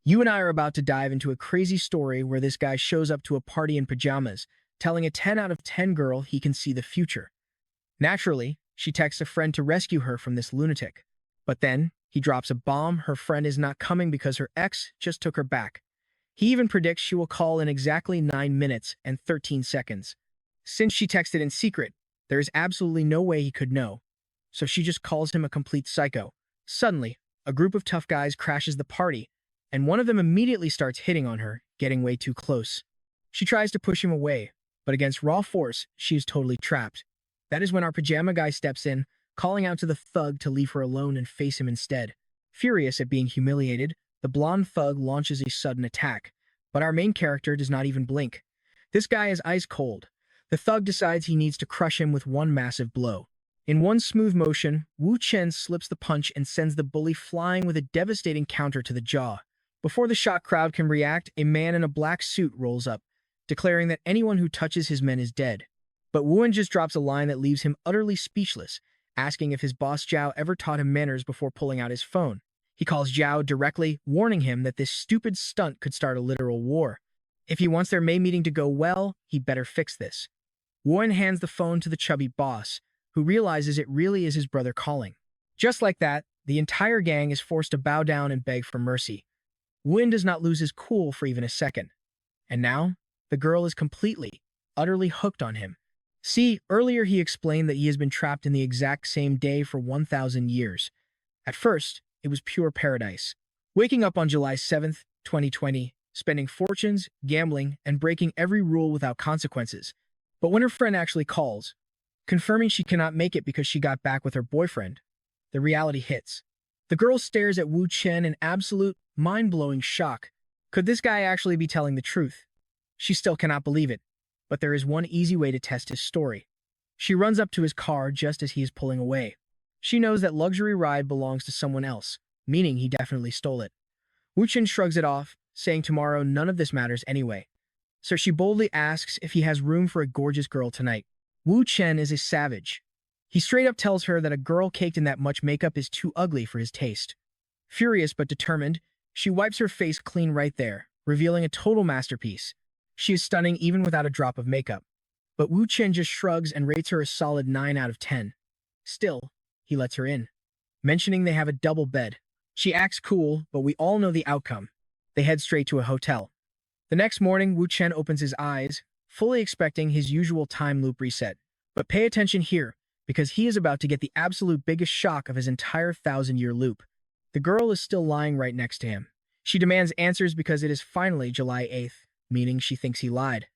You and I are about to dive into a crazy story where this guy shows up to a party in pajamas, telling a 10 out of 10 girl he can see the future. Naturally, she texts a friend to rescue her from this lunatic. But then, he drops a bomb. Her friend is not coming because her ex just took her back. He even predicts she will call in exactly 9 minutes and 13 seconds. Since she texted in secret, there is absolutely no way he could know. So she just calls him a complete psycho. Suddenly, a group of tough guys crashes the party, and one of them immediately starts hitting on her, getting way too close. She tries to push him away, but against raw force, she is totally trapped. That is when our pajama guy steps in, calling out to the thug to leave her alone and face him instead. Furious at being humiliated, the blonde thug launches a sudden attack, but our main character does not even blink. This guy is ice cold. The thug decides he needs to crush him with one massive blow. In one smooth motion, Wu Chen slips the punch and sends the bully flying with a devastating counter to the jaw. Before the shocked crowd can react, a man in a black suit rolls up, declaring that anyone who touches his men is dead. But Wu just drops a line that leaves him utterly speechless, asking if his boss Zhao ever taught him manners before pulling out his phone. He calls Zhao directly, warning him that this stupid stunt could start a literal war. If he wants their May meeting to go well, he better fix this. Wu hands the phone to the chubby boss, who realizes it really is his brother calling. Just like that, the entire gang is forced to bow down and beg for mercy. Wu does not lose his cool for even a second. And now, the girl is completely, utterly hooked on him. See, earlier he explained that he has been trapped in the exact same day for 1,000 years. At first, it was pure paradise. Waking up on July 7th, 2020, spending fortunes, gambling, and breaking every rule without consequences. But when her friend actually calls, confirming she cannot make it because she got back with her boyfriend, the reality hits. The girl stares at Wu Chen in absolute, mind-blowing shock. Could this guy actually be telling the truth? She still cannot believe it, but there is one easy way to test his story. She runs up to his car just as he is pulling away. She knows that luxury ride belongs to someone else, meaning he definitely stole it. Wu Chen shrugs it off, saying tomorrow none of this matters anyway. So she boldly asks if he has room for a gorgeous girl tonight. Wu Chen is a savage. He straight up tells her that a girl caked in that much makeup is too ugly for his taste. Furious but determined, she wipes her face clean right there, revealing a total masterpiece. She is stunning even without a drop of makeup. But Wu Chen just shrugs and rates her a solid 9 out of 10. Still, he lets her in, mentioning they have a double bed. She acts cool, but we all know the outcome. They head straight to a hotel. The next morning, Wu Chen opens his eyes, fully expecting his usual time loop reset. But pay attention here, because he is about to get the absolute biggest shock of his entire 1,000-year loop. The girl is still lying right next to him. She demands answers because it is finally July 8th, meaning she thinks he lied.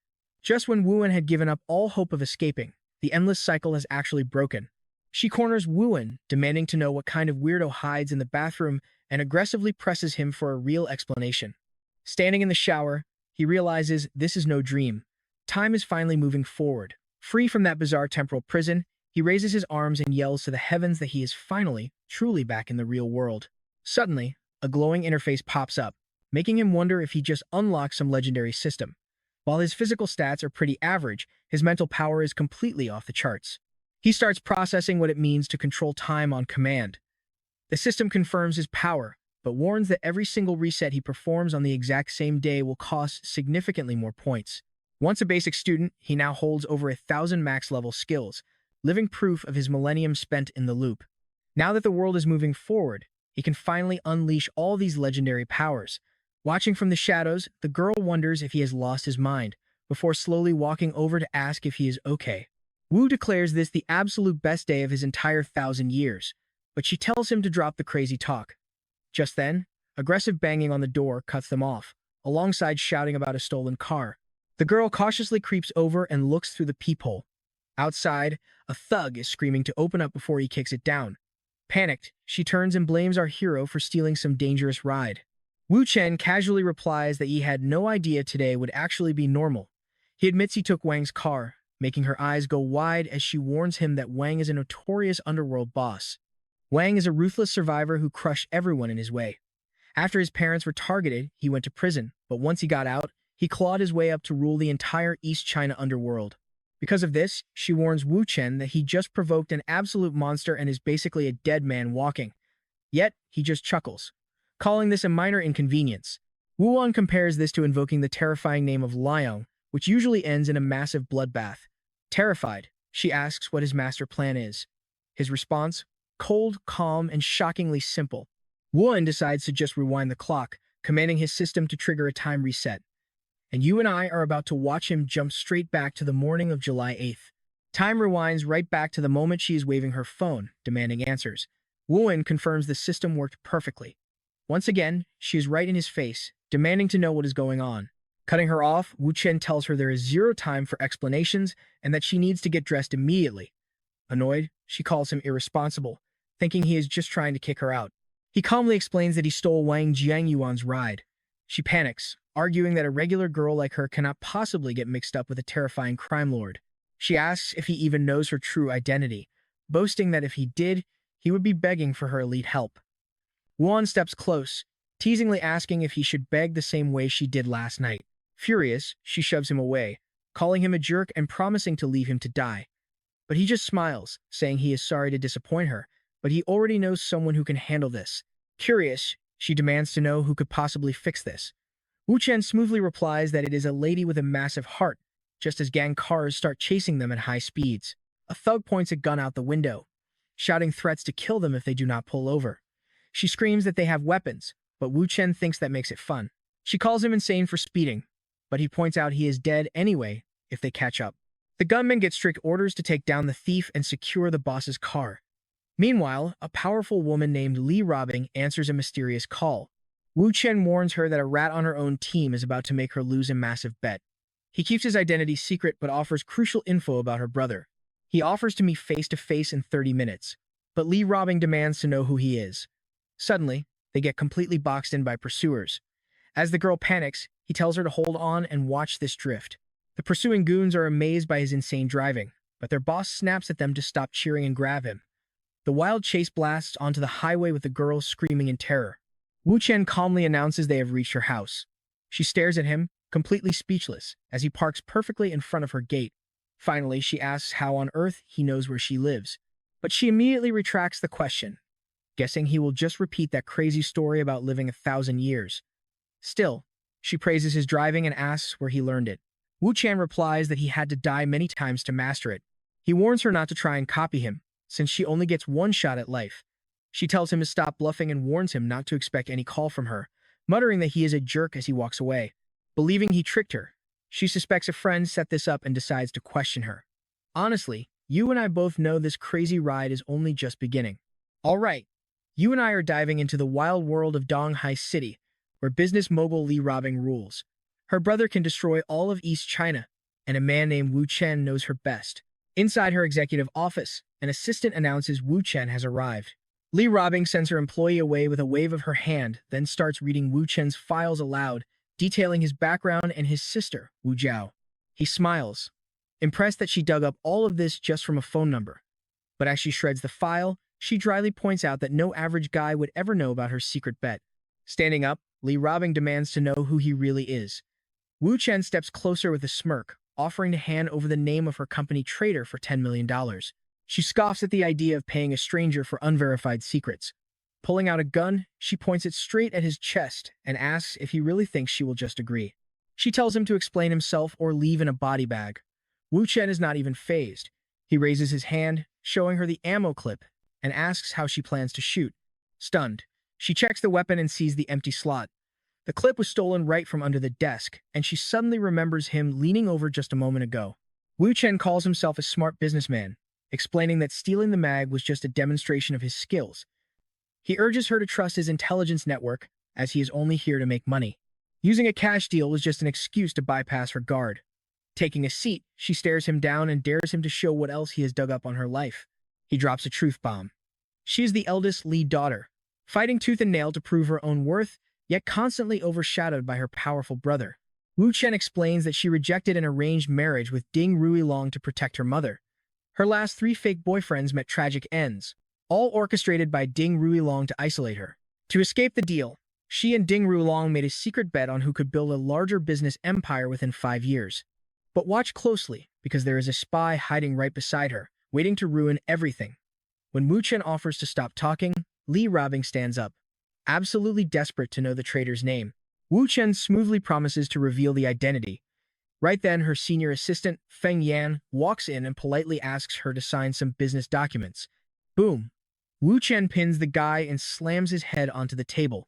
Just when Wu had given up all hope of escaping, the endless cycle has actually broken. She corners Wu, demanding to know what kind of weirdo hides in the bathroom and aggressively presses him for a real explanation. Standing in the shower, he realizes this is no dream. Time is finally moving forward. Free from that bizarre temporal prison, he raises his arms and yells to the heavens that he is finally, truly back in the real world. Suddenly, a glowing interface pops up, making him wonder if he just unlocked some legendary system. While his physical stats are pretty average, his mental power is completely off the charts. He starts processing what it means to control time on command. The system confirms his power, but warns that every single reset he performs on the exact same day will cost significantly more points. Once a basic student, he now holds over 1,000 max-level skills, living proof of his millennium spent in the loop. Now that the world is moving forward, he can finally unleash all these legendary powers. Watching from the shadows, the girl wonders if he has lost his mind, before slowly walking over to ask if he is okay. Wu declares this the absolute best day of his entire 1,000 years, but she tells him to drop the crazy talk. Just then, aggressive banging on the door cuts them off, alongside shouting about a stolen car. The girl cautiously creeps over and looks through the peephole. Outside, a thug is screaming to open up before he kicks it down. Panicked, she turns and blames our hero for stealing some dangerous ride. Wu Chen casually replies that he had no idea today would actually be normal. He admits he took Wang's car, making her eyes go wide as she warns him that Wang is a notorious underworld boss. Wang is a ruthless survivor who crushed everyone in his way. After his parents were targeted, he went to prison, but once he got out, he clawed his way up to rule the entire East China underworld. Because of this, she warns Wu Chen that he just provoked an absolute monster and is basically a dead man walking. Yet, he just chuckles, calling this a minor inconvenience. Wuan compares this to invoking the terrifying name of Liang, which usually ends in a massive bloodbath. Terrified, she asks what his master plan is. His response? Cold, calm, and shockingly simple. Wuan decides to just rewind the clock, commanding his system to trigger a time reset. And you and I are about to watch him jump straight back to the morning of July 8th. Time rewinds right back to the moment she is waving her phone, demanding answers. Wuan confirms the system worked perfectly. Once again, she is right in his face, demanding to know what is going on. Cutting her off, Wu Chen tells her there is zero time for explanations and that she needs to get dressed immediately. Annoyed, she calls him irresponsible, thinking he is just trying to kick her out. He calmly explains that he stole Wang Jiangyuan's ride. She panics, arguing that a regular girl like her cannot possibly get mixed up with a terrifying crime lord. She asks if he even knows her true identity, boasting that if he did, he would be begging for her elite help. Wuan steps close, teasingly asking if he should beg the same way she did last night. Furious, she shoves him away, calling him a jerk and promising to leave him to die. But he just smiles, saying he is sorry to disappoint her, but he already knows someone who can handle this. Curious, she demands to know who could possibly fix this. Wu Chen smoothly replies that it is a lady with a massive heart, just as gang cars start chasing them at high speeds. A thug points a gun out the window, shouting threats to kill them if they do not pull over. She screams that they have weapons, but Wu Chen thinks that makes it fun. She calls him insane for speeding, but he points out he is dead anyway if they catch up. The gunman gets strict orders to take down the thief and secure the boss's car. Meanwhile, a powerful woman named Li Robing answers a mysterious call. Wu Chen warns her that a rat on her own team is about to make her lose a massive bet. He keeps his identity secret but offers crucial info about her brother. He offers to meet face-to-face in 30 minutes, but Li Robing demands to know who he is. Suddenly, they get completely boxed in by pursuers. As the girl panics, he tells her to hold on and watch this drift. The pursuing goons are amazed by his insane driving, but their boss snaps at them to stop cheering and grab him. The wild chase blasts onto the highway with the girl screaming in terror. Wu Chen calmly announces they have reached her house. She stares at him, completely speechless, as he parks perfectly in front of her gate. Finally, she asks how on earth he knows where she lives, but she immediately retracts the question, guessing he will just repeat that crazy story about living 1,000 years. Still, she praises his driving and asks where he learned it. Wu Chen replies that he had to die many times to master it. He warns her not to try and copy him, since she only gets one shot at life. She tells him to stop bluffing and warns him not to expect any call from her, muttering that he is a jerk as he walks away. Believing he tricked her, she suspects a friend set this up and decides to question her. Honestly, you and I both know this crazy ride is only just beginning. All right, you and I are diving into the wild world of Donghai City, where business mogul Li Robing rules. Her brother can destroy all of East China, and a man named Wu Chen knows her best. Inside her executive office, an assistant announces Wu Chen has arrived. Li Robing sends her employee away with a wave of her hand, then starts reading Wu Chen's files aloud, detailing his background and his sister, Wu Jiao. He smiles, impressed that she dug up all of this just from a phone number. But as she shreds the file, she dryly points out that no average guy would ever know about her secret bet. Standing up, Li Robing demands to know who he really is. Wu Chen steps closer with a smirk, offering to hand over the name of her company trader for $10 million. She scoffs at the idea of paying a stranger for unverified secrets. Pulling out a gun, she points it straight at his chest and asks if he really thinks she will just agree. She tells him to explain himself or leave in a body bag. Wu Chen is not even fazed. He raises his hand, showing her the ammo clip, and asks how she plans to shoot. Stunned, she checks the weapon and sees the empty slot. The clip was stolen right from under the desk, and she suddenly remembers him leaning over just a moment ago. Wu Chen calls himself a smart businessman, explaining that stealing the mag was just a demonstration of his skills. He urges her to trust his intelligence network, as he is only here to make money. Using a cash deal was just an excuse to bypass her guard. Taking a seat, she stares him down and dares him to show what else he has dug up on her life. He drops a truth bomb. She is the eldest lead daughter, fighting tooth and nail to prove her own worth, yet constantly overshadowed by her powerful brother. Wu Chen explains that she rejected an arranged marriage with Ding Ruilong to protect her mother. Her last 3 fake boyfriends met tragic ends, all orchestrated by Ding Ruilong to isolate her. To escape the deal, she and Ding Ruilong made a secret bet on who could build a larger business empire within 5 years. But watch closely, because there is a spy hiding right beside her, waiting to ruin everything. When Wu Chen offers to stop talking, Li Robing stands up, absolutely desperate to know the traitor's name. Wu Chen smoothly promises to reveal the identity. Right then, her senior assistant, Feng Yan, walks in and politely asks her to sign some business documents. Boom. Wu Chen pins the guy and slams his head onto the table.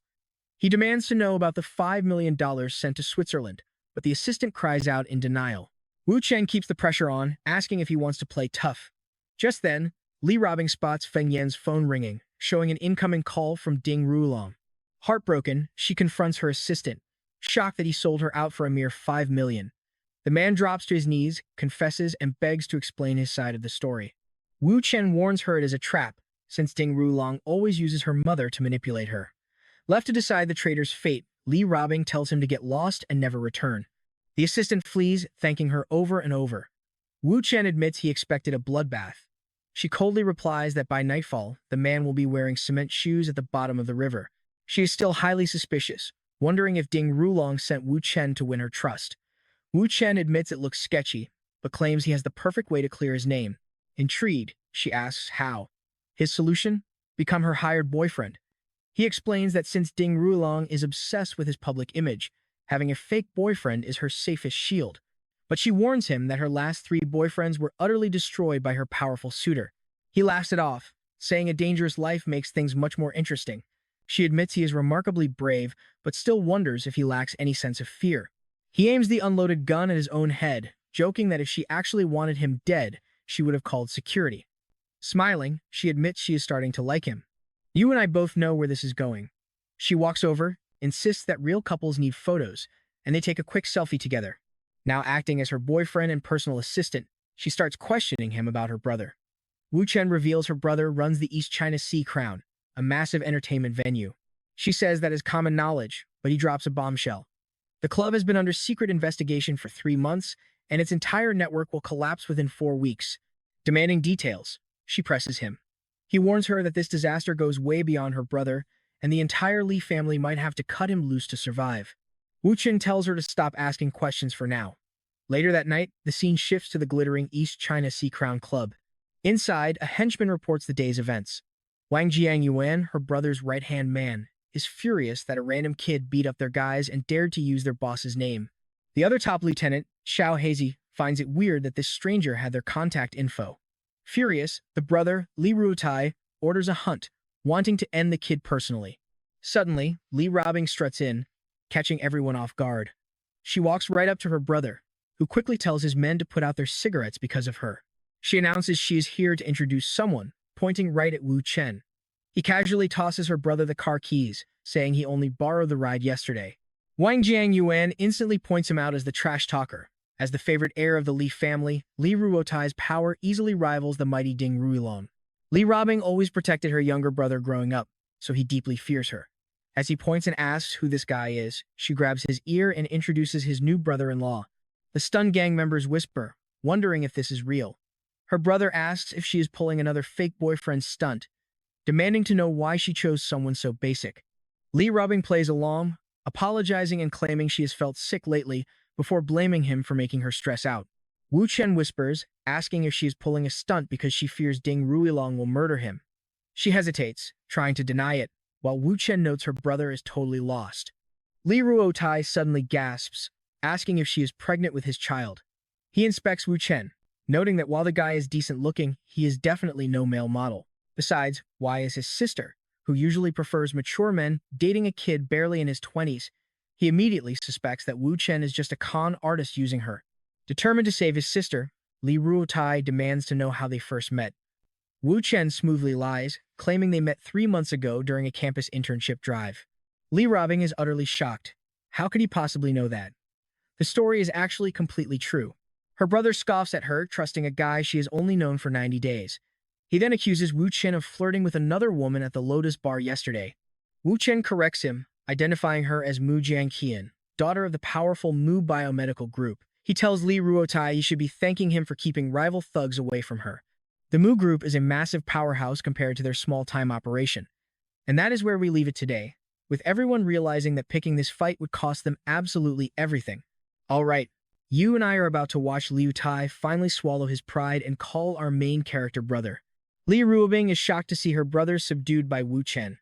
He demands to know about the $5 million sent to Switzerland, but the assistant cries out in denial. Wu Chen keeps the pressure on, asking if he wants to play tough. Just then, Li Robing spots Feng Yan's phone ringing, showing an incoming call from Ding Rulong. Heartbroken, she confronts her assistant, shocked that he sold her out for a mere $5 million. The man drops to his knees, confesses, and begs to explain his side of the story. Wu Chen warns her it is a trap, since Ding Rulong always uses her mother to manipulate her. Left to decide the traitor's fate, Li Robing tells him to get lost and never return. The assistant flees, thanking her over and over. Wu Chen admits he expected a bloodbath. She coldly replies that by nightfall, the man will be wearing cement shoes at the bottom of the river. She is still highly suspicious, wondering if Ding Rulong sent Wu Chen to win her trust. Wu Chen admits it looks sketchy, but claims he has the perfect way to clear his name. Intrigued, she asks how. His solution? Become her hired boyfriend. He explains that since Ding Rulong is obsessed with his public image, having a fake boyfriend is her safest shield. But she warns him that her last 3 boyfriends were utterly destroyed by her powerful suitor. He laughs it off, saying a dangerous life makes things much more interesting. She admits he is remarkably brave, but still wonders if he lacks any sense of fear. He aims the unloaded gun at his own head, joking that if she actually wanted him dead, she would have called security. Smiling, she admits she is starting to like him. You and I both know where this is going. She walks over, insists that real couples need photos, and they take a quick selfie together. Now acting as her boyfriend and personal assistant, she starts questioning him about her brother. Wu Chen reveals her brother runs the East China Sea Crown, a massive entertainment venue. She says that is common knowledge, but he drops a bombshell. The club has been under secret investigation for 3 months, and its entire network will collapse within 4 weeks. Demanding details, she presses him. He warns her that this disaster goes way beyond her brother, and the entire Li family might have to cut him loose to survive. Wu Chen tells her to stop asking questions for now. Later that night, the scene shifts to the glittering East China Sea Crown Club. Inside, a henchman reports the day's events. Wang Jiangyuan, her brother's right-hand man, is furious that a random kid beat up their guys and dared to use their boss's name. The other top lieutenant, Xiao Hazy, finds it weird that this stranger had their contact info. Furious, the brother, Li Ruotai, orders a hunt, wanting to end the kid personally. Suddenly, Li Robing struts in, catching everyone off guard. She walks right up to her brother, who quickly tells his men to put out their cigarettes because of her. She announces she is here to introduce someone, pointing right at Wu Chen. He casually tosses her brother the car keys, saying he only borrowed the ride yesterday. Wang Jiangyuan instantly points him out as the trash talker. As the favorite heir of the Li family, Li Ruotai's power easily rivals the mighty Ding Rulong. Li Robing always protected her younger brother growing up, so he deeply fears her. As he points and asks who this guy is, she grabs his ear and introduces his new brother-in-law. The stunned gang members whisper, wondering if this is real. Her brother asks if she is pulling another fake boyfriend stunt, demanding to know why she chose someone so basic. Li Robing plays along, apologizing and claiming she has felt sick lately before blaming him for making her stress out. Wu Chen whispers, asking if she is pulling a stunt because she fears Ding Ruilong will murder him. She hesitates, trying to deny it, while Wu Chen notes her brother is totally lost. Li Ruotai suddenly gasps, asking if she is pregnant with his child. He inspects Wu Chen, noting that while the guy is decent looking, he is definitely no male model. Besides, why is his sister, who usually prefers mature men, dating a kid barely in his 20s? He immediately suspects that Wu Chen is just a con artist using her. Determined to save his sister, Li Ruotai demands to know how they first met. Wu Chen smoothly lies, claiming they met 3 months ago during a campus internship drive. Li Robing is utterly shocked. How could he possibly know that? The story is actually completely true. Her brother scoffs at her, trusting a guy she has only known for 90 days. He then accuses Wu Chen of flirting with another woman at the Lotus Bar yesterday. Wu Chen corrects him, identifying her as Mu Jiangqian, daughter of the powerful Mu Biomedical Group. He tells Li Ruotai he should be thanking him for keeping rival thugs away from her. The Mu Group is a massive powerhouse compared to their small-time operation. And that is where we leave it today, with everyone realizing that picking this fight would cost them absolutely everything. Alright, you and I are about to watch Liu Tai finally swallow his pride and call our main character brother. Li Ruobing is shocked to see her brother subdued by Wu Chen.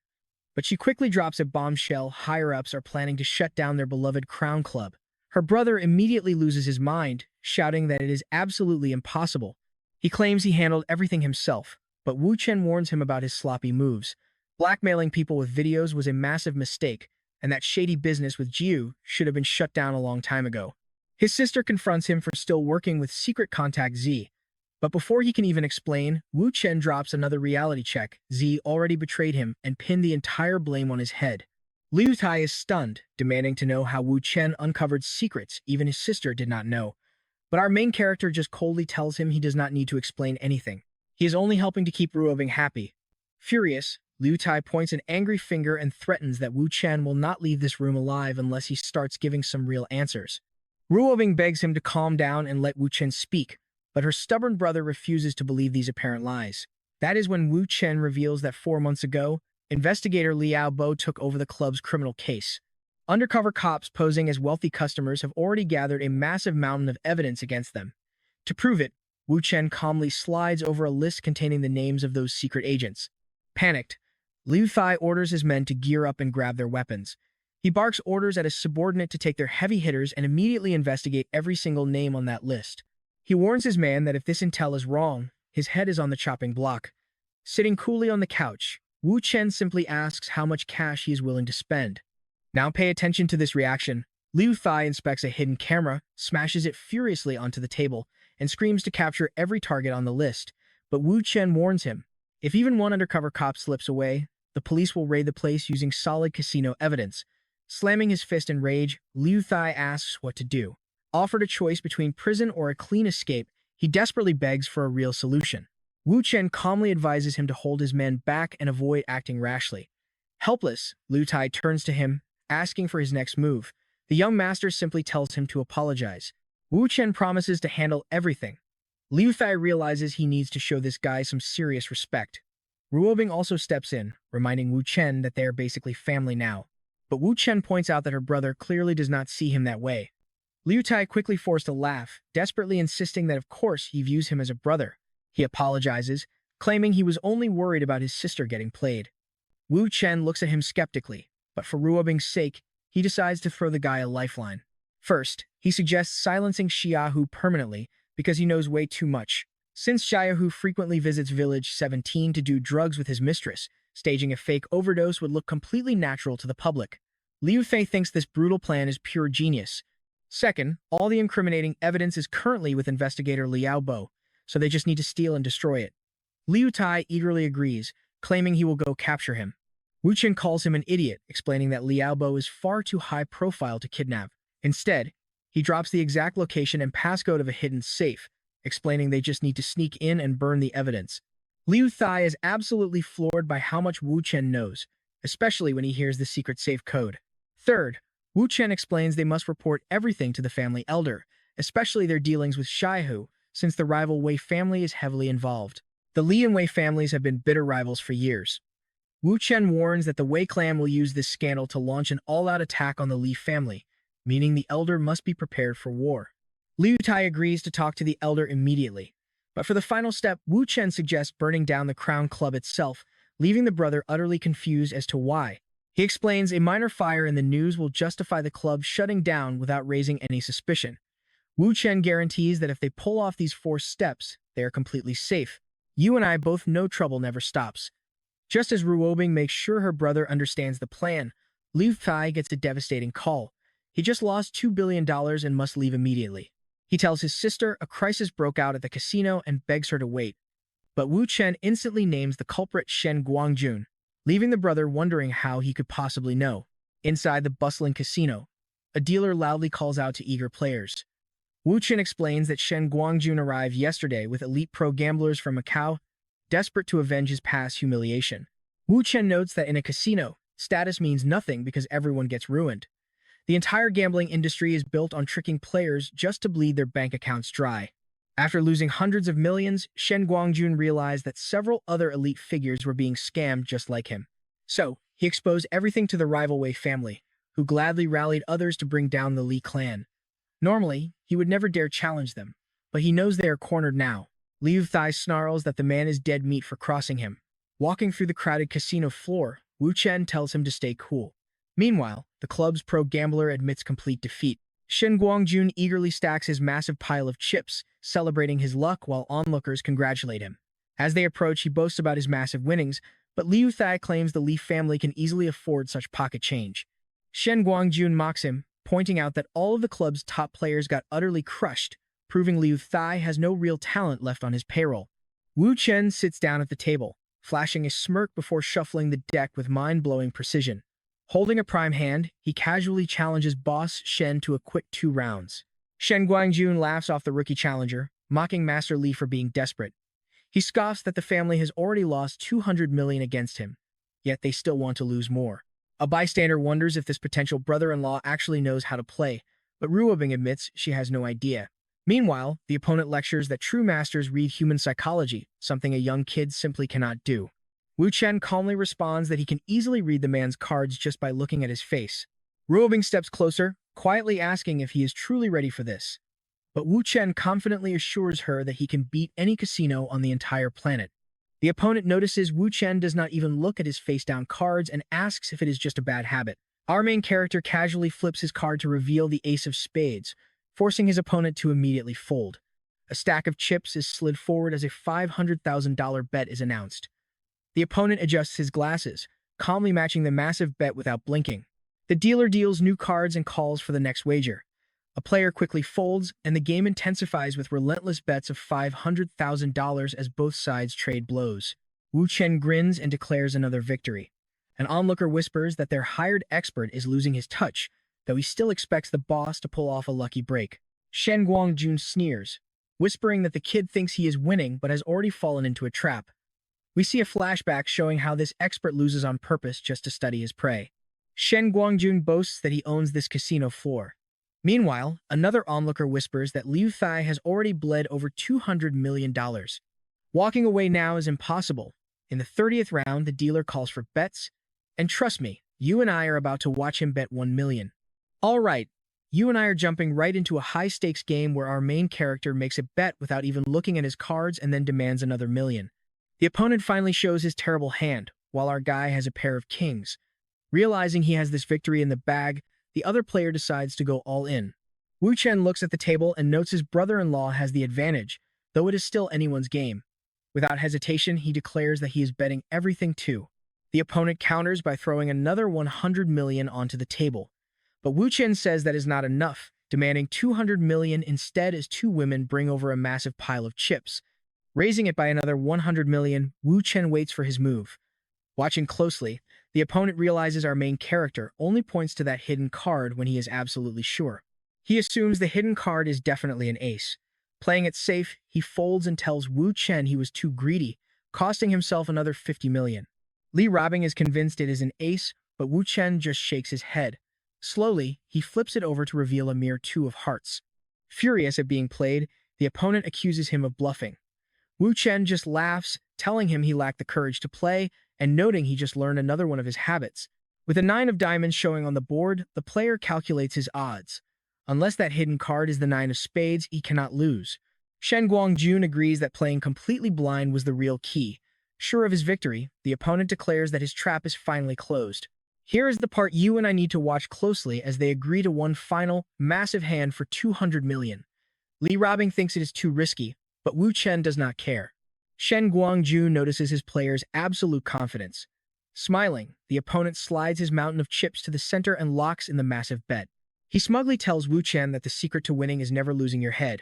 But she quickly drops a bombshell. Higher-ups are planning to shut down their beloved Crown Club. Her brother immediately loses his mind, shouting that it is absolutely impossible. He claims he handled everything himself, but Wu Chen warns him about his sloppy moves. Blackmailing people with videos was a massive mistake, and that shady business with Jiu should have been shut down a long time ago. His sister confronts him for still working with secret contact Z. But before he can even explain, Wu Chen drops another reality check. Z already betrayed him and pinned the entire blame on his head. Liu Tai is stunned, demanding to know how Wu Chen uncovered secrets even his sister did not know. But our main character just coldly tells him he does not need to explain anything. He is only helping to keep Ruobing happy. Furious, Liu Tai points an angry finger and threatens that Wu Chen will not leave this room alive unless he starts giving some real answers. Ruobing begs him to calm down and let Wu Chen speak, but her stubborn brother refuses to believe these apparent lies. That is when Wu Chen reveals that 4 months ago, investigator Liao Bo took over the club's criminal case. Undercover cops posing as wealthy customers have already gathered a massive mountain of evidence against them. To prove it, Wu Chen calmly slides over a list containing the names of those secret agents. Panicked, Liu Tai orders his men to gear up and grab their weapons. He barks orders at his subordinate to take their heavy hitters and immediately investigate every single name on that list. He warns his man that if this intel is wrong, his head is on the chopping block. Sitting coolly on the couch, Wu Chen simply asks how much cash he is willing to spend. Now pay attention to this reaction. Liu Tai inspects a hidden camera, smashes it furiously onto the table, and screams to capture every target on the list. But Wu Chen warns him, if even one undercover cop slips away, the police will raid the place using solid casino evidence. Slamming his fist in rage, Liu Tai asks what to do. Offered a choice between prison or a clean escape, he desperately begs for a real solution. Wu Chen calmly advises him to hold his men back and avoid acting rashly. Helpless, Liu Tai turns to him, asking for his next move. The young master simply tells him to apologize. Wu Chen promises to handle everything. Liu Tai realizes he needs to show this guy some serious respect. Ruobing also steps in, reminding Wu Chen that they are basically family now. But Wu Chen points out that her brother clearly does not see him that way. Liu Tai quickly forced a laugh, desperately insisting that of course he views him as a brother. He apologizes, claiming he was only worried about his sister getting played. Wu Chen looks at him skeptically, but for Ruobing's sake, he decides to throw the guy a lifeline. First, he suggests silencing Xiaohu permanently because he knows way too much. Since Xiaohu frequently visits Village 17 to do drugs with his mistress, staging a fake overdose would look completely natural to the public. Liu Fei thinks this brutal plan is pure genius. Second, all the incriminating evidence is currently with investigator Liao Bo, so they just need to steal and destroy it. Liu Tai eagerly agrees, claiming he will go capture him. Wu Chen calls him an idiot, explaining that Liao Bo is far too high profile to kidnap. Instead, he drops the exact location and passcode of a hidden safe, explaining they just need to sneak in and burn the evidence. Liu Tai is absolutely floored by how much Wu Chen knows, especially when he hears the secret safe code. Third, Wu Chen explains they must report everything to the family elder, especially their dealings with Xiaohu, since the rival Wei family is heavily involved. The Li and Wei families have been bitter rivals for years. Wu Chen warns that the Wei clan will use this scandal to launch an all-out attack on the Li family, meaning the elder must be prepared for war. Liu Tai agrees to talk to the elder immediately. But for the final step, Wu Chen suggests burning down the Crown Club itself, leaving the brother utterly confused as to why. He explains a minor fire in the news will justify the club shutting down without raising any suspicion. Wu Chen guarantees that if they pull off these 4 steps, they are completely safe. You and I both know trouble never stops. Just as Ruobing makes sure her brother understands the plan, Liu Tai gets a devastating call. He just lost $2 billion and must leave immediately. He tells his sister a crisis broke out at the casino and begs her to wait. But Wu Chen instantly names the culprit Shen Guangjun, leaving the brother wondering how he could possibly know. Inside the bustling casino, a dealer loudly calls out to eager players. Wu Chen explains that Shen Guangjun arrived yesterday with elite pro gamblers from Macau, desperate to avenge his past humiliation. Wu Chen notes that in a casino, status means nothing because everyone gets ruined. The entire gambling industry is built on tricking players just to bleed their bank accounts dry. After losing hundreds of millions, Shen Guangjun realized that several other elite figures were being scammed just like him. So, he exposed everything to the rival Wei family, who gladly rallied others to bring down the Li clan. Normally, he would never dare challenge them, but he knows they are cornered now. Liu Tai snarls that the man is dead meat for crossing him. Walking through the crowded casino floor, Wu Chen tells him to stay cool. Meanwhile, the club's pro gambler admits complete defeat. Shen Guangjun eagerly stacks his massive pile of chips, celebrating his luck while onlookers congratulate him. As they approach, he boasts about his massive winnings, but Liu Thai claims the Li family can easily afford such pocket change. Shen Guangjun mocks him, pointing out that all of the club's top players got utterly crushed, proving Liu Thai has no real talent left on his payroll. Wu Chen sits down at the table, flashing a smirk before shuffling the deck with mind-blowing precision. Holding a prime hand, he casually challenges boss Shen to a quick 2 rounds. Shen Guangjun laughs off the rookie challenger, mocking Master Li for being desperate. He scoffs that the family has already lost 200 million against him, yet they still want to lose more. A bystander wonders if this potential brother-in-law actually knows how to play, but Ruobing admits she has no idea. Meanwhile, the opponent lectures that true masters read human psychology, something a young kid simply cannot do. Wu Chen calmly responds that he can easily read the man's cards just by looking at his face. Ruobing steps closer, quietly asking if he is truly ready for this. But Wu Chen confidently assures her that he can beat any casino on the entire planet. The opponent notices Wu Chen does not even look at his face-down cards and asks if it is just a bad habit. Our main character casually flips his card to reveal the ace of spades, forcing his opponent to immediately fold. A stack of chips is slid forward as a $500,000 bet is announced. The opponent adjusts his glasses, calmly matching the massive bet without blinking. The dealer deals new cards and calls for the next wager. A player quickly folds, and the game intensifies with relentless bets of $500,000 as both sides trade blows. Wu Chen grins and declares another victory. An onlooker whispers that their hired expert is losing his touch, though he still expects the boss to pull off a lucky break. Shen Guangjun sneers, whispering that the kid thinks he is winning but has already fallen into a trap. We see a flashback showing how this expert loses on purpose just to study his prey. Shen Guangjun boasts that he owns this casino floor. Meanwhile, another onlooker whispers that Liu Thai has already bled over $200 million. Walking away now is impossible. In the 30th round, the dealer calls for bets, and trust me, you and I are about to watch him bet 1 million. All right, you and I are jumping right into a high-stakes game where our main character makes a bet without even looking at his cards and then demands another million. The opponent finally shows his terrible hand, while our guy has a pair of kings. Realizing he has this victory in the bag, the other player decides to go all in. Wu Chen looks at the table and notes his brother-in-law has the advantage, though it is still anyone's game. Without hesitation, he declares that he is betting everything too. The opponent counters by throwing another 100 million onto the table. But Wu Chen says that is not enough, demanding 200 million instead as 2 women bring over a massive pile of chips. Raising it by another 100 million, Wu Chen waits for his move. Watching closely, the opponent realizes our main character only points to that hidden card when he is absolutely sure. He assumes the hidden card is definitely an ace. Playing it safe, he folds and tells Wu Chen he was too greedy, costing himself another 50 million. Li Robing is convinced it is an ace, but Wu Chen just shakes his head. Slowly, he flips it over to reveal a mere 2 of hearts. Furious at being played, the opponent accuses him of bluffing. Wu Chen just laughs, telling him he lacked the courage to play, and noting he just learned another one of his habits. With a 9 of diamonds showing on the board, the player calculates his odds. Unless that hidden card is the 9 of spades, he cannot lose. Shen Guangjun agrees that playing completely blind was the real key. Sure of his victory, the opponent declares that his trap is finally closed. Here is the part you and I need to watch closely as they agree to one final, massive hand for 200 million. Li Robing thinks it is too risky, but Wu Chen does not care. Shen Guangjun notices his player's absolute confidence. Smiling, the opponent slides his mountain of chips to the center and locks in the massive bet. He smugly tells Wu Chen that the secret to winning is never losing your head.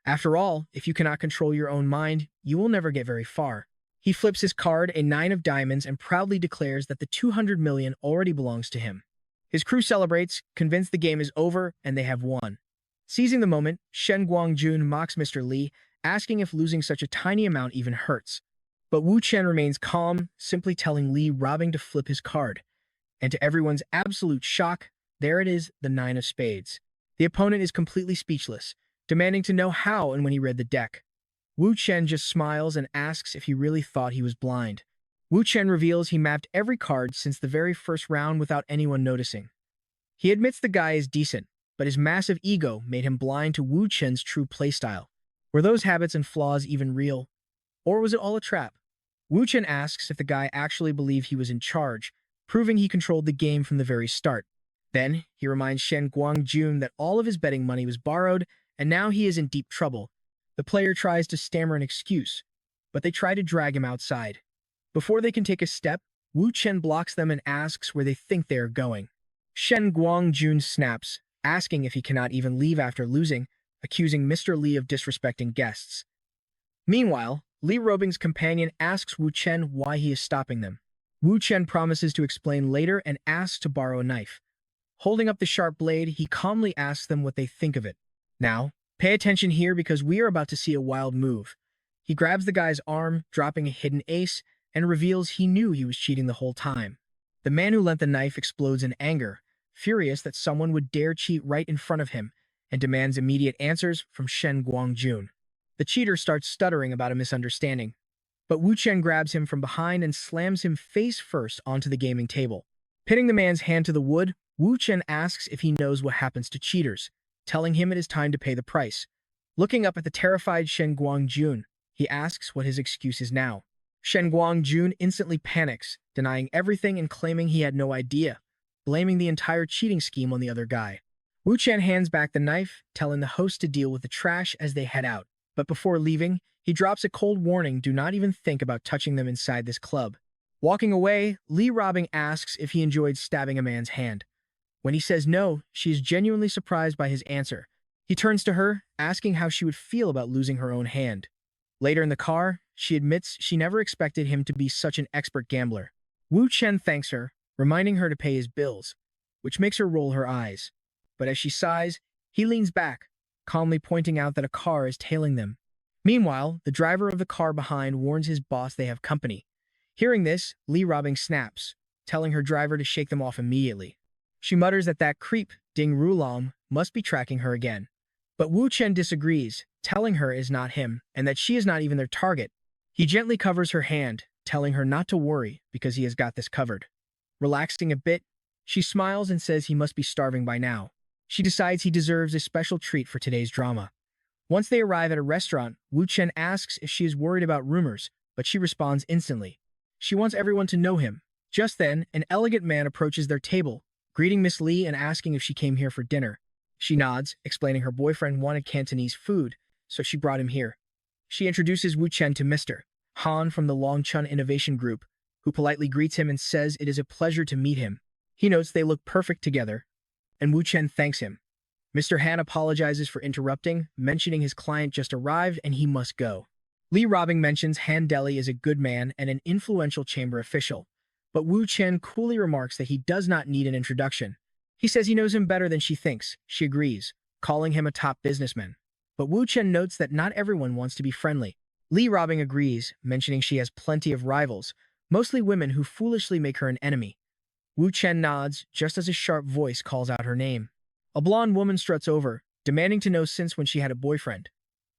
After all, if you cannot control your own mind, you will never get very far. He flips his card, a 9 of diamonds, and proudly declares that the 200 million already belongs to him. His crew celebrates, convinced the game is over and they have won. Seizing the moment, Shen Guangjun mocks Mr. Li, asking if losing such a tiny amount even hurts. But Wu Chen remains calm, simply telling Li Robing to flip his card. And to everyone's absolute shock, there it is, the 9 of spades. The opponent is completely speechless, demanding to know how and when he read the deck. Wu Chen just smiles and asks if he really thought he was blind. Wu Chen reveals he mapped every card since the very first round without anyone noticing. He admits the guy is decent, but his massive ego made him blind to Wu Chen's true playstyle. Were those habits and flaws even real? Or was it all a trap? Wu Chen asks if the guy actually believed he was in charge, proving he controlled the game from the very start. Then, he reminds Shen Guangjun that all of his betting money was borrowed, and now he is in deep trouble. The player tries to stammer an excuse, but they try to drag him outside. Before they can take a step, Wu Chen blocks them and asks where they think they are going. Shen Guangjun snaps, asking if he cannot even leave after losing, accusing Mr. Li of disrespecting guests. Meanwhile, Li Robing's companion asks Wu Chen why he is stopping them. Wu Chen promises to explain later and asks to borrow a knife. Holding up the sharp blade, he calmly asks them what they think of it. Now, pay attention here because we are about to see a wild move. He grabs the guy's arm, dropping a hidden ace, and reveals he knew he was cheating the whole time. The man who lent the knife explodes in anger, furious that someone would dare cheat right in front of him, and demands immediate answers from Shen Guangjun. The cheater starts stuttering about a misunderstanding, but Wu Chen grabs him from behind and slams him face first onto the gaming table. Pinning the man's hand to the wood, Wu Chen asks if he knows what happens to cheaters, telling him it is time to pay the price. Looking up at the terrified Shen Guangjun, he asks what his excuse is now. Shen Guangjun instantly panics, denying everything and claiming he had no idea, blaming the entire cheating scheme on the other guy. Wu Chen hands back the knife, telling the host to deal with the trash as they head out. But before leaving, he drops a cold warning, do not even think about touching them inside this club. Walking away, Li Robing asks if he enjoyed stabbing a man's hand. When he says no, she is genuinely surprised by his answer. He turns to her, asking how she would feel about losing her own hand. Later in the car, she admits she never expected him to be such an expert gambler. Wu Chen thanks her, reminding her to pay his bills, which makes her roll her eyes. But as she sighs, he leans back, calmly pointing out that a car is tailing them. Meanwhile, the driver of the car behind warns his boss they have company. Hearing this, Li Robing snaps, telling her driver to shake them off immediately. She mutters that that creep, Ding Rulam, must be tracking her again. But Wu Chen disagrees, telling her it is not him, and that she is not even their target. He gently covers her hand, telling her not to worry because he has got this covered. Relaxing a bit, she smiles and says he must be starving by now. She decides he deserves a special treat for today's drama. Once they arrive at a restaurant, Wu Chen asks if she is worried about rumors, but she responds instantly. She wants everyone to know him. Just then, an elegant man approaches their table, greeting Miss Li and asking if she came here for dinner. She nods, explaining her boyfriend wanted Cantonese food, so she brought him here. She introduces Wu Chen to Mr. Han from the Longchun Innovation Group, who politely greets him and says it is a pleasure to meet him. He notes they look perfect together, and Wu Chen thanks him. Mr. Han apologizes for interrupting, mentioning his client just arrived and he must go. Li Robing mentions Han Deli is a good man and an influential chamber official, but Wu Chen coolly remarks that he does not need an introduction. He says he knows him better than she thinks. She agrees, calling him a top businessman. But Wu Chen notes that not everyone wants to be friendly. Li Robing agrees, mentioning she has plenty of rivals, mostly women who foolishly make her an enemy. Wu Chen nods, just as a sharp voice calls out her name. A blonde woman struts over, demanding to know since when she had a boyfriend.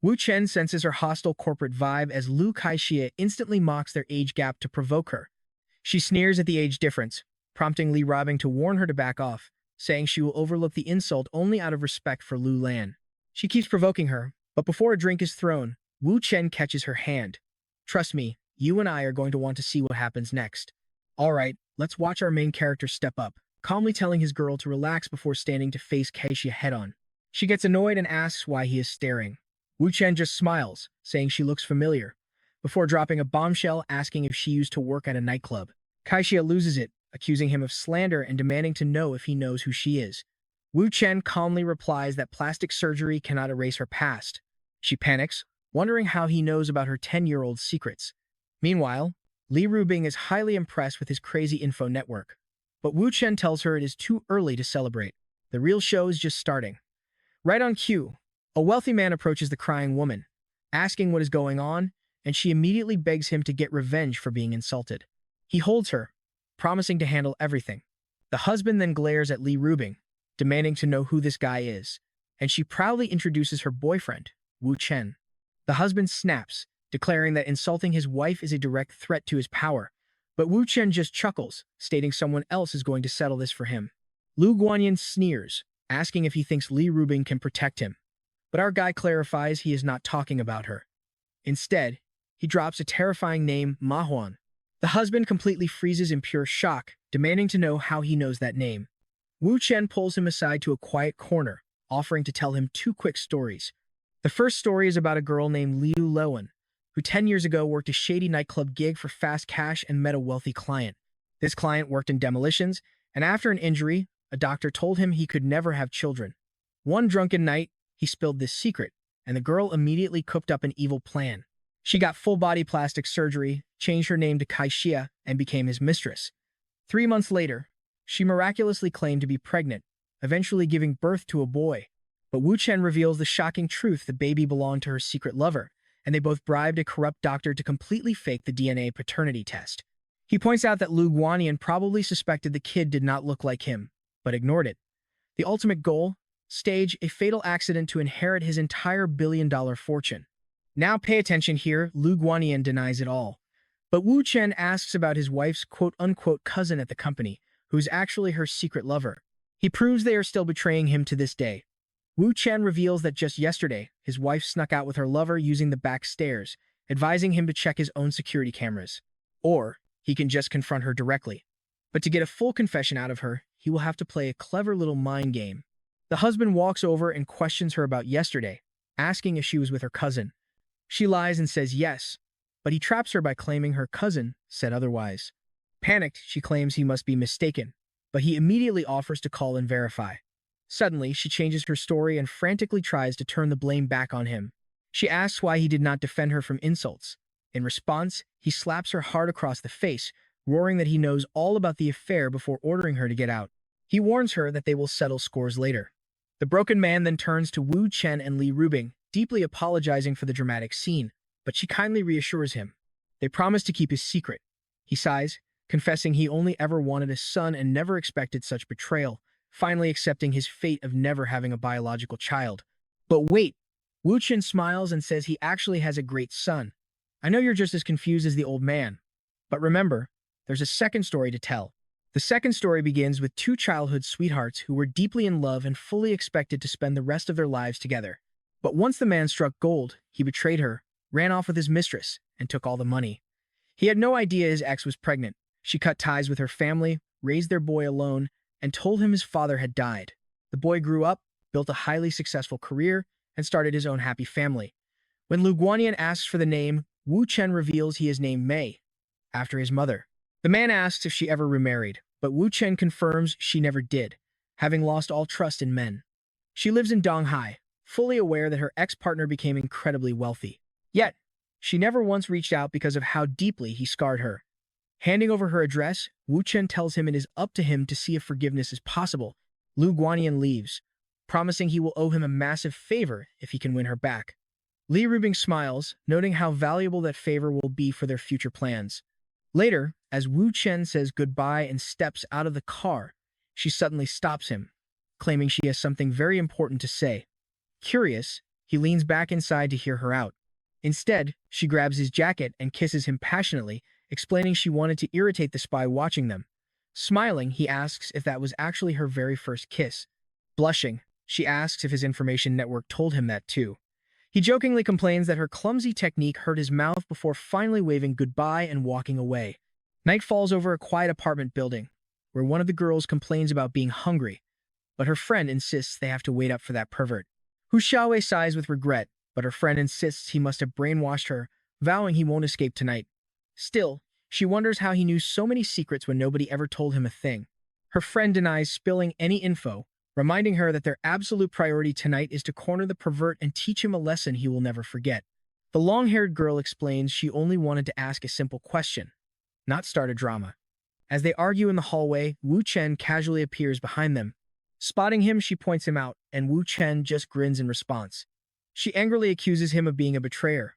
Wu Chen senses her hostile corporate vibe as Lu Kaixia instantly mocks their age gap to provoke her. She sneers at the age difference, prompting Li Robing to warn her to back off, saying she will overlook the insult only out of respect for Lu Lan. She keeps provoking her, but before a drink is thrown, Wu Chen catches her hand. Trust me, you and I are going to want to see what happens next. Alright, let's watch our main character step up, calmly telling his girl to relax before standing to face Kaixia head-on. She gets annoyed and asks why he is staring. Wu Chen just smiles, saying she looks familiar, before dropping a bombshell asking if she used to work at a nightclub. Kaixia loses it, accusing him of slander and demanding to know if he knows who she is. Wu Chen calmly replies that plastic surgery cannot erase her past. She panics, wondering how he knows about her 10-year-old secrets. Meanwhile, Li Rubing is highly impressed with his crazy info network. But Wu Chen tells her it is too early to celebrate. The real show is just starting. Right on cue, a wealthy man approaches the crying woman, asking what is going on, and she immediately begs him to get revenge for being insulted. He holds her, promising to handle everything. The husband then glares at Li Rubing, demanding to know who this guy is, and she proudly introduces her boyfriend, Wu Chen. The husband snaps, declaring that insulting his wife is a direct threat to his power, but Wu Chen just chuckles, stating someone else is going to settle this for him. Lu Guanyin sneers, asking if he thinks Li Rubing can protect him, but our guy clarifies he is not talking about her. Instead, he drops a terrifying name, Manhwa. The husband completely freezes in pure shock, demanding to know how he knows that name. Wu Chen pulls him aside to a quiet corner, offering to tell him two quick stories. The first story is about a girl named Liu Lewen, who 10 years ago worked a shady nightclub gig for fast cash and met a wealthy client. This client worked in demolitions, and after an injury, a doctor told him he could never have children. One drunken night, he spilled this secret, and the girl immediately cooked up an evil plan. She got full-body plastic surgery, changed her name to Kaixia, and became his mistress. 3 months later, she miraculously claimed to be pregnant, eventually giving birth to a boy. But Wu Chen reveals the shocking truth: the baby belonged to her secret lover, and they both bribed a corrupt doctor to completely fake the DNA paternity test. He points out that Lu Guanyin probably suspected the kid did not look like him, but ignored it. The ultimate goal? Stage a fatal accident to inherit his entire billion-dollar fortune. Now pay attention here, Lu Guanyin denies it all. But Wu Chen asks about his wife's quote-unquote cousin at the company, who's actually her secret lover. He proves they are still betraying him to this day. Wu Chen reveals that just yesterday, his wife snuck out with her lover using the back stairs, advising him to check his own security cameras. Or, he can just confront her directly. But to get a full confession out of her, he will have to play a clever little mind game. The husband walks over and questions her about yesterday, asking if she was with her cousin. She lies and says yes, but he traps her by claiming her cousin said otherwise. Panicked, she claims he must be mistaken, but he immediately offers to call and verify. Suddenly, she changes her story and frantically tries to turn the blame back on him. She asks why he did not defend her from insults. In response, he slaps her hard across the face, roaring that he knows all about the affair before ordering her to get out. He warns her that they will settle scores later. The broken man then turns to Wu Chen and Li Rubing, deeply apologizing for the dramatic scene, but she kindly reassures him. They promise to keep his secret. He sighs, confessing he only ever wanted a son and never expected such betrayal, finally accepting his fate of never having a biological child. But wait, Wu Chen smiles and says he actually has a great son. I know you're just as confused as the old man. But remember, there's a second story to tell. The second story begins with two childhood sweethearts who were deeply in love and fully expected to spend the rest of their lives together. But once the man struck gold, he betrayed her, ran off with his mistress, and took all the money. He had no idea his ex was pregnant. She cut ties with her family, raised their boy alone, and told him his father had died. The boy grew up, built a highly successful career, and started his own happy family. When Lu Guanyin asks for the name, Wu Chen reveals he is named Mei, after his mother. The man asks if she ever remarried, but Wu Chen confirms she never did, having lost all trust in men. She lives in Donghai, fully aware that her ex-partner became incredibly wealthy. Yet, she never once reached out because of how deeply he scarred her. Handing over her address, Wu Chen tells him it is up to him to see if forgiveness is possible. Lu Guanyin leaves, promising he will owe him a massive favor if he can win her back. Li Rubing smiles, noting how valuable that favor will be for their future plans. Later, as Wu Chen says goodbye and steps out of the car, she suddenly stops him, claiming she has something very important to say. Curious, he leans back inside to hear her out. Instead, she grabs his jacket and kisses him passionately, explaining she wanted to irritate the spy watching them. Smiling, he asks if that was actually her very first kiss. Blushing, she asks if his information network told him that too. He jokingly complains that her clumsy technique hurt his mouth before finally waving goodbye and walking away. Night falls over a quiet apartment building, where one of the girls complains about being hungry, but her friend insists they have to wait up for that pervert. Hu Xiaowei sighs with regret, but her friend insists he must have brainwashed her, vowing he won't escape tonight. Still, she wonders how he knew so many secrets when nobody ever told him a thing. Her friend denies spilling any info, reminding her that their absolute priority tonight is to corner the pervert and teach him a lesson he will never forget. The long-haired girl explains she only wanted to ask a simple question, not start a drama. As they argue in the hallway, Wu Chen casually appears behind them. Spotting him, she points him out, and Wu Chen just grins in response. She angrily accuses him of being a betrayer,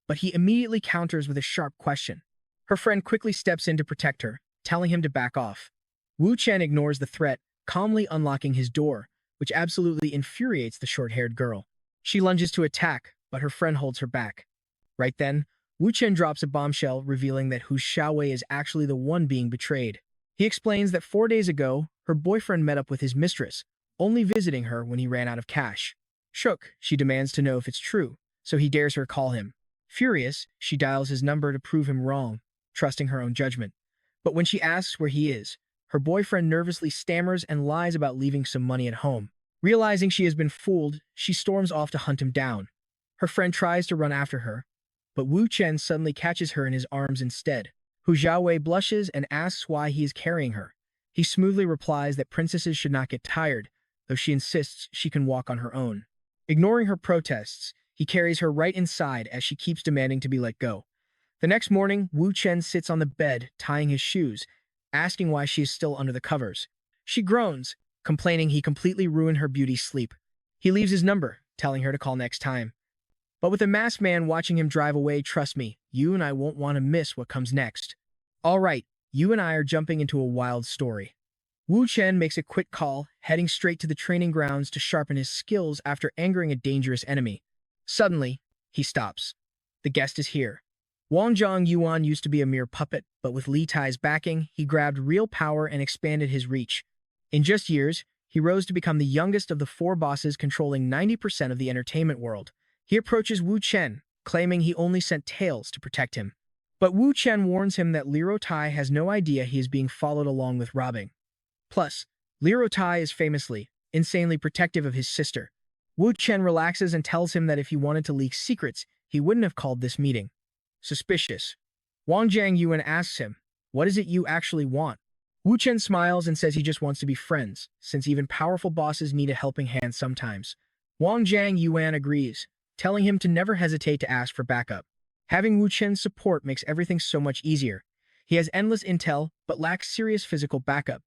but he immediately counters with a sharp question. Her friend quickly steps in to protect her, telling him to back off. Wu Chen ignores the threat, calmly unlocking his door, which absolutely infuriates the short-haired girl. She lunges to attack, but her friend holds her back. Right then, Wu Chen drops a bombshell, revealing that Hu Xiaowei is actually the one being betrayed. He explains that 4 days ago, her boyfriend met up with his mistress, only visiting her when he ran out of cash. Shook, she demands to know if it's true, so he dares her call him. Furious, she dials his number to prove him wrong, trusting her own judgment. But when she asks where he is, Her boyfriend nervously stammers and lies about leaving some money at home. Realizing she has been fooled, she storms off to hunt him down. Her friend tries to run after her, but Wu Chen suddenly catches her in his arms instead. Hu Xiaowei blushes and asks why he is carrying her. He smoothly replies that princesses should not get tired, though she insists she can walk on her own. Ignoring her protests, he carries her right inside as she keeps demanding to be let go. The next morning, Wu Chen sits on the bed, tying his shoes, asking why she is still under the covers. She groans, complaining he completely ruined her beauty sleep. He leaves his number, telling her to call next time. But with the masked man watching him drive away, trust me, you and I won't want to miss what comes next. All right, you and I are jumping into a wild story. Wu Chen makes a quick call, heading straight to the training grounds to sharpen his skills after angering a dangerous enemy. Suddenly, he stops. The guest is here. Wang Zhang Yuan used to be a mere puppet, but with Li Tai's backing, he grabbed real power and expanded his reach. In just years, he rose to become the youngest of the four bosses controlling 90% of the entertainment world. He approaches Wu Chen, claiming he only sent tails to protect him. But Wu Chen warns him that Li Tai has no idea he is being followed along with robbing. Plus, Li Tai is famously, insanely protective of his sister. Wu Chen relaxes and tells him that if he wanted to leak secrets, he wouldn't have called this meeting. Suspicious. Wang Yuan asks him, "What is it you actually want?" Wu Chen smiles and says he just wants to be friends, since even powerful bosses need a helping hand sometimes. Wang Yuan agrees, telling him to never hesitate to ask for backup. Having Wu Chen's support makes everything so much easier. He has endless intel, but lacks serious physical backup.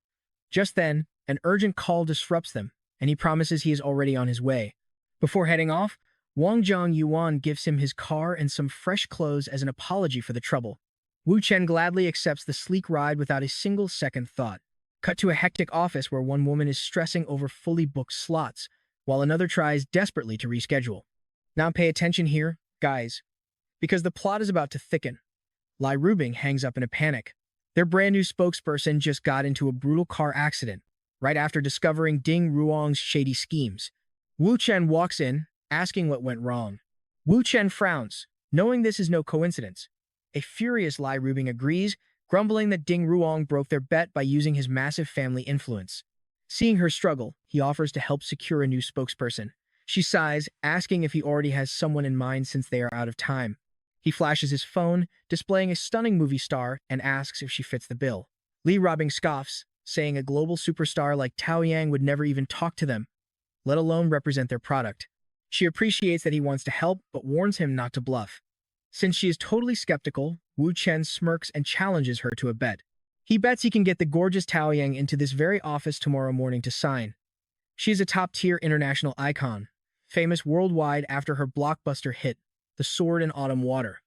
Just then, an urgent call disrupts them, and he promises he is already on his way. Before heading off, Wang Yuan gives him his car and some fresh clothes as an apology for the trouble. Wu Chen gladly accepts the sleek ride without a single second thought. Cut to a hectic office where one woman is stressing over fully booked slots, while another tries desperately to reschedule. Now pay attention here, guys, because the plot is about to thicken. Lai Rubing hangs up in a panic. Their brand new spokesperson just got into a brutal car accident, right after discovering Ding Ruong's shady schemes. Wu Chen walks in, asking what went wrong. Wu Chen frowns, knowing this is no coincidence. A furious Lai Rubing agrees, grumbling that Ding Ruong broke their bet by using his massive family influence. Seeing her struggle, he offers to help secure a new spokesperson. She sighs, asking if he already has someone in mind since they are out of time. He flashes his phone, displaying a stunning movie star, and asks if she fits the bill. Li Rubing scoffs, saying a global superstar like Tao Yang would never even talk to them, let alone represent their product. She appreciates that he wants to help, but warns him not to bluff. Since she is totally skeptical, Wu Chen smirks and challenges her to a bet. He bets he can get the gorgeous Tao Yang into this very office tomorrow morning to sign. She is a top-tier international icon, famous worldwide after her blockbuster hit, The Sword in Autumn Water.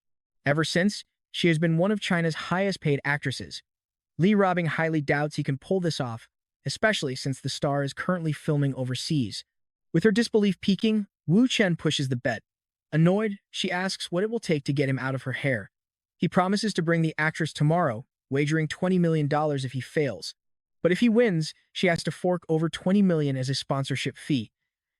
Ever since, she has been one of China's highest-paid actresses. Li Rubing highly doubts he can pull this off, especially since the star is currently filming overseas. With her disbelief peaking, Wu Chen pushes the bet. Annoyed, she asks what it will take to get him out of her hair. He promises to bring the actress tomorrow, wagering $20 million if he fails. But if he wins, she has to fork over $20 million as a sponsorship fee.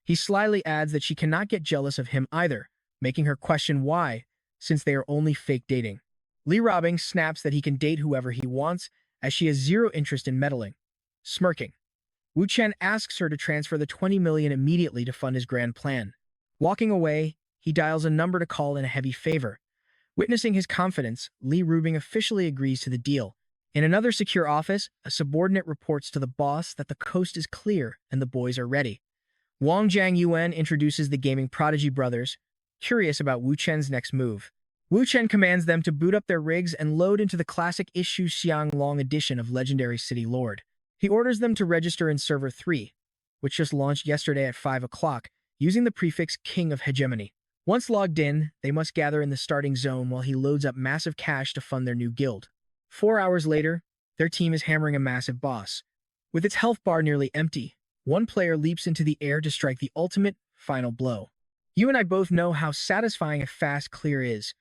He slyly adds that she cannot get jealous of him either, making her question why, since they are only fake dating. Li Rubing snaps that he can date whoever he wants, as she has zero interest in meddling. Smirking, Wu Chen asks her to transfer the $20 million immediately to fund his grand plan. Walking away, he dials a number to call in a heavy favor. Witnessing his confidence, Li Rubing officially agrees to the deal. In another secure office, a subordinate reports to the boss that the coast is clear and the boys are ready. Wang Yuan introduces the gaming prodigy brothers, curious about Wu Chen's next move. Wu Chen commands them to boot up their rigs and load into the classic issue Xiang Long edition of Legendary City Lord. He orders them to register in Server 3, which just launched yesterday at 5 o'clock, using the prefix King of Hegemony. Once logged in, they must gather in the starting zone while he loads up massive cash to fund their new guild. 4 hours later, their team is hammering a massive boss. With its health bar nearly empty, one player leaps into the air to strike the ultimate, final blow. You and I both know how satisfying a fast clear is.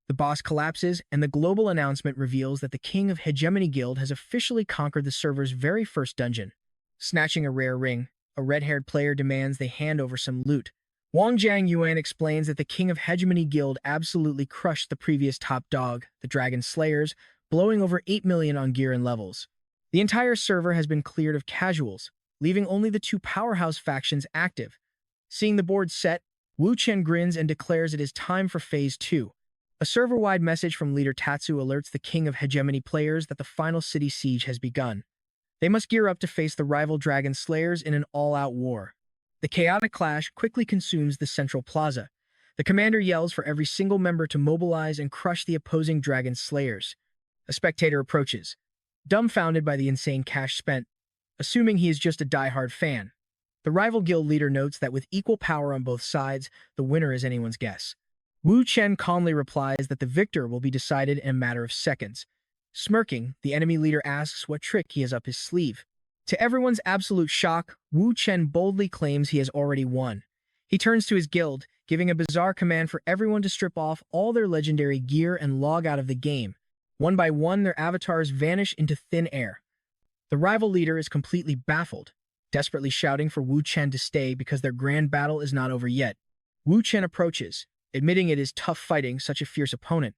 The boss collapses, and the global announcement reveals that the King of Hegemony Guild has officially conquered the server's very first dungeon. Snatching a rare ring, a red-haired player demands they hand over some loot. Wang Yuan explains that the King of Hegemony Guild absolutely crushed the previous top dog, the Dragon Slayers, blowing over 8 million on gear and levels. The entire server has been cleared of casuals, leaving only the two powerhouse factions active. Seeing the board set, Wu Chen grins and declares it is time for Phase 2. A server-wide message from leader Tatsu alerts the King of Hegemony players that the final city siege has begun. They must gear up to face the rival Dragon Slayers in an all-out war. The chaotic clash quickly consumes the central plaza. The commander yells for every single member to mobilize and crush the opposing Dragon Slayers. A spectator approaches, dumbfounded by the insane cash spent, assuming he is just a die-hard fan. The rival guild leader notes that with equal power on both sides, the winner is anyone's guess. Wu Chen calmly replies that the victor will be decided in a matter of seconds. Smirking, the enemy leader asks what trick he has up his sleeve. To everyone's absolute shock, Wu Chen boldly claims he has already won. He turns to his guild, giving a bizarre command for everyone to strip off all their legendary gear and log out of the game. One by one, their avatars vanish into thin air. The rival leader is completely baffled, desperately shouting for Wu Chen to stay because their grand battle is not over yet. Wu Chen approaches, admitting it is tough fighting such a fierce opponent.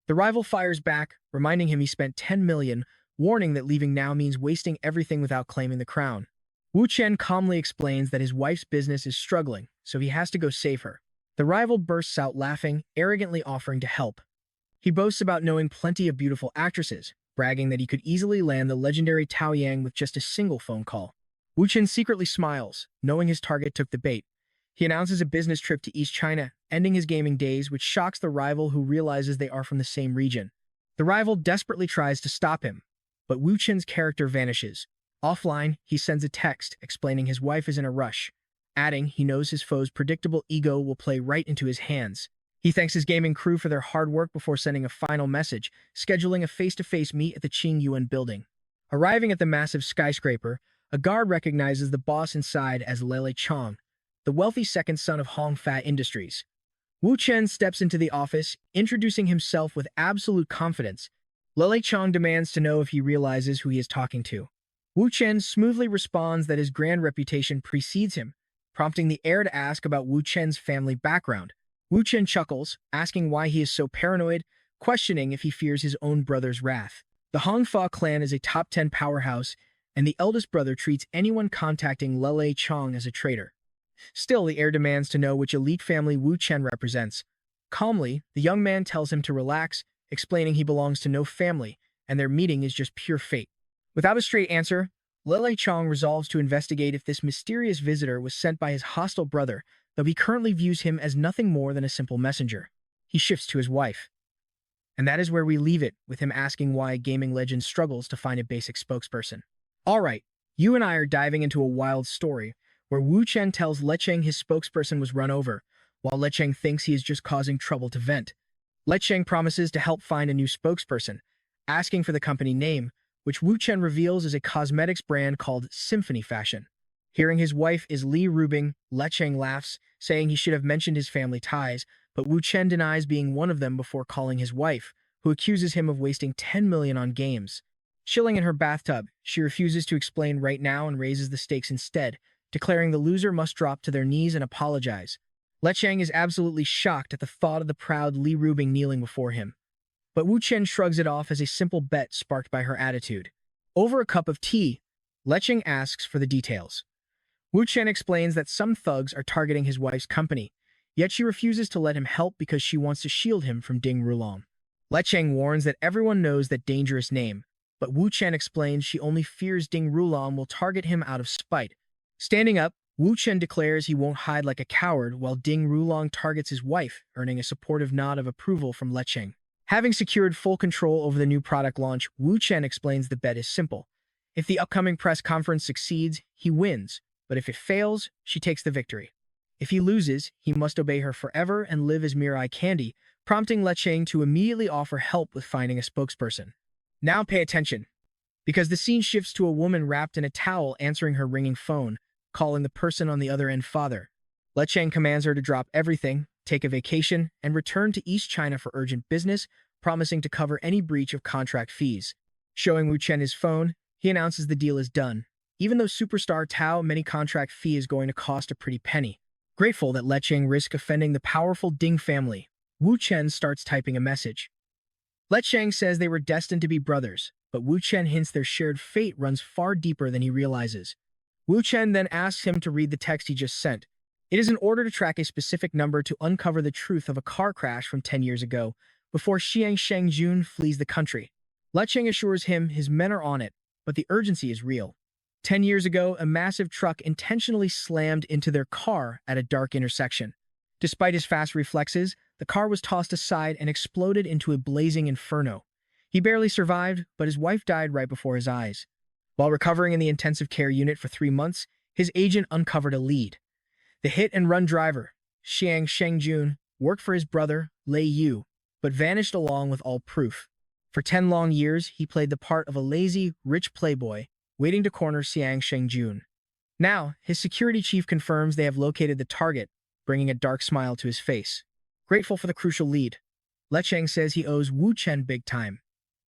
The rival fires back, reminding him he spent 10 million, warning that leaving now means wasting everything without claiming the crown. Wu Chen calmly explains that his wife's business is struggling, so he has to go save her. The rival bursts out laughing, arrogantly offering to help. He boasts about knowing plenty of beautiful actresses, bragging that he could easily land the legendary Tao Yang with just a single phone call. Wu Chen secretly smiles, knowing his target took the bait. He announces a business trip to East China, ending his gaming days, which shocks the rival who realizes they are from the same region. The rival desperately tries to stop him, but Wu Chen's character vanishes. Offline, he sends a text explaining his wife is in a rush, adding he knows his foe's predictable ego will play right into his hands. He thanks his gaming crew for their hard work before sending a final message, scheduling a face-to-face meet at the Qing Yuan building. Arriving at the massive skyscraper, a guard recognizes the boss inside as Lele Chong, the wealthy second son of Hong Fa Industries. Wu Chen steps into the office, introducing himself with absolute confidence. Lele Chong demands to know if he realizes who he is talking to. Wu Chen smoothly responds that his grand reputation precedes him, prompting the heir to ask about Wu Chen's family background. Wu Chen chuckles, asking why he is so paranoid, questioning if he fears his own brother's wrath. The Hong Fa clan is a top 10 powerhouse, and the eldest brother treats anyone contacting Lele Chong as a traitor. Still, the heir demands to know which elite family Wu Chen represents. Calmly, the young man tells him to relax, explaining he belongs to no family, and their meeting is just pure fate. Without a straight answer, Lele Chong resolves to investigate if this mysterious visitor was sent by his hostile brother, though he currently views him as nothing more than a simple messenger. He shifts to his wife. And that is where we leave it, with him asking why a gaming legend struggles to find a basic spokesperson. Alright, you and I are diving into a wild story, where Wu Chen tells Lecheng his spokesperson was run over, while Lecheng thinks he is just causing trouble to vent. Lecheng promises to help find a new spokesperson, asking for the company name, which Wu Chen reveals is a cosmetics brand called Symphony Fashion. Hearing his wife is Li Rubing, Lecheng laughs, saying he should have mentioned his family ties, but Wu Chen denies being one of them before calling his wife, who accuses him of wasting 10 million on games. Chilling in her bathtub, she refuses to explain right now and raises the stakes instead, declaring the loser must drop to their knees and apologize. Lecheng is absolutely shocked at the thought of the proud Li Rubing kneeling before him. But Wu Chen shrugs it off as a simple bet sparked by her attitude. Over a cup of tea, Lecheng asks for the details. Wu Chen explains that some thugs are targeting his wife's company, yet she refuses to let him help because she wants to shield him from Ding Rulong. Lecheng warns that everyone knows that dangerous name, but Wu Chen explains she only fears Ding Rulong will target him out of spite. Standing up, Wu Chen declares he won't hide like a coward while Ding Rulong targets his wife, earning a supportive nod of approval from Lecheng. Having secured full control over the new product launch, Wu Chen explains the bet is simple. If the upcoming press conference succeeds, he wins, but if it fails, she takes the victory. If he loses, he must obey her forever and live as mere eye candy, prompting Lecheng to immediately offer help with finding a spokesperson. Now pay attention, because the scene shifts to a woman wrapped in a towel answering her ringing phone, calling the person on the other end father. Lecheng commands her to drop everything, take a vacation, and return to East China for urgent business, promising to cover any breach of contract fees. Showing Wu Chen his phone, he announces the deal is done. Even though superstar Tao many contract fee is going to cost a pretty penny. Grateful that Lecheng risked offending the powerful Ding family, Wu Chen starts typing a message. Lecheng says they were destined to be brothers, but Wu Chen hints their shared fate runs far deeper than he realizes. Wu Chen then asks him to read the text he just sent. It is in order to track a specific number to uncover the truth of a car crash from 10 years ago, before Xiang Shengjun flees the country. Lecheng assures him his men are on it, but the urgency is real. 10 years ago, a massive truck intentionally slammed into their car at a dark intersection. Despite his fast reflexes, the car was tossed aside and exploded into a blazing inferno. He barely survived, but his wife died right before his eyes. While recovering in the intensive care unit for 3 months, his agent uncovered a lead. The hit-and-run driver, Xiang Shengjun, worked for his brother, Lei Yu, but vanished along with all proof. For 10 long years, he played the part of a lazy, rich playboy, waiting to corner Xiang Shengjun. Now, his security chief confirms they have located the target, bringing a dark smile to his face. Grateful for the crucial lead, Lecheng says he owes Wu Chen big time.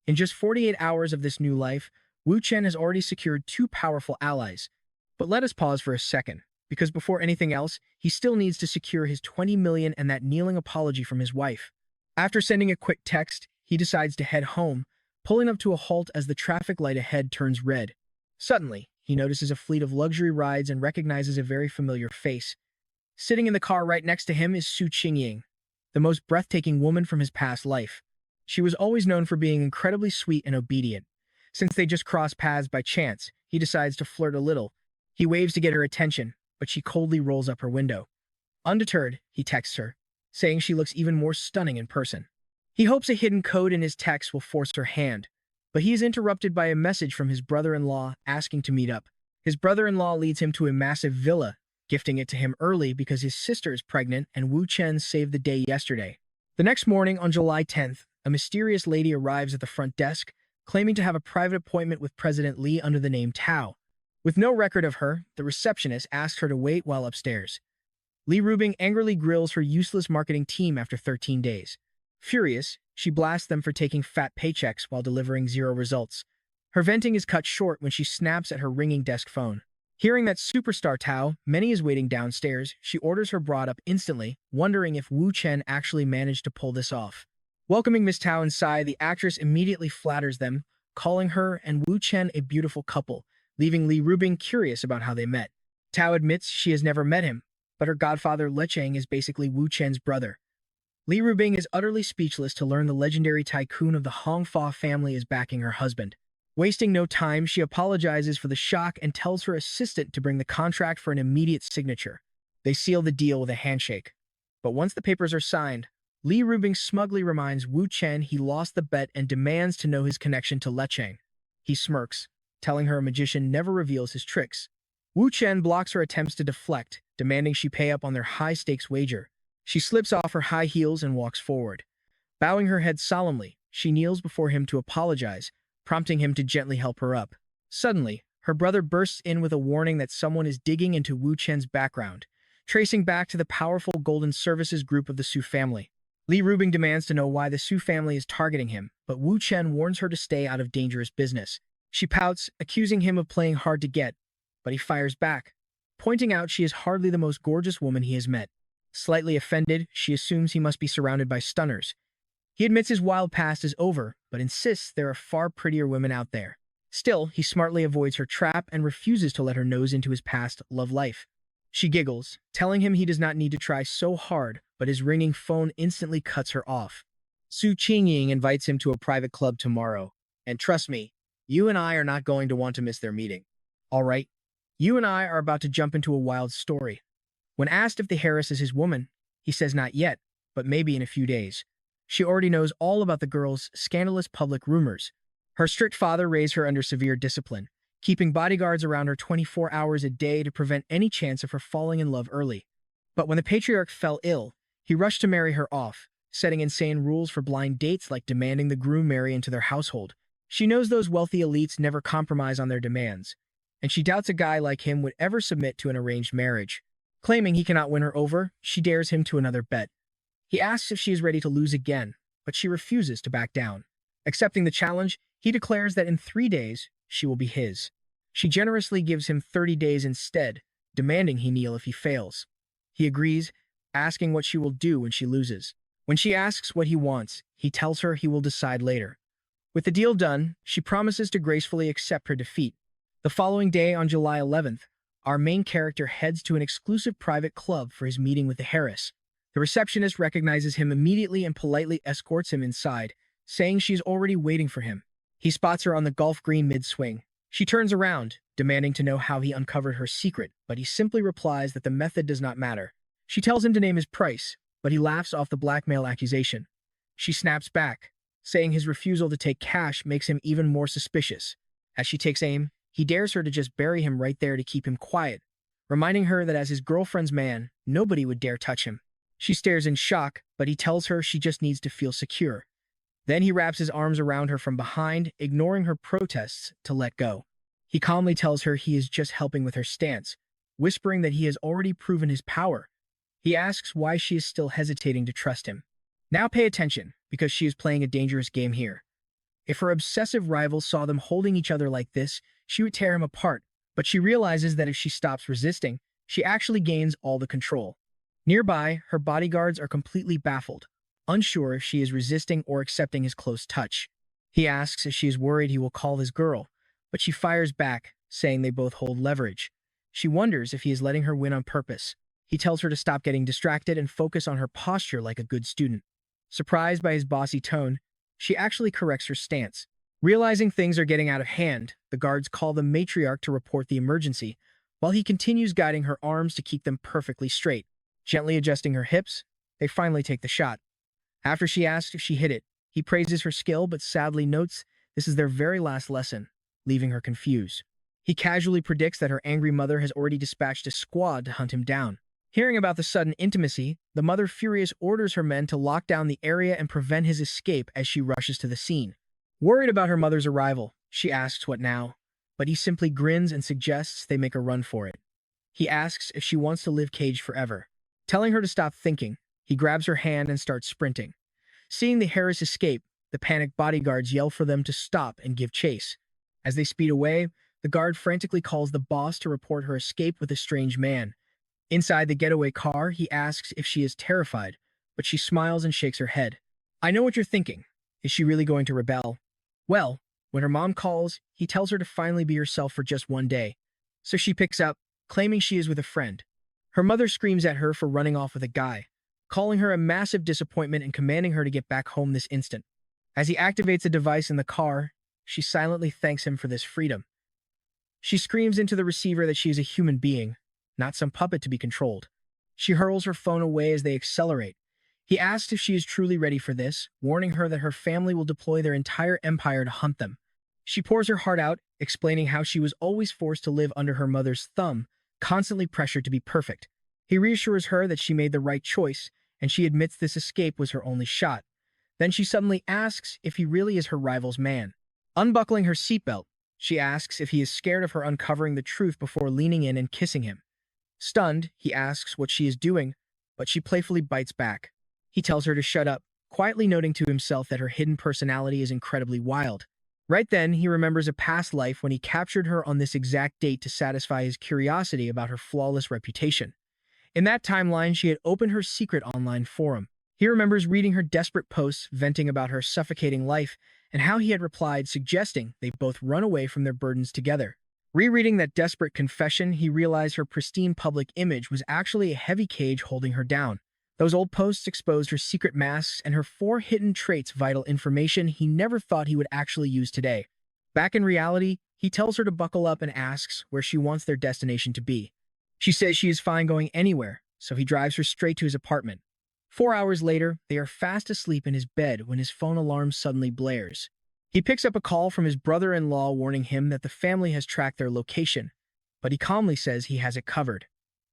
In just 48 hours of this new life, Wu Chen has already secured 2 powerful allies. But let us pause for a second, because before anything else, he still needs to secure his 20 million and that kneeling apology from his wife. After sending a quick text, he decides to head home, pulling up to a halt as the traffic light ahead turns red. Suddenly, he notices a fleet of luxury rides and recognizes a very familiar face. Sitting in the car right next to him is Su Qingying, the most breathtaking woman from his past life. She was always known for being incredibly sweet and obedient. Since they just crossed paths by chance, he decides to flirt a little. He waves to get her attention, but she coldly rolls up her window. Undeterred, he texts her, saying she looks even more stunning in person. He hopes a hidden code in his text will force her hand, but he is interrupted by a message from his brother-in-law asking to meet up. His brother-in-law leads him to a massive villa, gifting it to him early because his sister is pregnant and Wu Chen saved the day yesterday. The next morning, on July 10th, a mysterious lady arrives at the front desk, claiming to have a private appointment with President Li under the name Tao. With no record of her, the receptionist asks her to wait while upstairs. Li Rubing angrily grills her useless marketing team after 13 days. Furious, she blasts them for taking fat paychecks while delivering 0 results. Her venting is cut short when she snaps at her ringing desk phone. Hearing that superstar Tao, Many, is waiting downstairs, she orders her brought up instantly, wondering if Wu Chen actually managed to pull this off. Welcoming Miss Tao inside, the actress immediately flatters them, calling her and Wu Chen a beautiful couple, leaving Li Rubing curious about how they met. Tao admits she has never met him, but her godfather Lecheng is basically Wu Chen's brother. Li Rubing is utterly speechless to learn the legendary tycoon of the Hongfa family is backing her husband. Wasting no time, she apologizes for the shock and tells her assistant to bring the contract for an immediate signature. They seal the deal with a handshake. But once the papers are signed, Li Rubing smugly reminds Wu Chen he lost the bet and demands to know his connection to Lecheng. He smirks, telling her a magician never reveals his tricks. Wu Chen blocks her attempts to deflect, demanding she pay up on their high-stakes wager. She slips off her high heels and walks forward. Bowing her head solemnly, she kneels before him to apologize, prompting him to gently help her up. Suddenly, her brother bursts in with a warning that someone is digging into Wu Chen's background, tracing back to the powerful Golden Services group of the Su family. Li Rubing demands to know why the Su family is targeting him, but Wu Chen warns her to stay out of dangerous business. She pouts, accusing him of playing hard to get, but he fires back, pointing out she is hardly the most gorgeous woman he has met. Slightly offended, she assumes he must be surrounded by stunners. He admits his wild past is over, but insists there are far prettier women out there. Still, he smartly avoids her trap and refuses to let her nose into his past love life. She giggles, telling him he does not need to try so hard, but his ringing phone instantly cuts her off. Su Qingying invites him to a private club tomorrow, and trust me, you and I are not going to want to miss their meeting. All right, you and I are about to jump into a wild story. When asked if the heiress is his woman, he says not yet, but maybe in a few days. She already knows all about the girl's scandalous public rumors. Her strict father raised her under severe discipline, keeping bodyguards around her 24 hours a day to prevent any chance of her falling in love early. But when the patriarch fell ill, he rushed to marry her off, setting insane rules for blind dates like demanding the groom marry into their household. She knows those wealthy elites never compromise on their demands, and she doubts a guy like him would ever submit to an arranged marriage. Claiming he cannot win her over, she dares him to another bet. He asks if she is ready to lose again, but she refuses to back down. Accepting the challenge, he declares that in 3 days, she will be his. She generously gives him 30 days instead, demanding he kneel if he fails. He agrees, asking what she will do when she loses. When she asks what he wants, he tells her he will decide later. With the deal done, she promises to gracefully accept her defeat. The following day, on July 11th, our main character heads to an exclusive private club for his meeting with the Harris. The receptionist recognizes him immediately and politely escorts him inside, saying she's already waiting for him. He spots her on the golf green mid-swing. She turns around, demanding to know how he uncovered her secret, but he simply replies that the method does not matter. She tells him to name his price, but he laughs off the blackmail accusation. She snaps back, saying his refusal to take cash makes him even more suspicious. As she takes aim, he dares her to just bury him right there to keep him quiet, reminding her that as his girlfriend's man, nobody would dare touch him. She stares in shock, but he tells her she just needs to feel secure. Then he wraps his arms around her from behind, ignoring her protests to let go. He calmly tells her he is just helping with her stance, whispering that he has already proven his power. He asks why she is still hesitating to trust him. Now pay attention, because she is playing a dangerous game here. If her obsessive rival saw them holding each other like this, she would tear him apart, but she realizes that if she stops resisting, she actually gains all the control. Nearby, her bodyguards are completely baffled, unsure if she is resisting or accepting his close touch. He asks if she is worried he will call his girl, but she fires back, saying they both hold leverage. She wonders if he is letting her win on purpose. He tells her to stop getting distracted and focus on her posture like a good student. Surprised by his bossy tone, she actually corrects her stance. Realizing things are getting out of hand, the guards call the matriarch to report the emergency, while he continues guiding her arms to keep them perfectly straight. Gently adjusting her hips, they finally take the shot. After she asks if she hit it, he praises her skill but sadly notes this is their very last lesson, leaving her confused. He casually predicts that her angry mother has already dispatched a squad to hunt him down. Hearing about the sudden intimacy, the mother furious orders her men to lock down the area and prevent his escape as she rushes to the scene. Worried about her mother's arrival, she asks what now, but he simply grins and suggests they make a run for it. He asks if she wants to live caged forever. Telling her to stop thinking, he grabs her hand and starts sprinting. Seeing the Harris escape, the panicked bodyguards yell for them to stop and give chase. As they speed away, the guard frantically calls the boss to report her escape with a strange man. Inside the getaway car, he asks if she is terrified, but she smiles and shakes her head. I know what you're thinking. Is she really going to rebel? Well, when her mom calls, he tells her to finally be herself for just one day. So she picks up, claiming she is with a friend. Her mother screams at her for running off with a guy, calling her a massive disappointment and commanding her to get back home this instant. As he activates a device in the car, she silently thanks him for this freedom. She screams into the receiver that she is a human being, not some puppet to be controlled. She hurls her phone away as they accelerate. He asks if she is truly ready for this, warning her that her family will deploy their entire empire to hunt them. She pours her heart out, explaining how she was always forced to live under her mother's thumb, constantly pressured to be perfect. He reassures her that she made the right choice, and she admits this escape was her only shot. Then she suddenly asks if he really is her rival's man. Unbuckling her seatbelt, she asks if he is scared of her uncovering the truth before leaning in and kissing him. Stunned, he asks what she is doing, but she playfully bites back. He tells her to shut up, quietly noting to himself that her hidden personality is incredibly wild. Right then, he remembers a past life when he captured her on this exact date to satisfy his curiosity about her flawless reputation. In that timeline, she had opened her secret online forum. He remembers reading her desperate posts, venting about her suffocating life, and how he had replied, suggesting they both run away from their burdens together. Rereading that desperate confession, he realized her pristine public image was actually a heavy cage holding her down. Those old posts exposed her secret masks and her 4 hidden traits, vital information he never thought he would actually use today. Back in reality, he tells her to buckle up and asks where she wants their destination to be. She says she is fine going anywhere, so he drives her straight to his apartment. 4 hours later, they are fast asleep in his bed when his phone alarm suddenly blares. He picks up a call from his brother-in-law warning him that the family has tracked their location, but he calmly says he has it covered.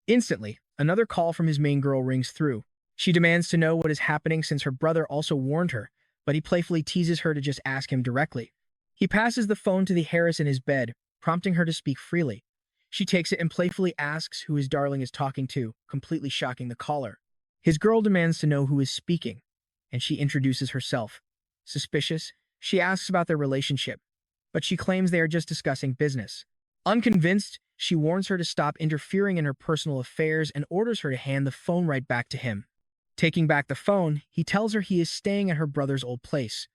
Instantly, another call from his main girl rings through. She demands to know what is happening since her brother also warned her, but he playfully teases her to just ask him directly. He passes the phone to the Harris in his bed, prompting her to speak freely. She takes it and playfully asks who his darling is talking to, completely shocking the caller. His girl demands to know who is speaking, and she introduces herself. Suspicious, she asks about their relationship, but she claims they are just discussing business. Unconvinced, she warns her to stop interfering in her personal affairs and orders her to hand the phone right back to him. Taking back the phone, he tells her he is staying at her brother's old place.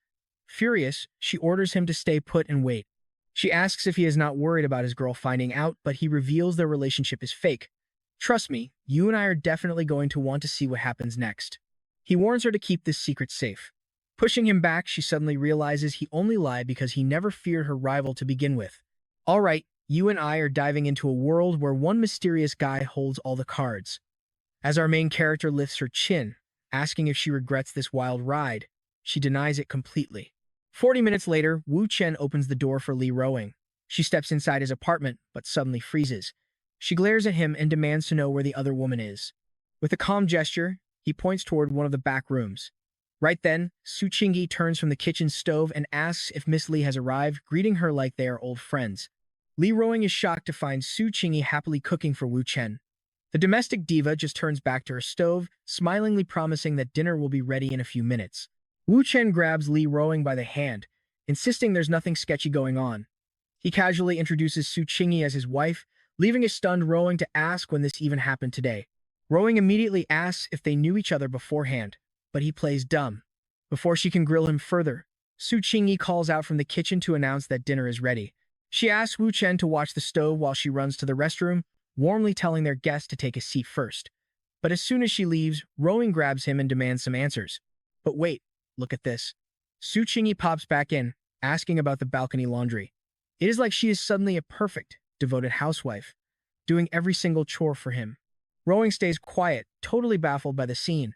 Furious, she orders him to stay put and wait. She asks if he is not worried about his girl finding out, but he reveals their relationship is fake. Trust me, you and I are definitely going to want to see what happens next. He warns her to keep this secret safe. Pushing him back, she suddenly realizes he only lied because he never feared her rival to begin with. All right, you and I are diving into a world where one mysterious guy holds all the cards. As our main character lifts her chin, asking if she regrets this wild ride, she denies it completely. 40 minutes later, Wu Chen opens the door for Li Rowing. She steps inside his apartment, but suddenly freezes. She glares at him and demands to know where the other woman is. With a calm gesture, he points toward one of the back rooms. Right then, Su Qingyi turns from the kitchen stove and asks if Miss Li has arrived, greeting her like they are old friends. Li Rowing is shocked to find Su Qingyi happily cooking for Wu Chen. The domestic diva just turns back to her stove, smilingly promising that dinner will be ready in a few minutes. Wu Chen grabs Li Rowing by the hand, insisting there's nothing sketchy going on. He casually introduces Su Qingyi as his wife, leaving a stunned Rowing to ask when this even happened today. Rowing immediately asks if they knew each other beforehand, but he plays dumb. Before she can grill him further, Su Qingyi calls out from the kitchen to announce that dinner is ready. She asks Wu Chen to watch the stove while she runs to the restroom, warmly telling their guest to take a seat first. But as soon as she leaves, Rowing grabs him and demands some answers. But wait, look at this. Su Qingyi pops back in, asking about the balcony laundry. It is like she is suddenly a perfect, devoted housewife, doing every single chore for him. Rowing stays quiet, totally baffled by the scene.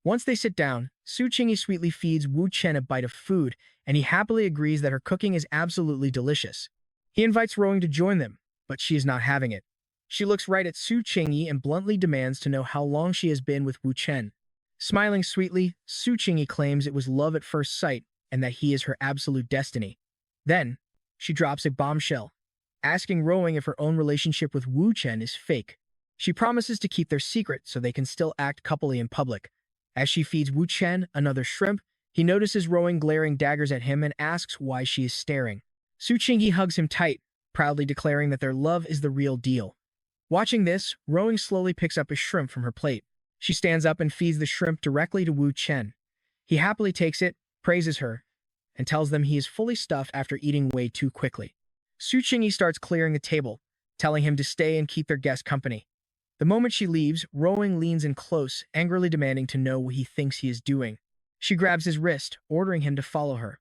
Once they sit down, Su Qingyi sweetly feeds Wu Chen a bite of food, and he happily agrees that her cooking is absolutely delicious. He invites Rowing to join them, but she is not having it. She looks right at Su Qingyi and bluntly demands to know how long she has been with Wu Chen. Smiling sweetly, Su Qingyi claims it was love at first sight and that he is her absolute destiny. Then, she drops a bombshell, asking Rowing if her own relationship with Wu Chen is fake. She promises to keep their secret so they can still act coupley in public. As she feeds Wu Chen another shrimp, he notices Rowing glaring daggers at him and asks why she is staring. Su Qingyi hugs him tight, proudly declaring that their love is the real deal. Watching this, Rowing slowly picks up a shrimp from her plate. She stands up and feeds the shrimp directly to Wu Chen. He happily takes it, praises her, and tells them he is fully stuffed after eating way too quickly. Su Qingyi starts clearing the table, telling him to stay and keep their guest company. The moment she leaves, Rowing leans in close, angrily demanding to know what he thinks he is doing. She grabs his wrist, ordering him to follow her.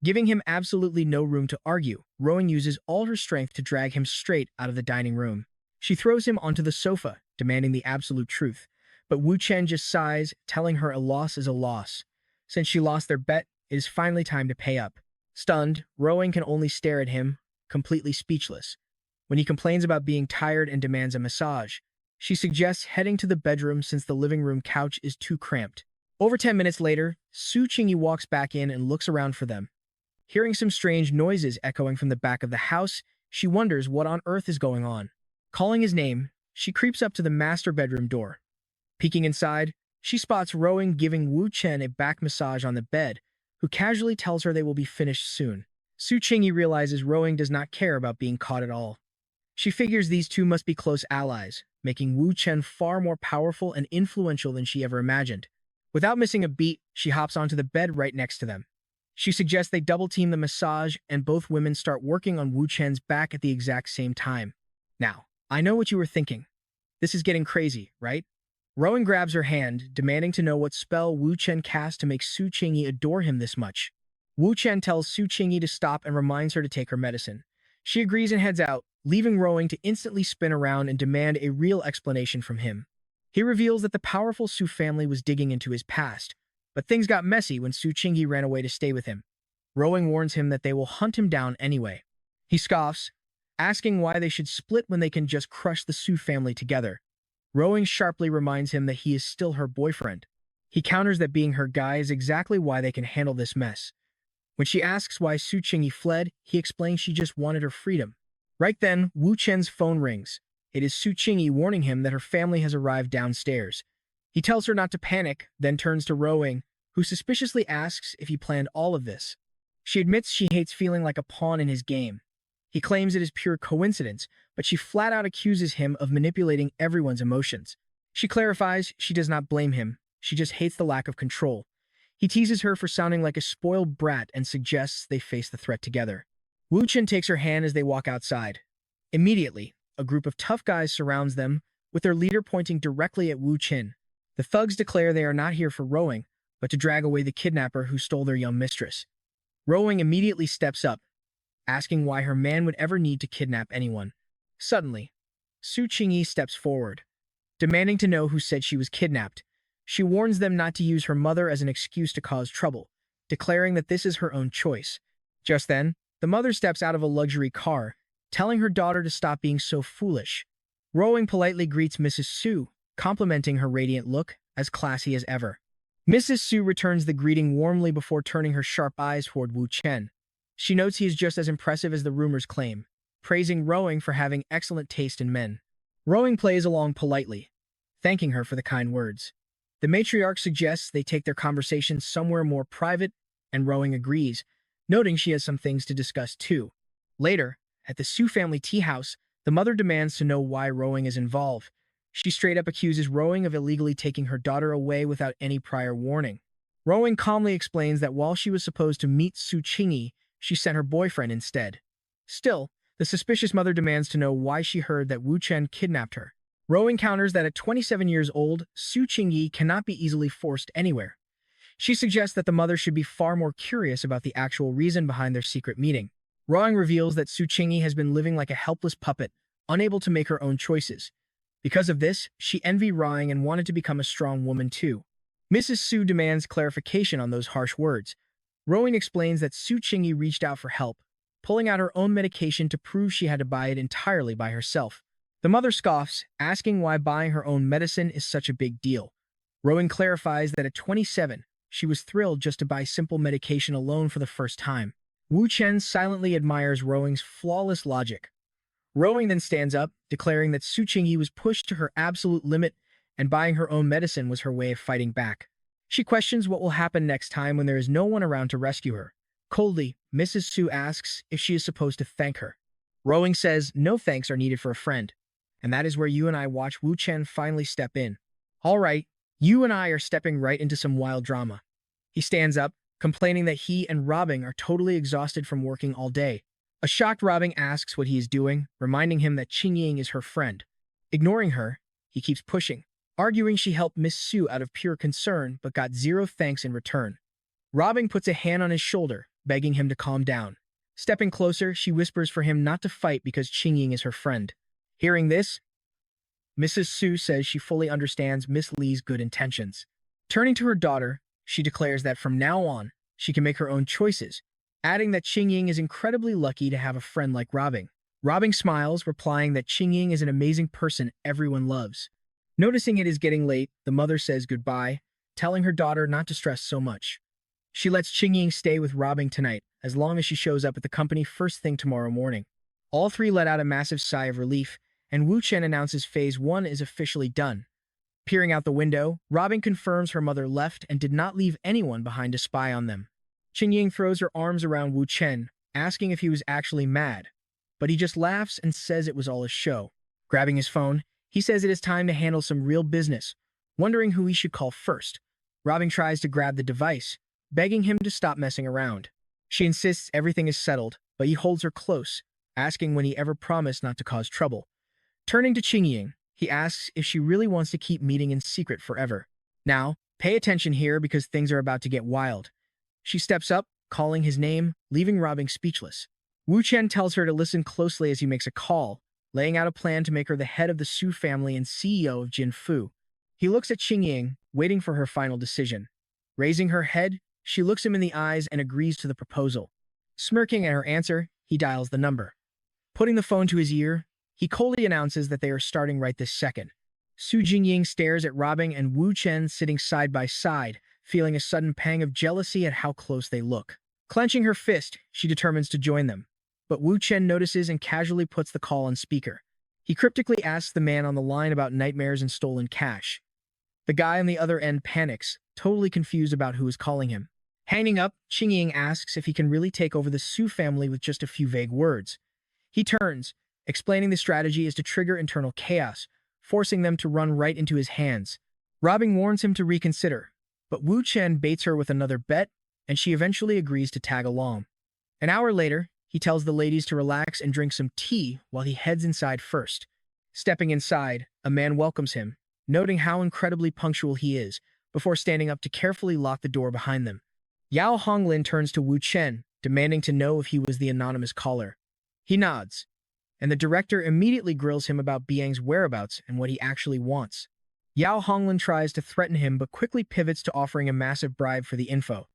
Giving him absolutely no room to argue, Rowing uses all her strength to drag him straight out of the dining room. She throws him onto the sofa, demanding the absolute truth. But Wu Chen just sighs, telling her a loss is a loss. Since she lost their bet, it is finally time to pay up. Stunned, Rowing can only stare at him, completely speechless. When he complains about being tired and demands a massage, she suggests heading to the bedroom since the living room couch is too cramped. Over 10 minutes later, Su Qingyi walks back in and looks around for them. Hearing some strange noises echoing from the back of the house, she wonders what on earth is going on. Calling his name, she creeps up to the master bedroom door. Peeking inside, she spots Rowing giving Wu Chen a back massage on the bed, who casually tells her they will be finished soon. Su Qingyi realizes Rowing does not care about being caught at all. She figures these two must be close allies, making Wu Chen far more powerful and influential than she ever imagined. Without missing a beat, she hops onto the bed right next to them. She suggests they double-team the massage, and both women start working on Wu Chen's back at the exact same time. Now, I know what you were thinking. This is getting crazy, right? Rowing grabs her hand, demanding to know what spell Wu Chen cast to make Su Qingyi adore him this much. Wu Chen tells Su Qingyi to stop and reminds her to take her medicine. She agrees and heads out, leaving Rowing to instantly spin around and demand a real explanation from him. He reveals that the powerful Su family was digging into his past, but things got messy when Su Qingyi ran away to stay with him. Rowing warns him that they will hunt him down anyway. He scoffs, asking why they should split when they can just crush the Su family together. Rowing sharply reminds him that he is still her boyfriend. He counters that being her guy is exactly why they can handle this mess. When she asks why Su Qingyi fled, he explains she just wanted her freedom. Right then, Wu Chen's phone rings. It is Su Qingyi warning him that her family has arrived downstairs. He tells her not to panic, then turns to Rowing, who suspiciously asks if he planned all of this. She admits she hates feeling like a pawn in his game. He claims it is pure coincidence, but she flat out accuses him of manipulating everyone's emotions. She clarifies she does not blame him, she just hates the lack of control. He teases her for sounding like a spoiled brat and suggests they face the threat together. Wu Chen takes her hand as they walk outside. Immediately, a group of tough guys surrounds them, with their leader pointing directly at Wu Chen. The thugs declare they are not here for rowing, but to drag away the kidnapper who stole their young mistress. Rowing immediately steps up, asking why her man would ever need to kidnap anyone. Suddenly, Su Qingyi steps forward, demanding to know who said she was kidnapped. She warns them not to use her mother as an excuse to cause trouble, declaring that this is her own choice. Just then, the mother steps out of a luxury car, telling her daughter to stop being so foolish. Rowing politely greets Mrs. Su, complimenting her radiant look, as classy as ever. Mrs. Su returns the greeting warmly before turning her sharp eyes toward Wu Chen. She notes he is just as impressive as the rumors claim, praising Rowing for having excellent taste in men. Rowing plays along politely, thanking her for the kind words. The matriarch suggests they take their conversation somewhere more private, and Rowing agrees, noting she has some things to discuss too. Later, at the Su family tea house, the mother demands to know why Rowing is involved. She straight up accuses Rowing of illegally taking her daughter away without any prior warning. Rowing calmly explains that while she was supposed to meet Su Qingyi, she sent her boyfriend instead. Still, the suspicious mother demands to know why she heard that Wu Chen kidnapped her. Rowing counters that at 27 years old, Su Qingyi cannot be easily forced anywhere. She suggests that the mother should be far more curious about the actual reason behind their secret meeting. Rowing reveals that Su Qingyi has been living like a helpless puppet, unable to make her own choices. Because of this, she envied Rowing and wanted to become a strong woman too. Mrs. Su demands clarification on those harsh words. Rowing explains that Su Qingyi reached out for help, pulling out her own medication to prove she had to buy it entirely by herself. The mother scoffs, asking why buying her own medicine is such a big deal. Rowing clarifies that at 27, she was thrilled just to buy simple medication alone for the first time. Wu Chen silently admires Rowing's flawless logic. Rowing then stands up, declaring that Su Qingyi was pushed to her absolute limit and buying her own medicine was her way of fighting back. She questions what will happen next time when there is no one around to rescue her. Coldly, Mrs. Su asks if she is supposed to thank her. Rowing says no thanks are needed for a friend. And that is where you and I watch Wu Chen finally step in. All right, you and I are stepping right into some wild drama. He stands up, complaining that he and Robin are totally exhausted from working all day. A shocked Robin asks what he is doing, reminding him that Qingying is her friend. Ignoring her, he keeps pushing, arguing she helped Miss Su out of pure concern but got zero thanks in return. Robin puts a hand on his shoulder, begging him to calm down. Stepping closer, she whispers for him not to fight because Qingying is her friend. Hearing this, Mrs. Su says she fully understands Miss Li's good intentions. Turning to her daughter, she declares that from now on, she can make her own choices, adding that Qingying is incredibly lucky to have a friend like Robin. Robin smiles, replying that Qingying is an amazing person everyone loves. Noticing it is getting late, the mother says goodbye, telling her daughter not to stress so much. She lets Qingying stay with Robin tonight, as long as she shows up at the company first thing tomorrow morning. All three let out a massive sigh of relief, and Wu Chen announces Phase 1 is officially done. Peering out the window, Robin confirms her mother left and did not leave anyone behind to spy on them. Qingying throws her arms around Wu Chen, asking if he was actually mad, but he just laughs and says it was all a show. Grabbing his phone, he says it is time to handle some real business, wondering who he should call first. Robin tries to grab the device, begging him to stop messing around. She insists everything is settled, but he holds her close, asking when he ever promised not to cause trouble. Turning to Qingying, he asks if she really wants to keep meeting in secret forever. Now, pay attention here because things are about to get wild. She steps up, calling his name, leaving Robin speechless. Wu Chen tells her to listen closely as he makes a call, laying out a plan to make her the head of the Su family and CEO of Jin Fu. He looks at Qingying, waiting for her final decision. Raising her head, she looks him in the eyes and agrees to the proposal. Smirking at her answer, he dials the number. Putting the phone to his ear, he coldly announces that they are starting right this second. Su Jingying stares at Robin and Wu Chen sitting side by side, feeling a sudden pang of jealousy at how close they look. Clenching her fist, she determines to join them. But Wu Chen notices and casually puts the call on speaker. He cryptically asks the man on the line about nightmares and stolen cash. The guy on the other end panics, totally confused about who is calling him. Hanging up, Qingying asks if he can really take over the Su family with just a few vague words. He turns, explaining the strategy is to trigger internal chaos, forcing them to run right into his hands. Robin warns him to reconsider, But Wu Chen baits her with another bet, and she eventually agrees to tag along. An hour later, he tells the ladies to relax and drink some tea while he heads inside first. Stepping inside, a man welcomes him, noting how incredibly punctual he is, before standing up to carefully lock the door behind them. Yao Honglin turns to Wu Chen, demanding to know if he was the anonymous caller. He nods, and the director immediately grills him about Biang's whereabouts and what he actually wants. Yao Honglin tries to threaten him but quickly pivots to offering a massive bribe for the info.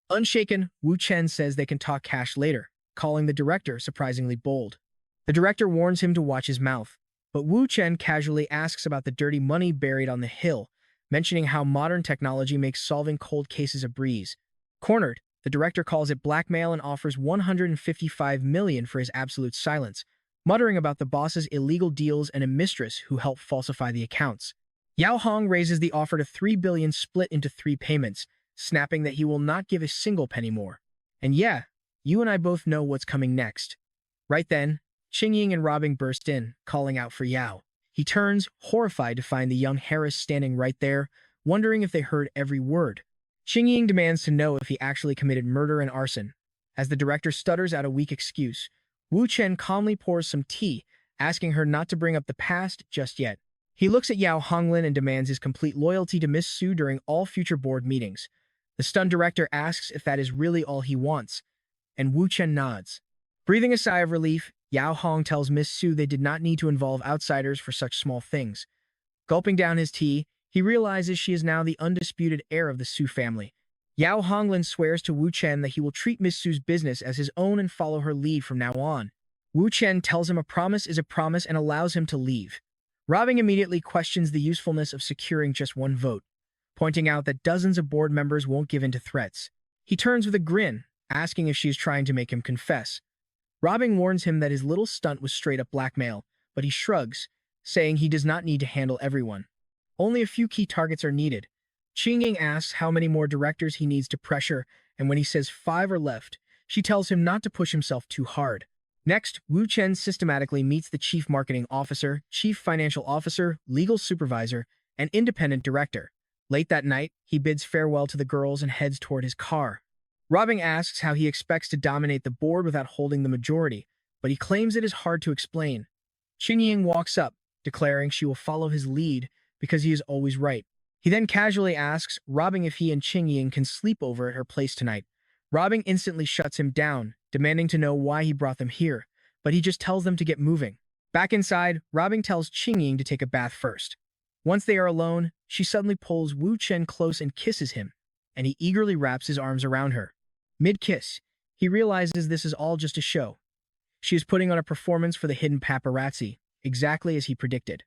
Unshaken, Wu Chen says they can talk cash later, calling the director surprisingly bold. The director warns him to watch his mouth, but Wu Chen casually asks about the dirty money buried on the hill, mentioning how modern technology makes solving cold cases a breeze. Cornered, the director calls it blackmail and offers 155 million for his absolute silence, muttering about the boss's illegal deals and a mistress who helped falsify the accounts. Yao Hong raises the offer to 3 billion split into 3 payments, snapping that he will not give a single penny more. And yeah, you and I both know what's coming next. Right then, Qingying and Robin burst in, calling out for Yao. He turns, horrified to find the young Harris standing right there, wondering if they heard every word. Qingying demands to know if he actually committed murder and arson. As the director stutters out a weak excuse, Wu Chen calmly pours some tea, asking her not to bring up the past just yet. He looks at Yao Honglin and demands his complete loyalty to Miss Su during all future board meetings. The stunned director asks if that is really all he wants, and Wu Chen nods. Breathing a sigh of relief, Yao Hong tells Miss Su they did not need to involve outsiders for such small things. Gulping down his tea, he realizes she is now the undisputed heir of the Su family. Yao Honglin swears to Wu Chen that he will treat Miss Su's business as his own and follow her lead from now on. Wu Chen tells him a promise is a promise and allows him to leave. Robin immediately questions the usefulness of securing just one vote, pointing out that dozens of board members won't give in to threats. He turns with a grin, asking if she is trying to make him confess. Robin warns him that his little stunt was straight-up blackmail, but he shrugs, saying he does not need to handle everyone. Only a few key targets are needed. Qingying asks how many more directors he needs to pressure, and when he says 5 are left, she tells him not to push himself too hard. Next, Wu Chen systematically meets the chief marketing officer, chief financial officer, legal supervisor, and independent director. Late that night, he bids farewell to the girls and heads toward his car. Robin asks how he expects to dominate the board without holding the majority, but he claims it is hard to explain. Qingying walks up, declaring she will follow his lead because he is always right. He then casually asks Robin if he and Qingying can sleep over at her place tonight. Robin instantly shuts him down, demanding to know why he brought them here, but he just tells them to get moving. Back inside, Robin tells Qingying to take a bath first. Once they are alone, she suddenly pulls Wu Chen close and kisses him, and he eagerly wraps his arms around her. Mid-kiss, he realizes this is all just a show. She is putting on a performance for the hidden paparazzi, exactly as he predicted.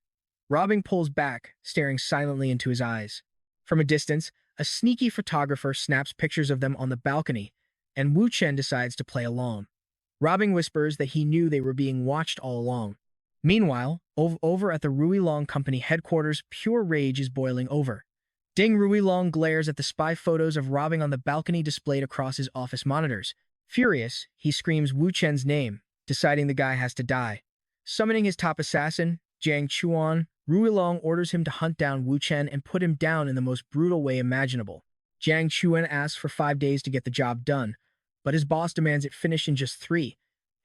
Robin pulls back, staring silently into his eyes. From a distance, a sneaky photographer snaps pictures of them on the balcony, and Wu Chen decides to play along. Robin whispers that he knew they were being watched all along. Meanwhile, over at the Ruilong Company headquarters, pure rage is boiling over. Ding Ruilong glares at the spy photos of Robin on the balcony displayed across his office monitors. Furious, he screams Wu Chen's name, deciding the guy has to die. Summoning his top assassin, Jiang Chuan, Ruilong orders him to hunt down Wu Chen and put him down in the most brutal way imaginable. Jiang Chuan asks for 5 days to get the job done, but his boss demands it finished in just 3.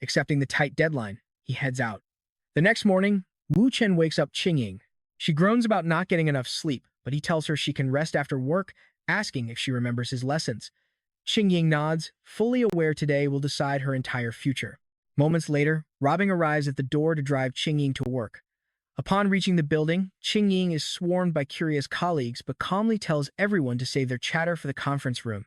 Accepting the tight deadline, he heads out. The next morning, Wu Chen wakes up Qingying. She groans about not getting enough sleep, but he tells her she can rest after work, asking if she remembers his lessons. Qingying nods, fully aware today will decide her entire future. Moments later, Robin arrives at the door to drive Qingying to work. Upon reaching the building, Qingying is swarmed by curious colleagues but calmly tells everyone to save their chatter for the conference room.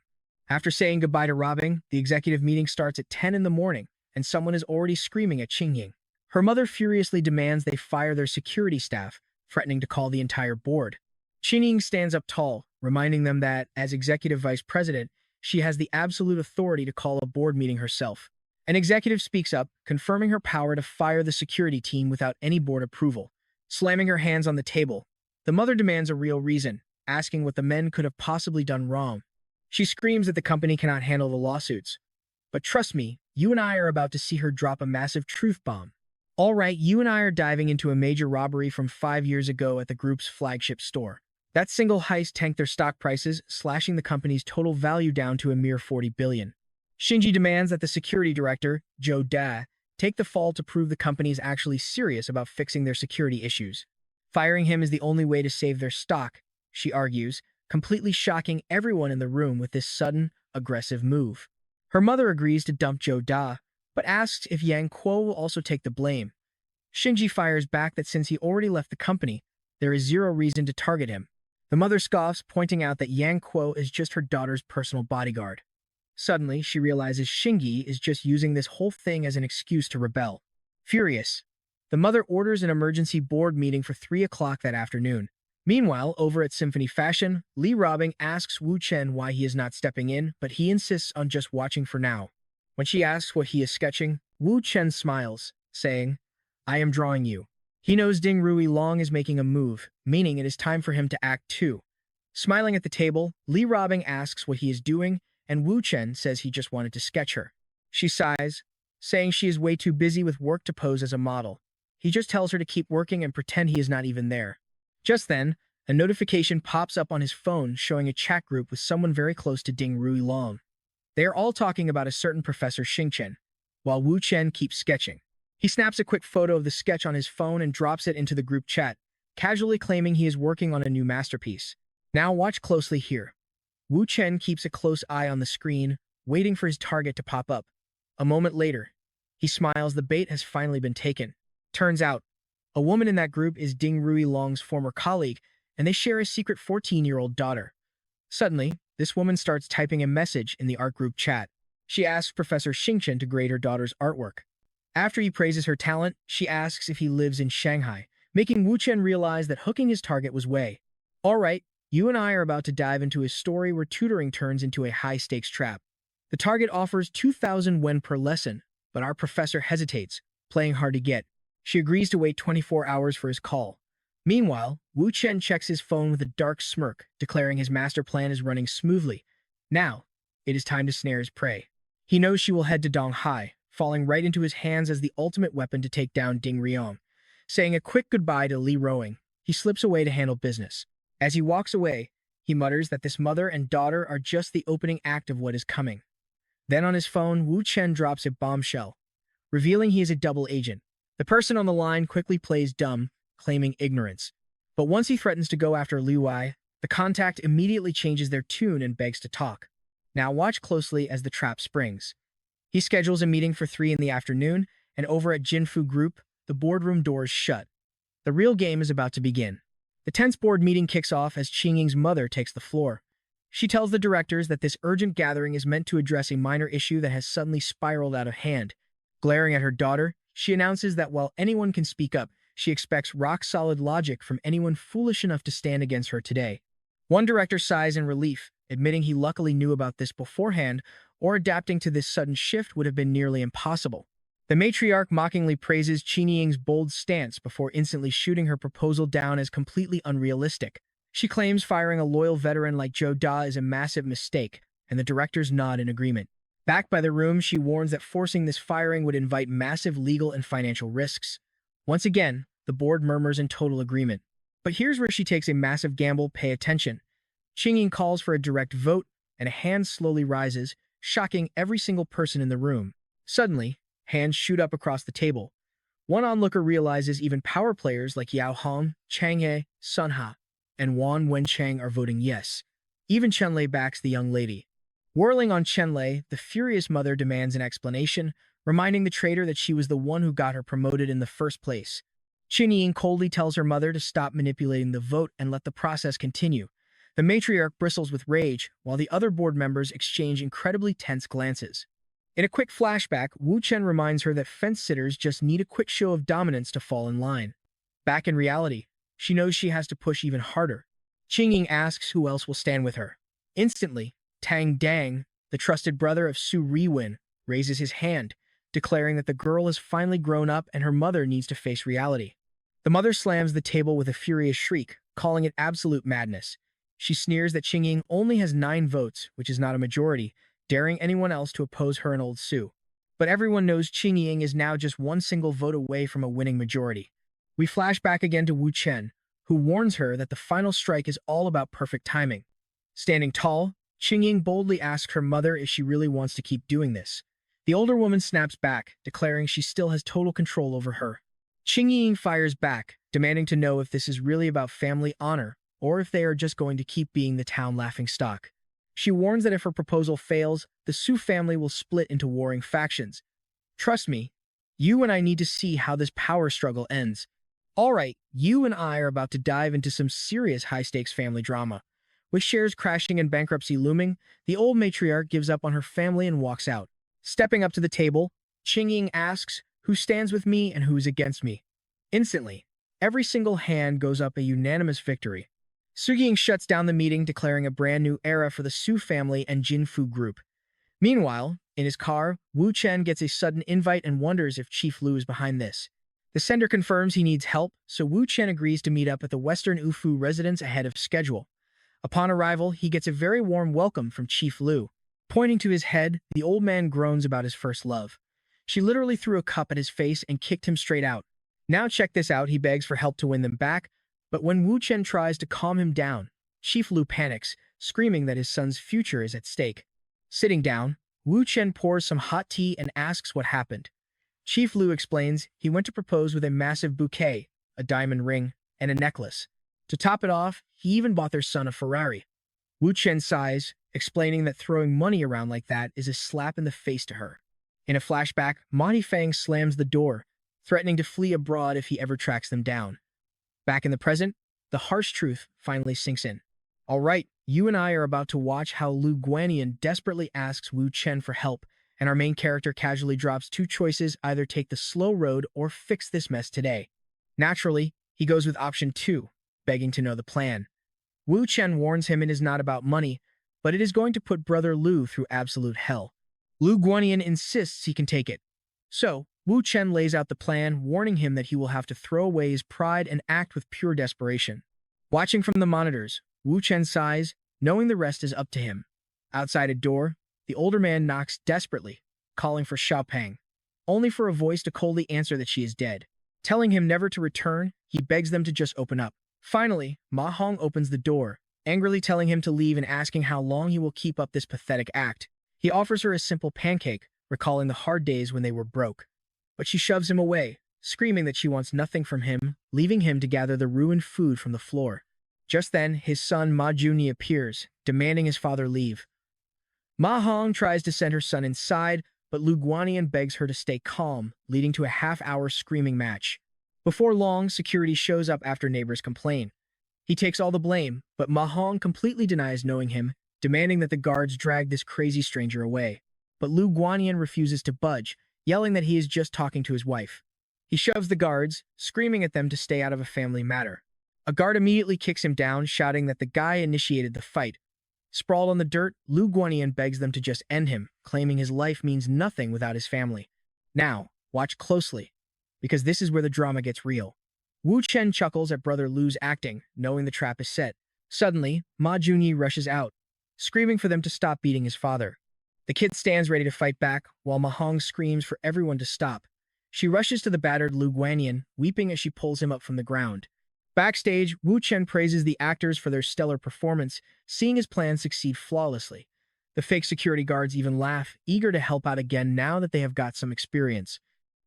After saying goodbye to Robin, the executive meeting starts at 10 in the morning, and someone is already screaming at Qingying. Her mother furiously demands they fire their security staff, threatening to call the entire board. Qingying stands up tall, reminding them that, as executive vice president, she has the absolute authority to call a board meeting herself. An executive speaks up, confirming her power to fire the security team without any board approval. Slamming her hands on the table, the mother demands a real reason, asking what the men could have possibly done wrong. She screams that the company cannot handle the lawsuits. But trust me, you and I are about to see her drop a massive truth bomb. All right, you and I are diving into a major robbery from 5 years ago at the group's flagship store. That single heist tanked their stock prices, slashing the company's total value down to a mere 40 billion. Shinji demands that the security director, Joe Da, take the fall to prove the company is actually serious about fixing their security issues. Firing him is the only way to save their stock, she argues, completely shocking everyone in the room with this sudden, aggressive move. Her mother agrees to dump Joe Da, but asks if Yang Kuo will also take the blame. Shinji fires back that since he already left the company, there is zero reason to target him. The mother scoffs, pointing out that Yang Kuo is just her daughter's personal bodyguard. Suddenly, she realizes Shinji is just using this whole thing as an excuse to rebel. Furious, the mother orders an emergency board meeting for 3 o'clock that afternoon. Meanwhile, over at Symphony Fashion, Lee Robing asks Wu Chen why he is not stepping in, but he insists on just watching for now. When she asks what he is sketching, Wu Chen smiles, saying, "I am drawing you." He knows Ding Rui Long is making a move, meaning it is time for him to act too. Smiling at the table, Lee Robing asks what he is doing, and Wu Chen says he just wanted to sketch her. She sighs, saying she is way too busy with work to pose as a model. He just tells her to keep working and pretend he is not even there. Just then, a notification pops up on his phone showing a chat group with someone very close to Ding Rui Long. They are all talking about a certain Professor Xingchen, while Wu Chen keeps sketching. He snaps a quick photo of the sketch on his phone and drops it into the group chat, casually claiming he is working on a new masterpiece. Now watch closely here. Wu Chen keeps a close eye on the screen, waiting for his target to pop up. A moment later, he smiles. The bait has finally been taken. Turns out, a woman in that group is Ding Rui Long's former colleague, and they share a secret 14-year-old daughter. Suddenly, this woman starts typing a message in the art group chat. She asks Professor Xingchen to grade her daughter's artwork. After he praises her talent, she asks if he lives in Shanghai, making Wu Chen realize that hooking his target was way. All right, you and I are about to dive into a story where tutoring turns into a high-stakes trap. The target offers 2,000 yen per lesson, but our professor hesitates, playing hard to get. She agrees to wait 24 hours for his call. Meanwhile, Wu Chen checks his phone with a dark smirk, declaring his master plan is running smoothly. Now, it is time to snare his prey. He knows she will head to Donghai, falling right into his hands as the ultimate weapon to take down Ding Riong. Saying a quick goodbye to Li Rowing, he slips away to handle business. As he walks away, he mutters that this mother and daughter are just the opening act of what is coming. Then on his phone, Wu Chen drops a bombshell, revealing he is a double agent. The person on the line quickly plays dumb, claiming ignorance. But once he threatens to go after Liu Wei, the contact immediately changes their tune and begs to talk. Now watch closely as the trap springs. He schedules a meeting for 3 in the afternoon, and over at Jinfu Group, the boardroom doors shut. The real game is about to begin. The tense board meeting kicks off as Qingying's mother takes the floor. She tells the directors that this urgent gathering is meant to address a minor issue that has suddenly spiraled out of hand. Glaring at her daughter, she announces that while anyone can speak up, she expects rock-solid logic from anyone foolish enough to stand against her today. One director sighs in relief, admitting he luckily knew about this beforehand, or adapting to this sudden shift would have been nearly impossible. The matriarch mockingly praises Qingying's bold stance before instantly shooting her proposal down as completely unrealistic. She claims firing a loyal veteran like Zhou Da is a massive mistake, and the directors nod in agreement. Backed by the room, she warns that forcing this firing would invite massive legal and financial risks. Once again, the board murmurs in total agreement. But here's where she takes a massive gamble. Pay attention. Qingying calls for a direct vote, and a hand slowly rises, shocking every single person in the room. Suddenly, hands shoot up across the table. One onlooker realizes even power players like Yao Hong, Chang He, Sun Ha, and Wan Wenchang are voting yes. Even Chenlei backs the young lady. Whirling on Chenlei, the furious mother demands an explanation, reminding the traitor that she was the one who got her promoted in the first place. Qingying coldly tells her mother to stop manipulating the vote and let the process continue. The matriarch bristles with rage, while the other board members exchange incredibly tense glances. In a quick flashback, Wu Chen reminds her that fence-sitters just need a quick show of dominance to fall in line. Back in reality, she knows she has to push even harder. Qingying asks who else will stand with her. Instantly, Tang Dang, the trusted brother of Su Riwin, raises his hand, declaring that the girl has finally grown up and her mother needs to face reality. The mother slams the table with a furious shriek, calling it absolute madness. She sneers that Qingying only has 9 votes, which is not a majority, daring anyone else to oppose her and old Su. But everyone knows Qingying is now just one single vote away from a winning majority. We flash back again to Wu Chen, who warns her that the final strike is all about perfect timing. Standing tall, Qingying boldly asks her mother if she really wants to keep doing this. The older woman snaps back, declaring she still has total control over her. Qingying fires back, demanding to know if this is really about family honor or if they are just going to keep being the town laughingstock. She warns that if her proposal fails, the Su family will split into warring factions. Trust me, you and I need to see how this power struggle ends. Alright, you and I are about to dive into some serious high-stakes family drama. With shares crashing and bankruptcy looming, the old matriarch gives up on her family and walks out. Stepping up to the table, Qingying asks, "Who stands with me and who is against me?" Instantly, every single hand goes up, a unanimous victory. Sugiying shuts down the meeting, declaring a brand new era for the Su family and Jinfu group. Meanwhile, in his car, Wu Chen gets a sudden invite and wonders if Chief Lu is behind this. The sender confirms he needs help, so Wu Chen agrees to meet up at the Western Ufu residence ahead of schedule. Upon arrival, he gets a very warm welcome from Chief Lu. Pointing to his head, the old man groans about his first love. She literally threw a cup at his face and kicked him straight out. Now check this out, he begs for help to win them back, but when Wu Chen tries to calm him down, Chief Lu panics, screaming that his son's future is at stake. Sitting down, Wu Chen pours some hot tea and asks what happened. Chief Lu explains he went to propose with a massive bouquet, a diamond ring, and a necklace. To top it off, he even bought their son a Ferrari. Wu Chen sighs, explaining that throwing money around like that is a slap in the face to her. In a flashback, Monty Fang slams the door, threatening to flee abroad if he ever tracks them down. Back in the present, the harsh truth finally sinks in. Alright, you and I are about to watch how Lu Guanyin desperately asks Wu Chen for help, and our main character casually drops two choices: either take the slow road or fix this mess today. Naturally, he goes with option 2, begging to know the plan. Wu Chen warns him it is not about money, but it is going to put brother Lu through absolute hell. Lu Guanyin insists he can take it. So, Wu Chen lays out the plan, warning him that he will have to throw away his pride and act with pure desperation. Watching from the monitors, Wu Chen sighs, knowing the rest is up to him. Outside a door, the older man knocks desperately, calling for Xiaopeng, only for a voice to coldly answer that she is dead. Telling him never to return, he begs them to just open up. Finally, Ma Hong opens the door, angrily telling him to leave and asking how long he will keep up this pathetic act. He offers her a simple pancake, recalling the hard days when they were broke. But she shoves him away, screaming that she wants nothing from him, leaving him to gather the ruined food from the floor. Just then, his son Ma Junyi appears, demanding his father leave. Ma Hong tries to send her son inside, but Lu Guanyin begs her to stay calm, leading to a half-hour screaming match. Before long, security shows up after neighbors complain. He takes all the blame, but Ma Hong completely denies knowing him, demanding that the guards drag this crazy stranger away. But Lu Guanyin refuses to budge, yelling that he is just talking to his wife. He shoves the guards, screaming at them to stay out of a family matter. A guard immediately kicks him down, shouting that the guy initiated the fight. Sprawled on the dirt, Lu Guanyin begs them to just end him, claiming his life means nothing without his family. Now, watch closely, because this is where the drama gets real. Wu Chen chuckles at brother Lu's acting, knowing the trap is set. Suddenly, Ma Junyi rushes out, screaming for them to stop beating his father. The kid stands ready to fight back, while Ma Hong screams for everyone to stop. She rushes to the battered Lu Guanyin, weeping as she pulls him up from the ground. Backstage, Wu Chen praises the actors for their stellar performance, seeing his plan succeed flawlessly. The fake security guards even laugh, eager to help out again now that they have got some experience.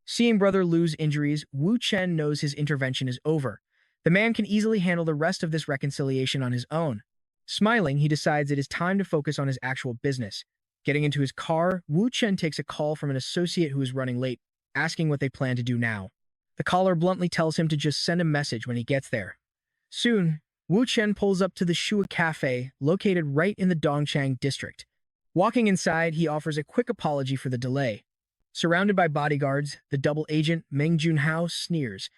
Seeing brother Lu's injuries, Wu Chen knows his intervention is over. The man can easily handle the rest of this reconciliation on his own. Smiling, he decides it is time to focus on his actual business. Getting into his car, Wu Chen takes a call from an associate who is running late, asking what they plan to do now. The caller bluntly tells him to just send a message when he gets there. Soon, Wu Chen pulls up to the Shua Cafe, located right in the Dongchang district. Walking inside, he offers a quick apology for the delay. Surrounded by bodyguards, the double agent Meng Junhao sneers,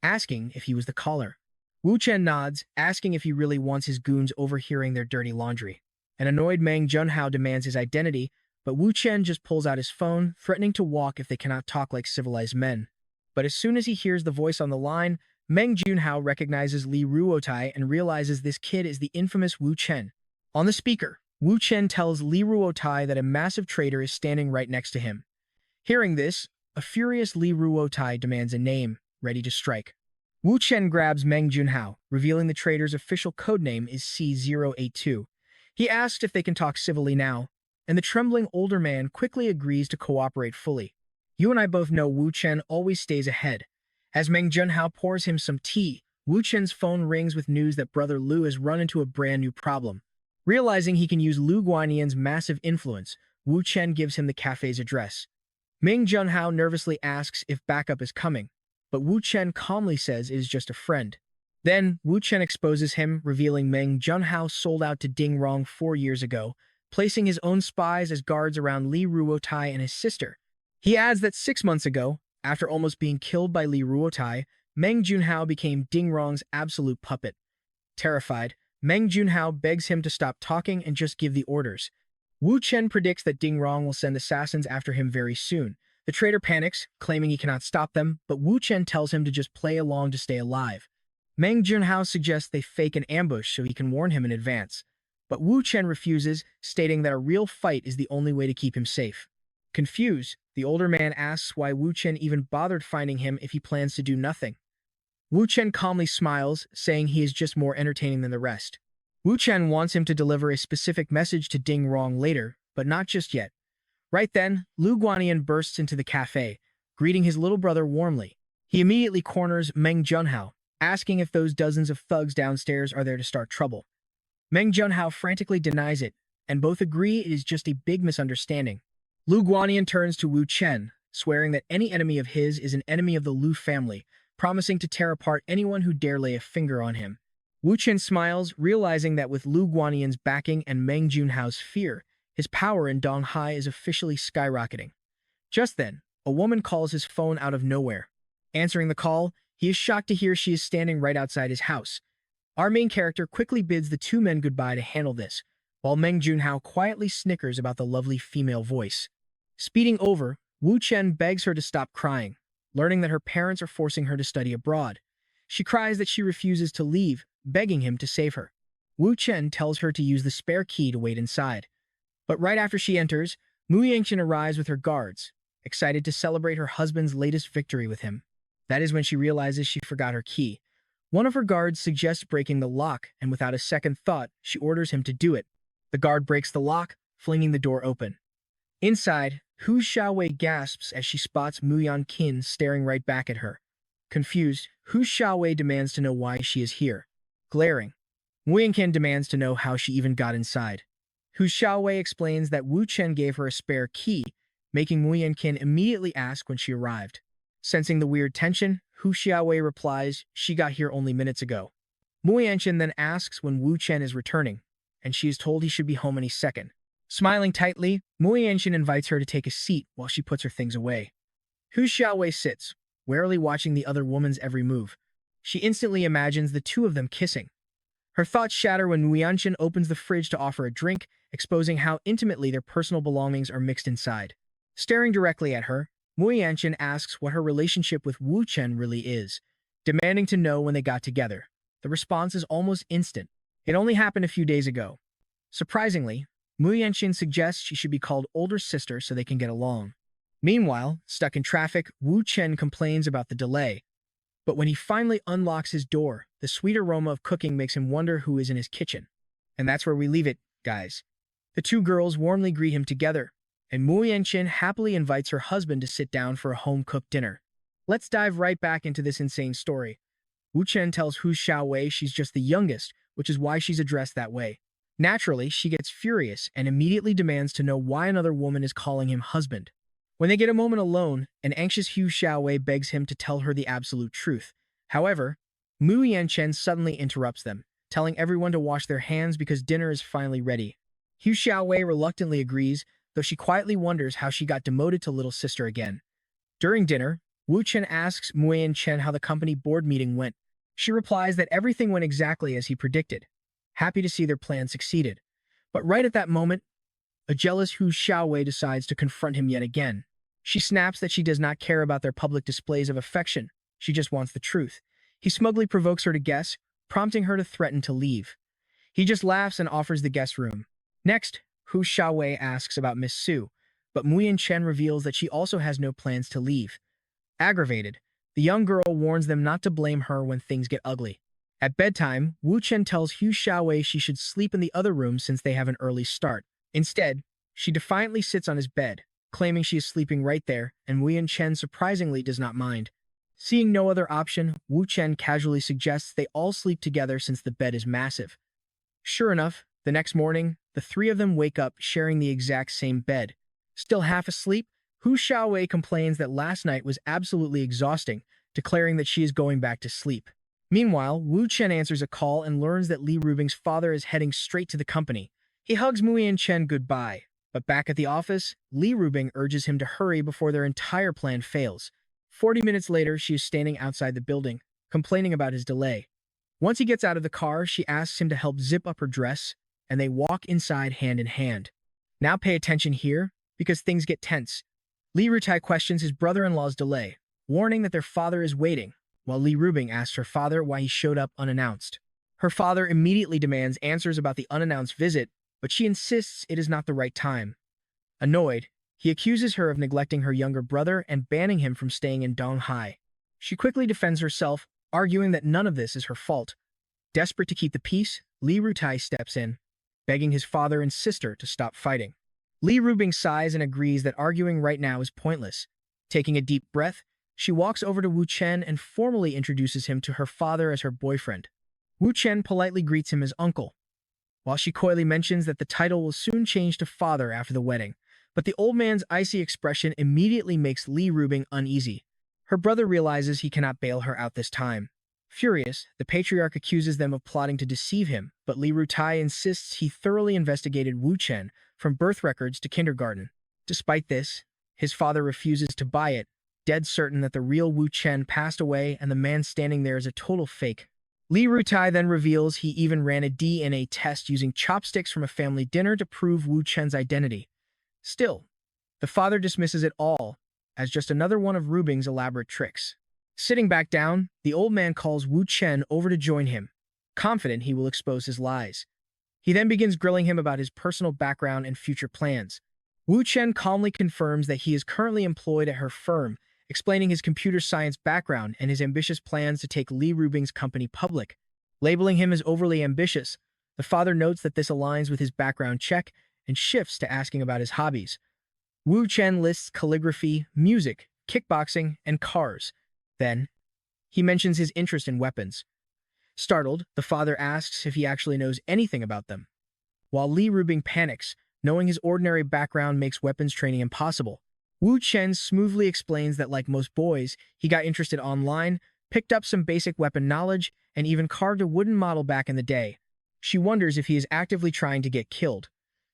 asking if he was the caller. Wu Chen nods, asking if he really wants his goons overhearing their dirty laundry. An annoyed Meng Junhao demands his identity, but Wu Chen just pulls out his phone, threatening to walk if they cannot talk like civilized men. But as soon as he hears the voice on the line, Meng Junhao recognizes Li Ruotai and realizes this kid is the infamous Wu Chen. On the speaker, Wu Chen tells Li Ruotai that a massive traitor is standing right next to him. Hearing this, a furious Li Ruotai demands a name, ready to strike. Wu Chen grabs Meng Junhao, revealing the traitor's official codename is C082. He asks if they can talk civilly now, and the trembling older man quickly agrees to cooperate fully. You and I both know Wu Chen always stays ahead. As Meng Junhao pours him some tea, Wu Chen's phone rings with news that brother Lu has run into a brand new problem. Realizing he can use Lu Guanyan's massive influence, Wu Chen gives him the cafe's address. Meng Junhao nervously asks if backup is coming, but Wu Chen calmly says it is just a friend. Then, Wu Chen exposes him, revealing Meng Junhao sold out to Ding Rong 4 years ago, placing his own spies as guards around Li Ruotai and his sister. He adds that 6 months ago, after almost being killed by Li Ruotai, Meng Junhao became Ding Rong's absolute puppet. Terrified, Meng Junhao begs him to stop talking and just give the orders. Wu Chen predicts that Ding Rong will send assassins after him very soon. The traitor panics, claiming he cannot stop them, but Wu Chen tells him to just play along to stay alive. Meng Junhao suggests they fake an ambush so he can warn him in advance. But Wu Chen refuses, stating that a real fight is the only way to keep him safe. Confused, the older man asks why Wu Chen even bothered finding him if he plans to do nothing. Wu Chen calmly smiles, saying he is just more entertaining than the rest. Wu Chen wants him to deliver a specific message to Ding Rong later, but not just yet. Right then, Lu Guanyan bursts into the cafe, greeting his little brother warmly. He immediately corners Meng Junhao, asking if those dozens of thugs downstairs are there to start trouble. Meng Junhao frantically denies it, and both agree it is just a big misunderstanding. Lu Guanyan turns to Wu Chen, swearing that any enemy of his is an enemy of the Lu family, promising to tear apart anyone who dare lay a finger on him. Wu Chen smiles, realizing that with Lu Guanyan's backing and Meng Junhao's fear, his power in Donghai is officially skyrocketing. Just then, a woman calls his phone out of nowhere. Answering the call, he is shocked to hear she is standing right outside his house. Our main character quickly bids the two men goodbye to handle this, while Meng Junhao quietly snickers about the lovely female voice. Speeding over, Wu Chen begs her to stop crying, learning that her parents are forcing her to study abroad. She cries that she refuses to leave, begging him to save her. Wu Chen tells her to use the spare key to wait inside. But right after she enters, Mu Yangchen arrives with her guards, excited to celebrate her husband's latest victory with him. That is when she realizes she forgot her key. One of her guards suggests breaking the lock, and without a second thought, she orders him to do it. The guard breaks the lock, flinging the door open. Inside, Hu Xiaowei gasps as she spots Mu Yanqin staring right back at her. Confused, Hu Xiaowei demands to know why she is here. Glaring, Mu Yanqin demands to know how she even got inside. Hu Xiaowei explains that Wu Chen gave her a spare key, making Mu Yanqin immediately ask when she arrived. Sensing the weird tension, Hu Xiaowei replies she got here only minutes ago. Mu Yanqin then asks when Wu Chen is returning, and she is told he should be home any second. Smiling tightly, Mu Yanqin invites her to take a seat while she puts her things away. Hu Xiaowei sits, warily watching the other woman's every move. She instantly imagines the two of them kissing. Her thoughts shatter when Mu Yanqin opens the fridge to offer a drink, exposing how intimately their personal belongings are mixed inside. Staring directly at her, Mu Yanqin asks what her relationship with Wu Chen really is, demanding to know when they got together. The response is almost instant. It only happened a few days ago. Surprisingly, Mu Yanqin suggests she should be called older sister so they can get along. Meanwhile, stuck in traffic, Wu Chen complains about the delay. But when he finally unlocks his door, the sweet aroma of cooking makes him wonder who is in his kitchen. And that's where we leave it, guys. The two girls warmly greet him together, and Mu Yanqin happily invites her husband to sit down for a home-cooked dinner. Let's dive right back into this insane story. Wu Chen tells Hu Xiaowei she's just the youngest, which is why she's addressed that way. Naturally, she gets furious and immediately demands to know why another woman is calling him husband. When they get a moment alone, an anxious Hu Xiaowei begs him to tell her the absolute truth. However, Mu Yanqin suddenly interrupts them, telling everyone to wash their hands because dinner is finally ready. Hu Xiaowei reluctantly agrees, though she quietly wonders how she got demoted to little sister again. During dinner, Wu Chen asks Mu Yanqin how the company board meeting went. She replies that everything went exactly as he predicted, happy to see their plan succeeded. But right at that moment, a jealous Hu Xiaowei decides to confront him yet again. She snaps that she does not care about their public displays of affection, she just wants the truth. He smugly provokes her to guess, prompting her to threaten to leave. He just laughs and offers the guest room. Next, Hu Xiaowei asks about Miss Su, but Mu Yanqin reveals that she also has no plans to leave. Aggravated, The young girl warns them not to blame her when things get ugly. At bedtime, Wu Chen tells Hu Xiaowei she should sleep in the other room since they have an early start. Instead, she defiantly sits on his bed, claiming she is sleeping right there, and Wu Chen surprisingly does not mind. Seeing no other option, Wu Chen casually suggests they all sleep together since the bed is massive. Sure enough, the next morning, the three of them wake up sharing the exact same bed. Still half asleep, Hu Xiaowei complains that last night was absolutely exhausting, declaring that she is going back to sleep. Meanwhile, Wu Chen answers a call and learns that Li Rubing's father is heading straight to the company. He hugs Mu Chen goodbye, but back at the office, Li Rubing urges him to hurry before their entire plan fails. 40 minutes later, she is standing outside the building, complaining about his delay. Once he gets out of the car, she asks him to help zip up her dress, and they walk inside hand in hand. Now pay attention here, because things get tense. Li Rutai questions his brother-in-law's delay, warning that their father is waiting, while Li Rubing asks her father why he showed up unannounced. Her father immediately demands answers about the unannounced visit, but she insists it is not the right time. Annoyed, he accuses her of neglecting her younger brother and banning him from staying in Donghai. She quickly defends herself, arguing that none of this is her fault. Desperate to keep the peace, Li Rutai steps in, begging his father and sister to stop fighting. Li Rubing sighs and agrees that arguing right now is pointless. Taking a deep breath, she walks over to Wu Chen and formally introduces him to her father as her boyfriend. Wu Chen politely greets him as uncle, while she coyly mentions that the title will soon change to father after the wedding. But the old man's icy expression immediately makes Li Rubing uneasy. Her brother realizes he cannot bail her out this time. Furious, the patriarch accuses them of plotting to deceive him, but Li Rutai insists he thoroughly investigated Wu Chen, from birth records to kindergarten. Despite this, his father refuses to buy it, dead certain that the real Wu Chen passed away and the man standing there is a total fake. Li Rutai then reveals he even ran a DNA test using chopsticks from a family dinner to prove Wu Chen's identity. Still, the father dismisses it all as just another one of Rubing's elaborate tricks. Sitting back down, the old man calls Wu Chen over to join him, confident he will expose his lies. He then begins grilling him about his personal background and future plans. Wu Chen calmly confirms that he is currently employed at her firm, explaining his computer science background and his ambitious plans to take Li Rubing's company public. Labeling him as overly ambitious, the father notes that this aligns with his background check and shifts to asking about his hobbies. Wu Chen lists calligraphy, music, kickboxing, and cars. Then, he mentions his interest in weapons. Startled, the father asks if he actually knows anything about them. While Li Rubing panics, knowing his ordinary background makes weapons training impossible. Wu Chen smoothly explains that like most boys, he got interested online, picked up some basic weapon knowledge, and even carved a wooden model back in the day. She wonders if he is actively trying to get killed.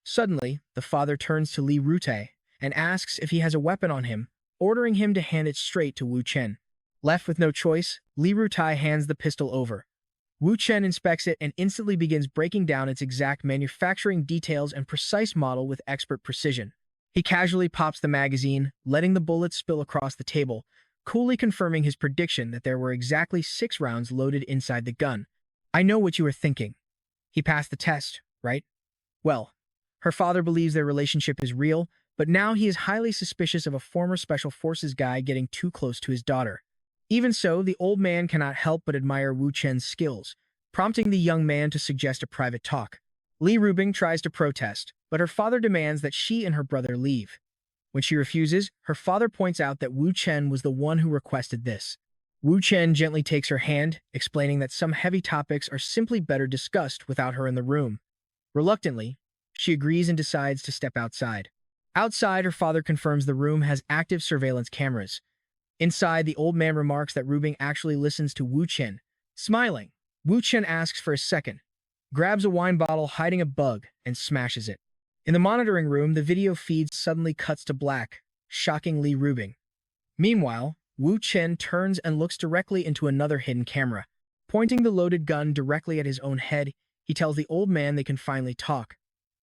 Suddenly, the father turns to Li Rutai and asks if he has a weapon on him, ordering him to hand it straight to Wu Chen. Left with no choice, Li Rutai hands the pistol over. Wu Chen inspects it and instantly begins breaking down its exact manufacturing details and precise model with expert precision. He casually pops the magazine, letting the bullets spill across the table, coolly confirming his prediction that there were exactly 6 rounds loaded inside the gun. I know what you are thinking. He passed the test, right? Well, her father believes their relationship is real, but now he is highly suspicious of a former Special Forces guy getting too close to his daughter. Even so, the old man cannot help but admire Wu Chen's skills, prompting the young man to suggest a private talk. Li Rubing tries to protest, but her father demands that she and her brother leave. When she refuses, her father points out that Wu Chen was the one who requested this. Wu Chen gently takes her hand, explaining that some heavy topics are simply better discussed without her in the room. Reluctantly, she agrees and decides to step outside. Outside, her father confirms the room has active surveillance cameras. Inside, the old man remarks that Rubing actually listens to Wu Chen. Smiling, Wu Chen asks for a second, grabs a wine bottle hiding a bug, and smashes it. In the monitoring room, the video feed suddenly cuts to black, shocking Li Rubing. Meanwhile, Wu Chen turns and looks directly into another hidden camera. Pointing the loaded gun directly at his own head, he tells the old man they can finally talk.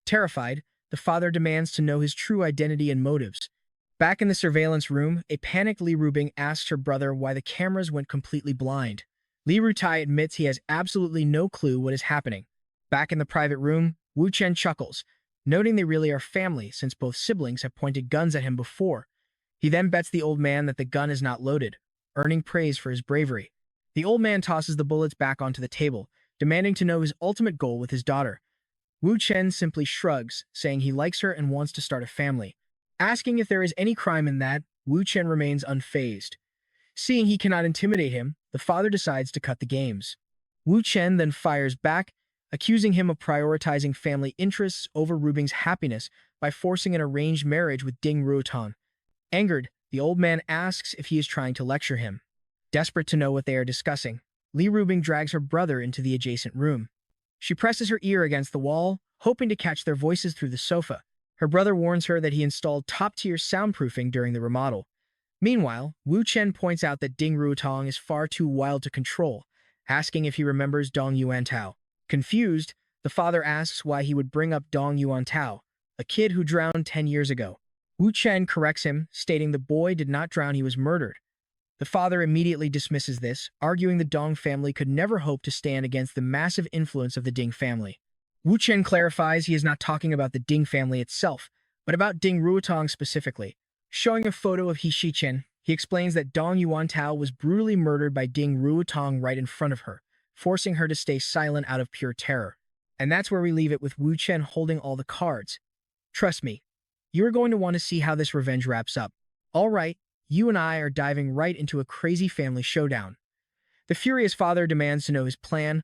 Terrified, the father demands to know his true identity and motives. Back in the surveillance room, a panicked Li Rubing asks her brother why the cameras went completely blind. Li Rutai admits he has absolutely no clue what is happening. Back in the private room, Wu Chen chuckles, noting they really are family since both siblings have pointed guns at him before. He then bets the old man that the gun is not loaded, earning praise for his bravery. The old man tosses the bullets back onto the table, demanding to know his ultimate goal with his daughter. Wu Chen simply shrugs, saying he likes her and wants to start a family. Asking if there is any crime in that, Wu Chen remains unfazed. Seeing he cannot intimidate him, the father decides to cut the games. Wu Chen then fires back, accusing him of prioritizing family interests over Rubing's happiness by forcing an arranged marriage with Ding Ruotong. Angered, the old man asks if he is trying to lecture him. Desperate to know what they are discussing, Li Rubing drags her brother into the adjacent room. She presses her ear against the wall, hoping to catch their voices through the sofa. Her brother warns her that he installed top-tier soundproofing during the remodel. Meanwhile, Wu Chen points out that Ding Ruotong is far too wild to control, asking if he remembers Dong Yuantao. Confused, the father asks why he would bring up Dong Yuantao, a kid who drowned 10 years ago. Wu Chen corrects him, stating the boy did not drown, he was murdered. The father immediately dismisses this, arguing the Dong family could never hope to stand against the massive influence of the Ding family. Wu Chen clarifies he is not talking about the Ding family itself, but about Ding Ruotong specifically. Showing a photo of He Shichen, he explains that Dong Yuantao was brutally murdered by Ding Ruotong right in front of her, forcing her to stay silent out of pure terror. And that's where we leave it, with Wu Chen holding all the cards. Trust me, you are going to want to see how this revenge wraps up. Alright, you and I are diving right into a crazy family showdown. The furious father demands to know his plan,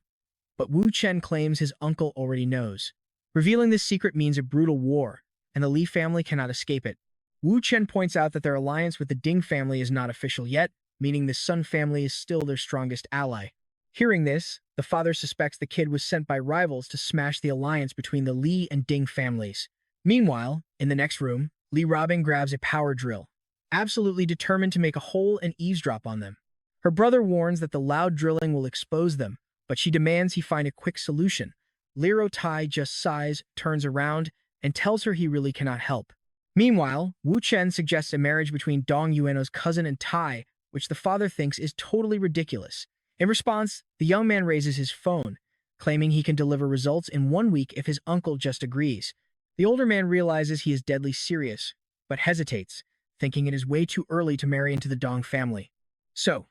but Wu Chen claims his uncle already knows. Revealing this secret means a brutal war, and the Li family cannot escape it. Wu Chen points out that their alliance with the Ding family is not official yet, meaning the Sun family is still their strongest ally. Hearing this, the father suspects the kid was sent by rivals to smash the alliance between the Li and Ding families. Meanwhile, in the next room, Li Robin grabs a power drill, absolutely determined to make a hole and eavesdrop on them. Her brother warns that the loud drilling will expose them, but she demands he find a quick solution. Liro Tai just sighs, turns around, and tells her he really cannot help. Meanwhile, Wu Chen suggests a marriage between Dong Yuano's cousin and Tai, which the father thinks is totally ridiculous. In response, the young man raises his phone, claiming he can deliver results in 1 week if his uncle just agrees. The older man realizes he is deadly serious, but hesitates, thinking it is way too early to marry into the Dong family. So,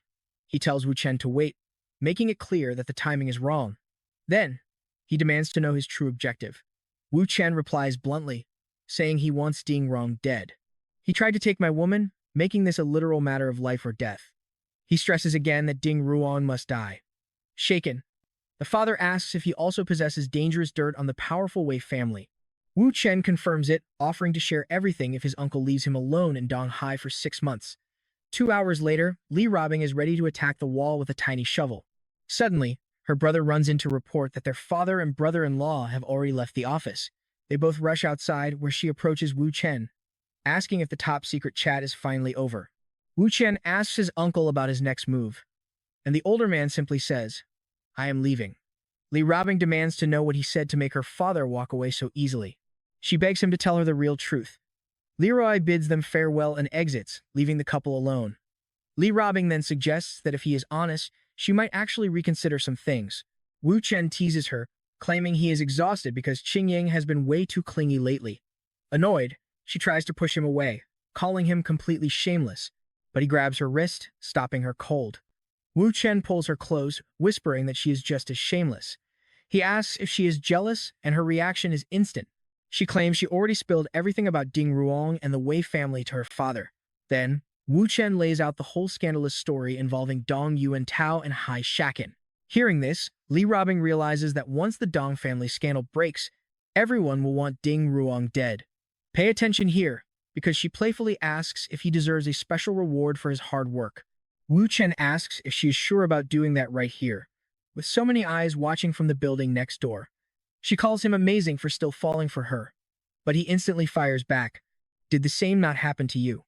he tells Wu Chen to wait, making it clear that the timing is wrong. Then, he demands to know his true objective. Wu Chen replies bluntly, saying he wants Ding Rong dead. He tried to take my woman, making this a literal matter of life or death. He stresses again that Ding Ruong must die. Shaken, the father asks if he also possesses dangerous dirt on the powerful Wei family. Wu Chen confirms it, offering to share everything if his uncle leaves him alone in Donghai for 6 months. 2 hours later, Li Robing is ready to attack the wall with a tiny shovel. Suddenly, her brother runs in to report that their father and brother-in-law have already left the office. They both rush outside, where she approaches Wu Chen, asking if the top-secret chat is finally over. Wu Chen asks his uncle about his next move, and the older man simply says, "I am leaving." Li Robing demands to know what he said to make her father walk away so easily. She begs him to tell her the real truth. Leroy bids them farewell and exits, leaving the couple alone. Li Robing then suggests that if he is honest, she might actually reconsider some things. Wu Chen teases her, claiming he is exhausted because Qingying has been way too clingy lately. Annoyed, she tries to push him away, calling him completely shameless, but he grabs her wrist, stopping her cold. Wu Chen pulls her close, whispering that she is just as shameless. He asks if she is jealous, and her reaction is instant. She claims she already spilled everything about Ding Ruong and the Wei family to her father. Then, Wu Chen lays out the whole scandalous story involving Dong Yuantao and Hai Shakin. Hearing this, Li Robing realizes that once the Dong family scandal breaks, everyone will want Ding Ruong dead. Pay attention here, because she playfully asks if he deserves a special reward for his hard work. Wu Chen asks if she is sure about doing that right here, with so many eyes watching from the building next door. She calls him amazing for still falling for her, but he instantly fires back. Did the same not happen to you?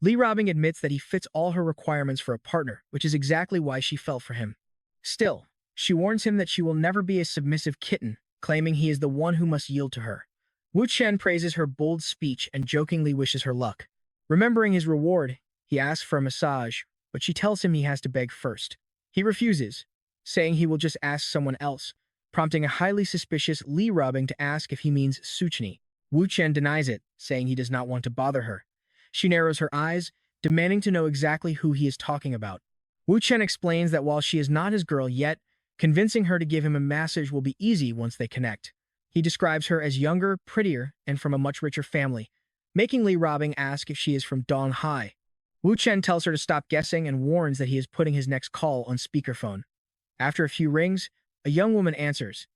Li Robing admits that he fits all her requirements for a partner, which is exactly why she fell for him. Still, she warns him that she will never be a submissive kitten, claiming he is the one who must yield to her. Wu Chen praises her bold speech and jokingly wishes her luck. Remembering his reward, he asks for a massage, but she tells him he has to beg first. He refuses, saying he will just ask someone else, prompting a highly suspicious Li Robing to ask if he means Suchni. Wu Chen denies it, saying he does not want to bother her. She narrows her eyes, demanding to know exactly who he is talking about. Wu Chen explains that while she is not his girl yet, convincing her to give him a massage will be easy once they connect. He describes her as younger, prettier, and from a much richer family, making Li Robing ask if she is from Dong Hai. Wu Chen tells her to stop guessing and warns that he is putting his next call on speakerphone. After a few rings, a young woman answers,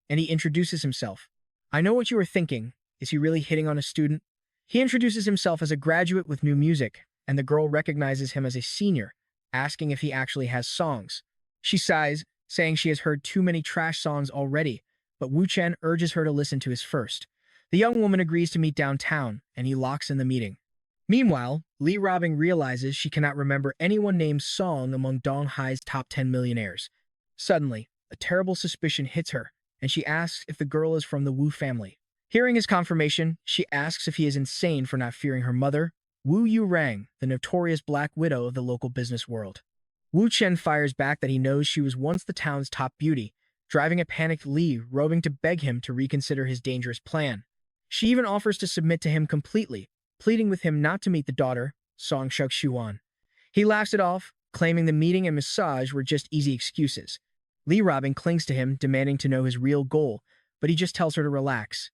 and he introduces himself. I know what you are thinking. Is he really hitting on a student? He introduces himself as a graduate with new music, and the girl recognizes him as a senior, asking if he actually has songs. She sighs, saying she has heard too many trash songs already, but Wu Chen urges her to listen to his first. The young woman agrees to meet downtown, and he locks in the meeting. Meanwhile, Li Robing realizes she cannot remember anyone named Song among Dong Hai's top 10 millionaires. Suddenly, a terrible suspicion hits her, and she asks if the girl is from the Wu family. Hearing his confirmation, she asks if he is insane for not fearing her mother, Wu Yurang, the notorious Black Widow of the local business world. Wu Chen fires back that he knows she was once the town's top beauty, driving a panicked Li Robing to beg him to reconsider his dangerous plan. She even offers to submit to him completely, pleading with him not to meet the daughter, Song Shuxuan. He laughs it off, claiming the meeting and massage were just easy excuses. Li Robing clings to him, demanding to know his real goal, but he just tells her to relax.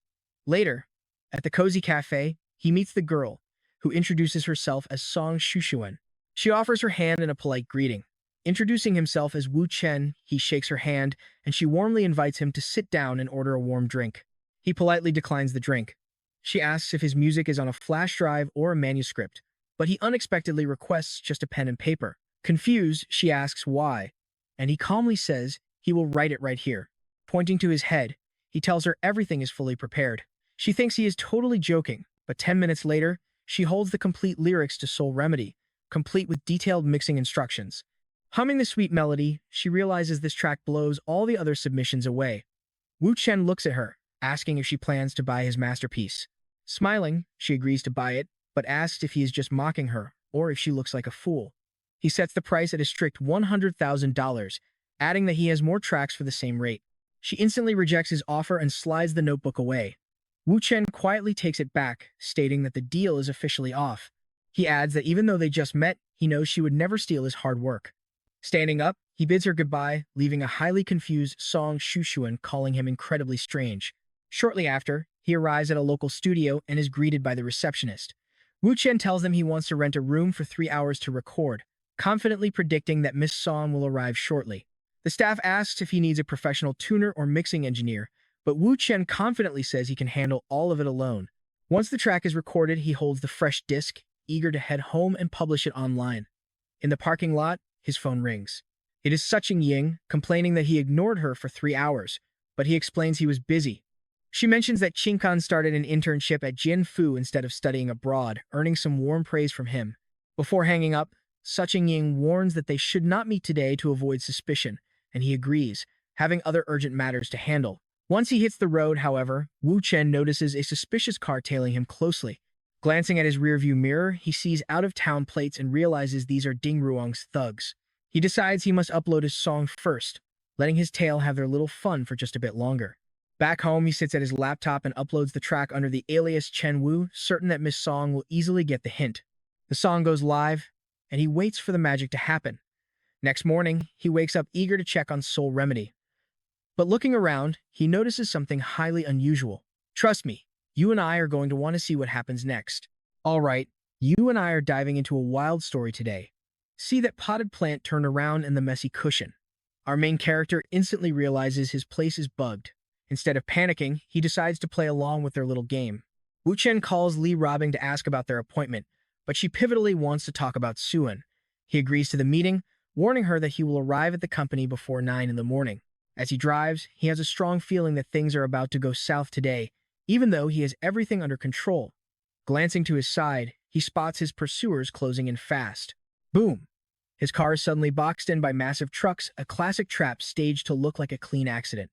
Later, at the cozy cafe, he meets the girl, who introduces herself as Song Shushuan. She offers her hand in a polite greeting. Introducing himself as Wu Chen, he shakes her hand, and she warmly invites him to sit down and order a warm drink. He politely declines the drink. She asks if his music is on a flash drive or a manuscript, but he unexpectedly requests just a pen and paper. Confused, she asks why, and he calmly says he will write it right here. Pointing to his head, he tells her everything is fully prepared. She thinks he is totally joking, but 10 minutes later, she holds the complete lyrics to Soul Remedy, complete with detailed mixing instructions. Humming the sweet melody, she realizes this track blows all the other submissions away. Wu Chen looks at her, asking if she plans to buy his masterpiece. Smiling, she agrees to buy it, but asks if he is just mocking her, or if she looks like a fool. He sets the price at a strict $100,000, adding that he has more tracks for the same rate. She instantly rejects his offer and slides the notebook away. Wu Chen quietly takes it back, stating that the deal is officially off. He adds that even though they just met, he knows she would never steal his hard work. Standing up, he bids her goodbye, leaving a highly confused Song Shushuan calling him incredibly strange. Shortly after, he arrives at a local studio and is greeted by the receptionist. Wu Chen tells them he wants to rent a room for 3 hours to record, confidently predicting that Miss Song will arrive shortly. The staff asks if he needs a professional tuner or mixing engineer, but Wu Chen confidently says he can handle all of it alone. Once the track is recorded, he holds the fresh disc, eager to head home and publish it online. In the parking lot, his phone rings. It is Suching Ying, complaining that he ignored her for 3 hours, but he explains he was busy. She mentions that Qingkan started an internship at Jinfu instead of studying abroad, earning some warm praise from him. Before hanging up, Suching Ying warns that they should not meet today to avoid suspicion, and he agrees, having other urgent matters to handle. Once he hits the road, however, Wu Chen notices a suspicious car tailing him closely. Glancing at his rearview mirror, he sees out-of-town plates and realizes these are Ding Ruang's thugs. He decides he must upload his song first, letting his tail have their little fun for just a bit longer. Back home, he sits at his laptop and uploads the track under the alias Chen Wu, certain that Miss Song will easily get the hint. The song goes live, and he waits for the magic to happen. Next morning, he wakes up eager to check on Soul Remedy. But looking around, he notices something highly unusual. Trust me, you and I are going to want to see what happens next. Alright, you and I are diving into a wild story today. See that potted plant turned around and the messy cushion. Our main character instantly realizes his place is bugged. Instead of panicking, he decides to play along with their little game. Wu Chen calls Li Robing to ask about their appointment, but she pivotally wants to talk about Suan. He agrees to the meeting, warning her that he will arrive at the company before 9 in the morning. As he drives, he has a strong feeling that things are about to go south today, even though he has everything under control. Glancing to his side, he spots his pursuers closing in fast. Boom! His car is suddenly boxed in by massive trucks, a classic trap staged to look like a clean accident.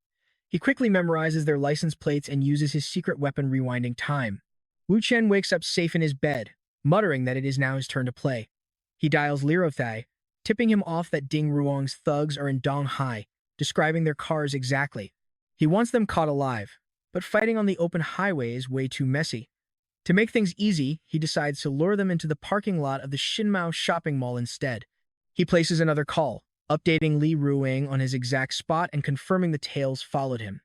He quickly memorizes their license plates and uses his secret weapon rewinding time. Wu Chen wakes up safe in his bed, muttering that it is now his turn to play. He dials Lirothai, tipping him off that Ding Ruang's thugs are in Dong Hai, describing their cars exactly. He wants them caught alive, but fighting on the open highway is way too messy. To make things easy, he decides to lure them into the parking lot of the Shinmao shopping mall instead. He places another call, updating Li Ruang on his exact spot and confirming the tails followed him.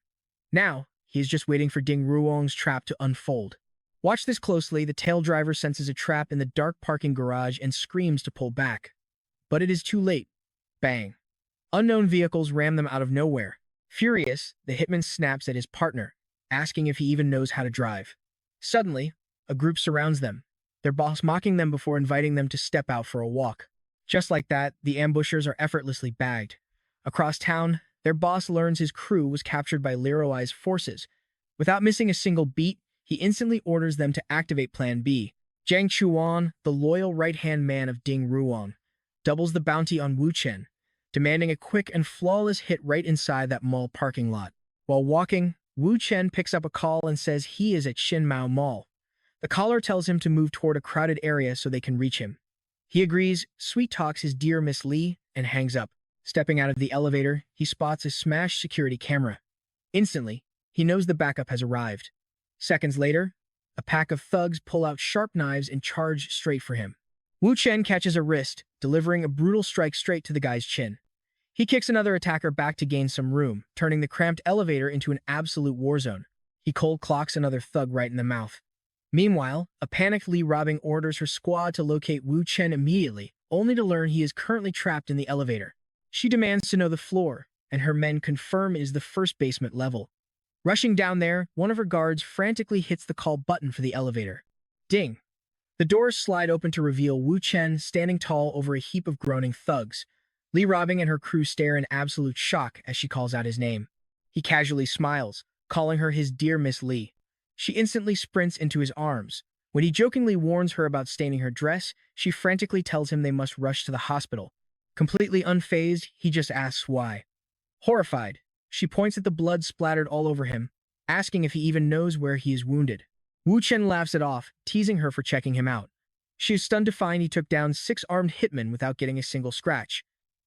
Now, he is just waiting for Ding Ruang's trap to unfold. Watch this closely. The tail driver senses a trap in the dark parking garage and screams to pull back. But it is too late. Bang. Unknown vehicles ram them out of nowhere. Furious, the hitman snaps at his partner, asking if he even knows how to drive. Suddenly, a group surrounds them, their boss mocking them before inviting them to step out for a walk. Just like that, the ambushers are effortlessly bagged. Across town, their boss learns his crew was captured by Leroy's forces. Without missing a single beat, he instantly orders them to activate Plan B. Jiang Chuan, the loyal right-hand man of Ding Ruang, doubles the bounty on Wu Chen, demanding a quick and flawless hit right inside that mall parking lot. While walking, Wu Chen picks up a call and says he is at Xinmao Mall. The caller tells him to move toward a crowded area so they can reach him. He agrees, sweet-talks his dear Miss Li, and hangs up. Stepping out of the elevator, he spots a smashed security camera. Instantly, he knows the backup has arrived. Seconds later, a pack of thugs pull out sharp knives and charge straight for him. Wu Chen catches a wrist, delivering a brutal strike straight to the guy's chin. He kicks another attacker back to gain some room, turning the cramped elevator into an absolute war zone. He cold clocks another thug right in the mouth. Meanwhile, a panicked Li Robing orders her squad to locate Wu Chen immediately, only to learn he is currently trapped in the elevator. She demands to know the floor, and her men confirm it is the first basement level. Rushing down there, one of her guards frantically hits the call button for the elevator. Ding! The doors slide open to reveal Wu Chen standing tall over a heap of groaning thugs. Li Robing and her crew stare in absolute shock as she calls out his name. He casually smiles, calling her his dear Miss Li. She instantly sprints into his arms. When he jokingly warns her about staining her dress, she frantically tells him they must rush to the hospital. Completely unfazed, he just asks why. Horrified, she points at the blood splattered all over him, asking if he even knows where he is wounded. Wu Chen laughs it off, teasing her for checking him out. She is stunned to find he took down 6 armed hitmen without getting a single scratch.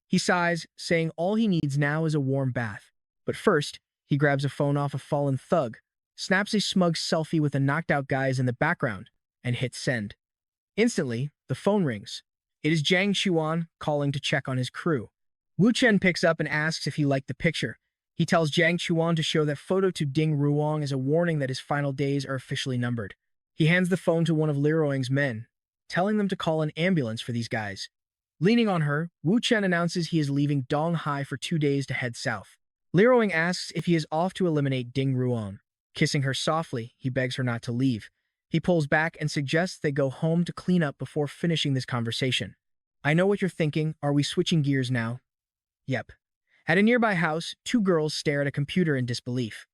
He sighs, saying all he needs now is a warm bath. But first, he grabs a phone off a fallen thug, snaps a smug selfie with the knocked-out guys in the background, and hits send. Instantly, the phone rings. It is Jiang Chuan calling to check on his crew. Wu Chen picks up and asks if he liked the picture. He tells Jiang Chuan to show that photo to Ding Ruang as a warning that his final days are officially numbered. He hands the phone to one of Leroy's men, telling them to call an ambulance for these guys. Leaning on her, Wu Chen announces he is leaving Donghai for 2 days to head south. Leroy asks if he is off to eliminate Ding Ruang. Kissing her softly, he begs her not to leave. He pulls back and suggests they go home to clean up before finishing this conversation. I know what you're thinking. Are we switching gears now? Yep. At a nearby house, 2 girls stare at a computer in disbelief.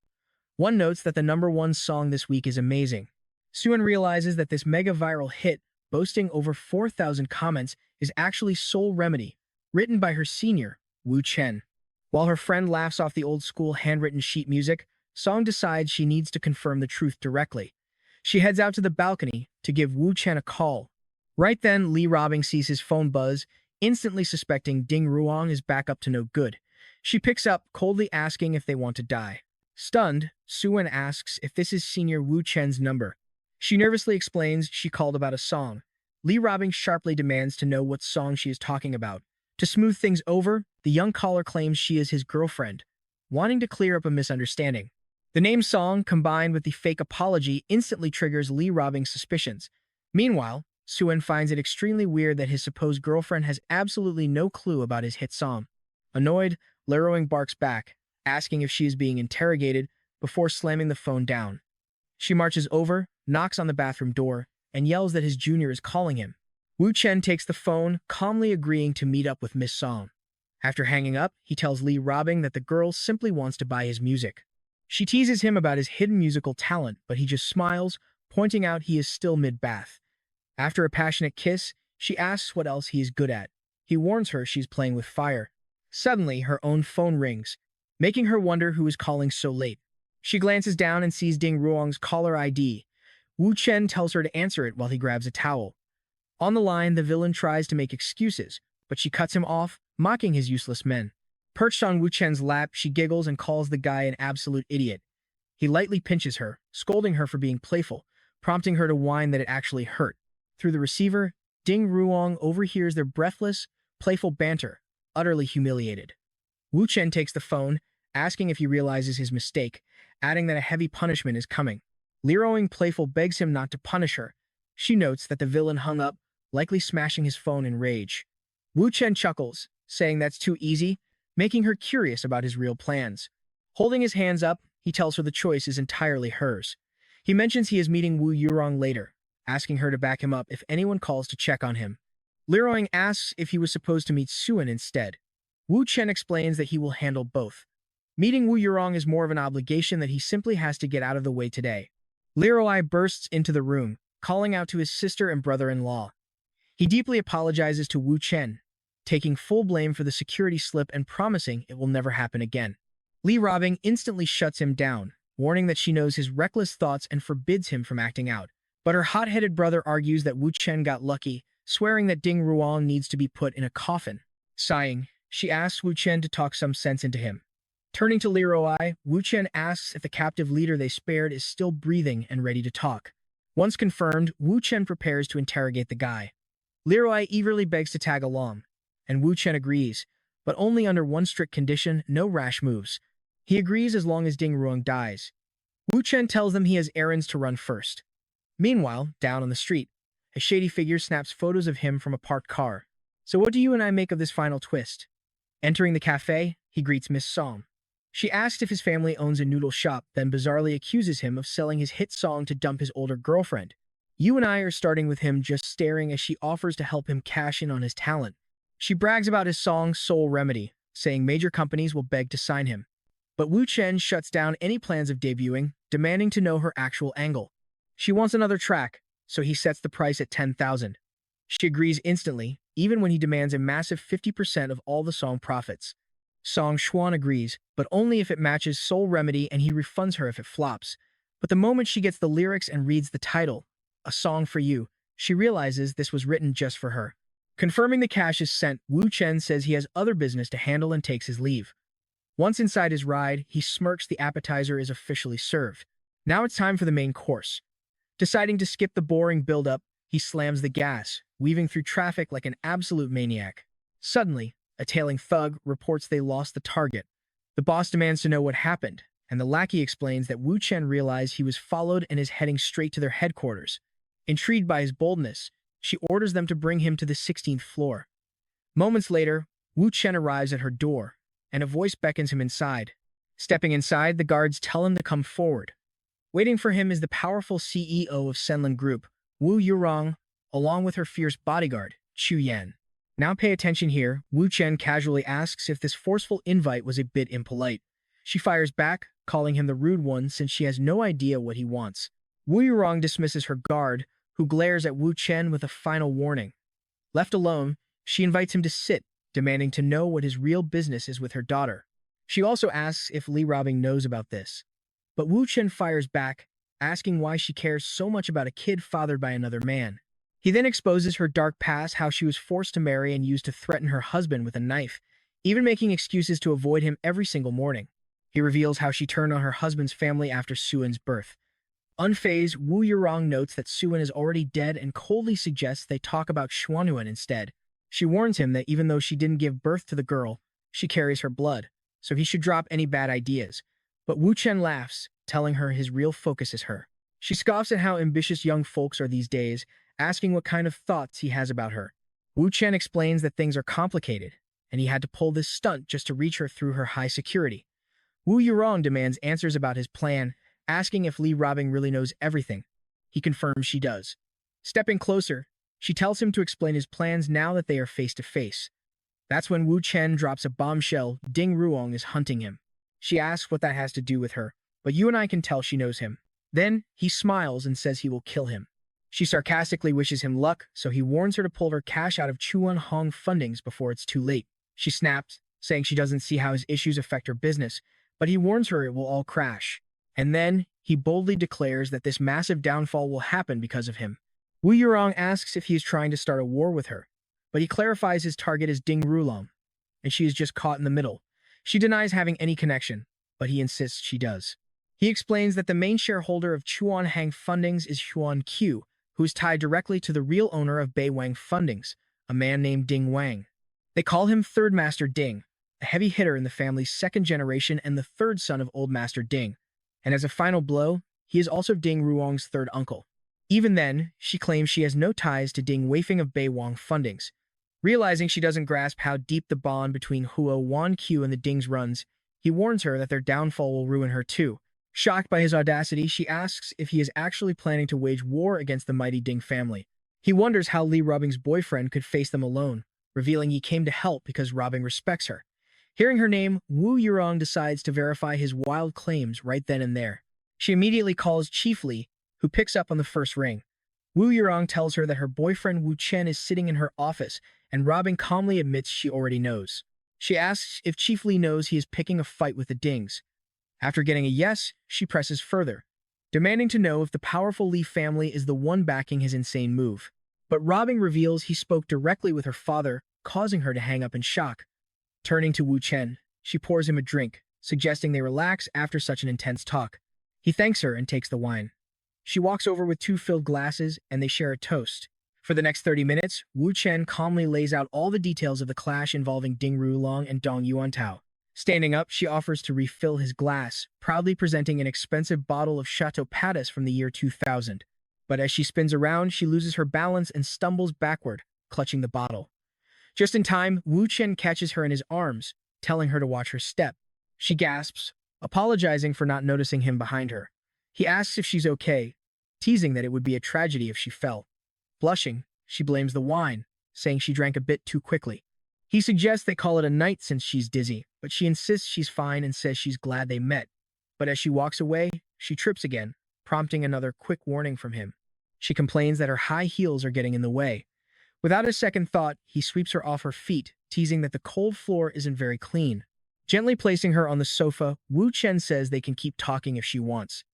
One notes that the #1 song this week is amazing. Suan realizes that this mega-viral hit, boasting over 4,000 comments, is actually Soul Remedy, written by her senior, Wu Chen. While her friend laughs off the old-school handwritten sheet music, Song decides she needs to confirm the truth directly. She heads out to the balcony to give Wu Chen a call. Right then, Li Robing sees his phone buzz, instantly suspecting Ding Ruang is back up to no good. She picks up, coldly asking if they want to die. Stunned, Suan asks if this is Senior Wu Chen's number. She nervously explains she called about a song. Li Robing sharply demands to know what song she is talking about. To smooth things over, the young caller claims she is his girlfriend, wanting to clear up a misunderstanding. The name song, combined with the fake apology, instantly triggers Li Robing's suspicions. Meanwhile, Suan finds it extremely weird that his supposed girlfriend has absolutely no clue about his hit song. Annoyed, Leroy barks back, asking if she is being interrogated before slamming the phone down. She marches over, knocks on the bathroom door, and yells that his junior is calling him. Wu Chen takes the phone, calmly agreeing to meet up with Miss Song. After hanging up, he tells Li Robing that the girl simply wants to buy his music. She teases him about his hidden musical talent, but he just smiles, pointing out he is still mid-bath. After a passionate kiss, she asks what else he is good at. He warns her she's playing with fire. Suddenly, her own phone rings, making her wonder who is calling so late. She glances down and sees Ding Ruang's caller ID. Wu Chen tells her to answer it while he grabs a towel. On the line, the villain tries to make excuses, but she cuts him off, mocking his useless men. Perched on Wu Chen's lap, she giggles and calls the guy an absolute idiot. He lightly pinches her, scolding her for being playful, prompting her to whine that it actually hurt. Through the receiver, Ding Ruang overhears their breathless, playful banter, utterly humiliated. Wu Chen takes the phone, asking if he realizes his mistake, adding that a heavy punishment is coming. Leroing Playful begs him not to punish her. She notes that the villain hung up, likely smashing his phone in rage. Wu Chen chuckles, saying that's too easy, making her curious about his real plans. Holding his hands up, he tells her the choice is entirely hers. He mentions he is meeting Wu Yurong later, asking her to back him up if anyone calls to check on him. Leroing asks if he was supposed to meet Suan instead. Wu Chen explains that he will handle both. Meeting Wu Yurong is more of an obligation that he simply has to get out of the way today. Leroy bursts into the room, calling out to his sister and brother-in-law. He deeply apologizes to Wu Chen, taking full blame for the security slip and promising it will never happen again. Li Robing instantly shuts him down, warning that she knows his reckless thoughts and forbids him from acting out. But her hot-headed brother argues that Wu Chen got lucky, swearing that Ding Ruang needs to be put in a coffin. Sighing, she asks Wu Chen to talk some sense into him. Turning to Leroy, Wu Chen asks if the captive leader they spared is still breathing and ready to talk. Once confirmed, Wu Chen prepares to interrogate the guy. Leroy eagerly begs to tag along, and Wu Chen agrees, but only under one strict condition: no rash moves. He agrees as long as Ding Ruang dies. Wu Chen tells them he has errands to run first. Meanwhile, down on the street, a shady figure snaps photos of him from a parked car. So what do you and I make of this final twist? Entering the cafe, he greets Miss Song. She asks if his family owns a noodle shop, then bizarrely accuses him of selling his hit song to dump his older girlfriend. You and I are starting with him just staring as she offers to help him cash in on his talent. She brags about his song Soul Remedy, saying major companies will beg to sign him. But Wu Chen shuts down any plans of debuting, demanding to know her actual angle. She wants another track, so he sets the price at 10,000. She agrees instantly, even when he demands a massive 50% of all the song profits. Song Xuan agrees, but only if it matches Soul Remedy, and he refunds her if it flops. But the moment she gets the lyrics and reads the title, A Song for You, she realizes this was written just for her. Confirming the cash is sent, Wu Chen says he has other business to handle and takes his leave. Once inside his ride, he smirks. The appetizer is officially served. Now it's time for the main course. Deciding to skip the boring build-up, he slams the gas, weaving through traffic like an absolute maniac. Suddenly, a tailing thug reports they lost the target. The boss demands to know what happened, and the lackey explains that Wu Chen realized he was followed and is heading straight to their headquarters. Intrigued by his boldness, she orders them to bring him to the 16th floor. Moments later, Wu Chen arrives at her door, and a voice beckons him inside. Stepping inside, the guards tell him to come forward. Waiting for him is the powerful CEO of Senlin Group, Wu Yurong, along with her fierce bodyguard, Chu Yan. Now pay attention here. Wu Chen casually asks if this forceful invite was a bit impolite. She fires back, calling him the rude one since she has no idea what he wants. Wu Yurong dismisses her guard, who glares at Wu Chen with a final warning. Left alone, she invites him to sit, demanding to know what his real business is with her daughter. She also asks if Li Robing knows about this. But Wu Chen fires back, asking why she cares so much about a kid fathered by another man. He then exposes her dark past, how she was forced to marry and used to threaten her husband with a knife, even making excuses to avoid him every single morning. He reveals how she turned on her husband's family after Suan's birth. Unfazed, Wu Yurong notes that Suan is already dead and coldly suggests they talk about Xuanyuan instead. She warns him that even though she didn't give birth to the girl, she carries her blood, so he should drop any bad ideas. But Wu Chen laughs, telling her his real focus is her. She scoffs at how ambitious young folks are these days, asking what kind of thoughts he has about her. Wu Chen explains that things are complicated, and he had to pull this stunt just to reach her through her high security. Wu Yurong demands answers about his plan, asking if Li Robing really knows everything. He confirms she does. Stepping closer, she tells him to explain his plans now that they are face to face. That's when Wu Chen drops a bombshell. Ding Ruang is hunting him. She asks what that has to do with her, but you and I can tell she knows him. Then, he smiles and says he will kill him. She sarcastically wishes him luck, so he warns her to pull her cash out of Chuan Hong fundings before it's too late. She snaps, saying she doesn't see how his issues affect her business, but he warns her it will all crash. And then, he boldly declares that this massive downfall will happen because of him. Wu Yurong asks if he is trying to start a war with her, but he clarifies his target is Ding Rulang, and she is just caught in the middle. She denies having any connection, but he insists she does. He explains that the main shareholder of Chuan Hang Fundings is Huan Q, who is tied directly to the real owner of Bei Wang Fundings, a man named Ding Wang. They call him Third Master Ding, a heavy hitter in the family's second generation and the third son of Old Master Ding. And as a final blow, he is also Ding Ruong's third uncle. Even then, she claims she has no ties to Ding Weifeng of Beiwang Fundings. Realizing she doesn't grasp how deep the bond between Huo Wanqiu and the Dings runs, he warns her that their downfall will ruin her too. Shocked by his audacity, she asks if he is actually planning to wage war against the mighty Ding family. He wonders how Li Rubing's boyfriend could face them alone, revealing he came to help because Rubing respects her. Hearing her name, Wu Yurong decides to verify his wild claims right then and there. She immediately calls Chief Li, who picks up on the first ring. Wu Yurong tells her that her boyfriend Wu Chen is sitting in her office, and Rubing calmly admits she already knows. She asks if Chief Li knows he is picking a fight with the Dings. After getting a yes, she presses further, demanding to know if the powerful Li family is the one backing his insane move. But Rubing reveals he spoke directly with her father, causing her to hang up in shock. Turning to Wu Chen, she pours him a drink, suggesting they relax after such an intense talk. He thanks her and takes the wine. She walks over with two filled glasses, and they share a toast. For the next 30 minutes, Wu Chen calmly lays out all the details of the clash involving Ding Rulong and Dong Yuantao. Standing up, she offers to refill his glass, proudly presenting an expensive bottle of Chateau Patis from the year 2000. But as she spins around, she loses her balance and stumbles backward, clutching the bottle. Just in time, Wu Chen catches her in his arms, telling her to watch her step. She gasps, apologizing for not noticing him behind her. He asks if she's okay, teasing that it would be a tragedy if she fell. Blushing, she blames the wine, saying she drank a bit too quickly. He suggests they call it a night since she's dizzy, but she insists she's fine and says she's glad they met. But as she walks away, she trips again, prompting another quick warning from him. She complains that her high heels are getting in the way. Without a second thought, he sweeps her off her feet, teasing that the cold floor isn't very clean. Gently placing her on the sofa, Wu Chen says they can keep talking if she wants.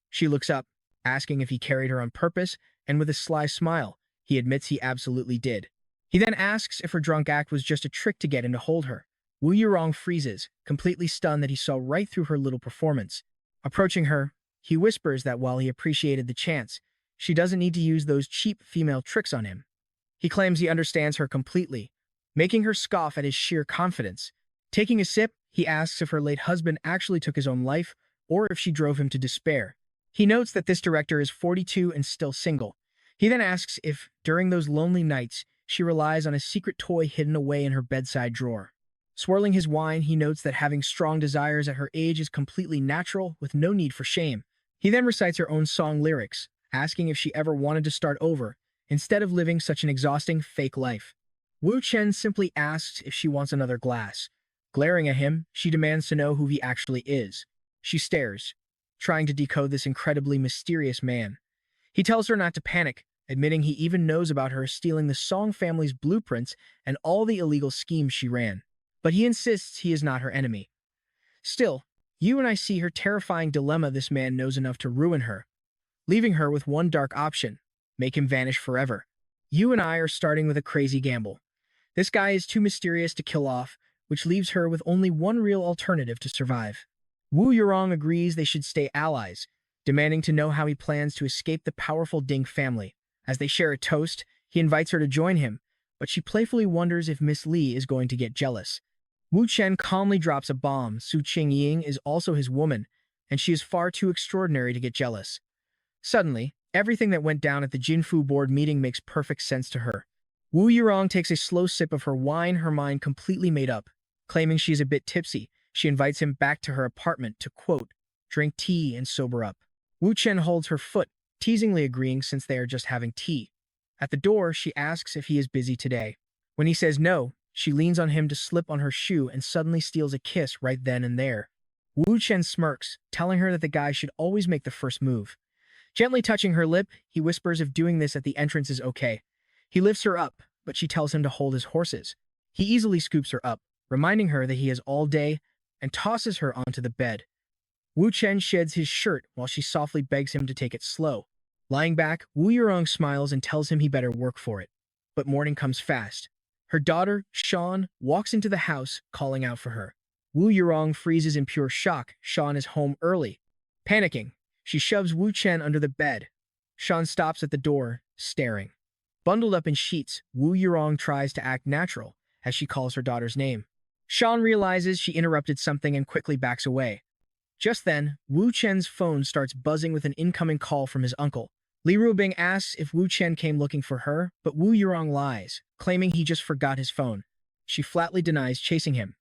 She looks up, asking if he carried her on purpose, and with a sly smile, he admits he absolutely did. He then asks if her drunk act was just a trick to get him to hold her. Wu Yurong freezes, completely stunned that he saw right through her little performance. Approaching her, he whispers that while he appreciated the chance, she doesn't need to use those cheap female tricks on him. He claims he understands her completely, making her scoff at his sheer confidence. Taking a sip, he asks if her late husband actually took his own life, or if she drove him to despair. He notes that this director is 42 and still single. He then asks if, during those lonely nights, she relies on a secret toy hidden away in her bedside drawer. Swirling his wine, he notes that having strong desires at her age is completely natural, with no need for shame. He then recites her own song lyrics, asking if she ever wanted to start over, instead of living such an exhausting, fake life. Wu Chen simply asks if she wants another glass. Glaring at him, she demands to know who he actually is. She stares, trying to decode this incredibly mysterious man. He tells her not to panic, admitting he even knows about her stealing the Song family's blueprints and all the illegal schemes she ran. But he insists he is not her enemy. Still, you and I see her terrifying dilemma. This man knows enough to ruin her, leaving her with one dark option: make him vanish forever. You and I are starting with a crazy gamble. This guy is too mysterious to kill off, which leaves her with only one real alternative to survive. Wu Yurong agrees they should stay allies, demanding to know how he plans to escape the powerful Ding family. As they share a toast, he invites her to join him, but she playfully wonders if Miss Li is going to get jealous. Wu Chen calmly drops a bomb. Su Qingying is also his woman, and she is far too extraordinary to get jealous. Suddenly, everything that went down at the Jinfu board meeting makes perfect sense to her. Wu Yurong takes a slow sip of her wine, her mind completely made up. Claiming she is a bit tipsy, she invites him back to her apartment to, quote, drink tea and sober up. Wu Chen holds her foot, teasingly agreeing since they are just having tea. At the door, she asks if he is busy today. When he says no, she leans on him to slip on her shoe and suddenly steals a kiss right then and there. Wu Chen smirks, telling her that the guy should always make the first move. Gently touching her lip, he whispers if doing this at the entrance is okay. He lifts her up, but she tells him to hold his horses. He easily scoops her up, reminding her that he has all day, and tosses her onto the bed. Wu Chen sheds his shirt while she softly begs him to take it slow. Lying back, Wu Yurong smiles and tells him he better work for it. But morning comes fast. Her daughter, Sean, walks into the house, calling out for her. Wu Yurong freezes in pure shock. Sean is home early. Panicking, she shoves Wu Chen under the bed. Sean stops at the door, staring. Bundled up in sheets, Wu Yurong tries to act natural, as she calls her daughter's name. Sean realizes she interrupted something and quickly backs away. Just then, Wu Chen's phone starts buzzing with an incoming call from his uncle. Li Ruobing asks if Wu Chen came looking for her, but Wu Yurong lies, claiming he just forgot his phone. She flatly denies chasing him.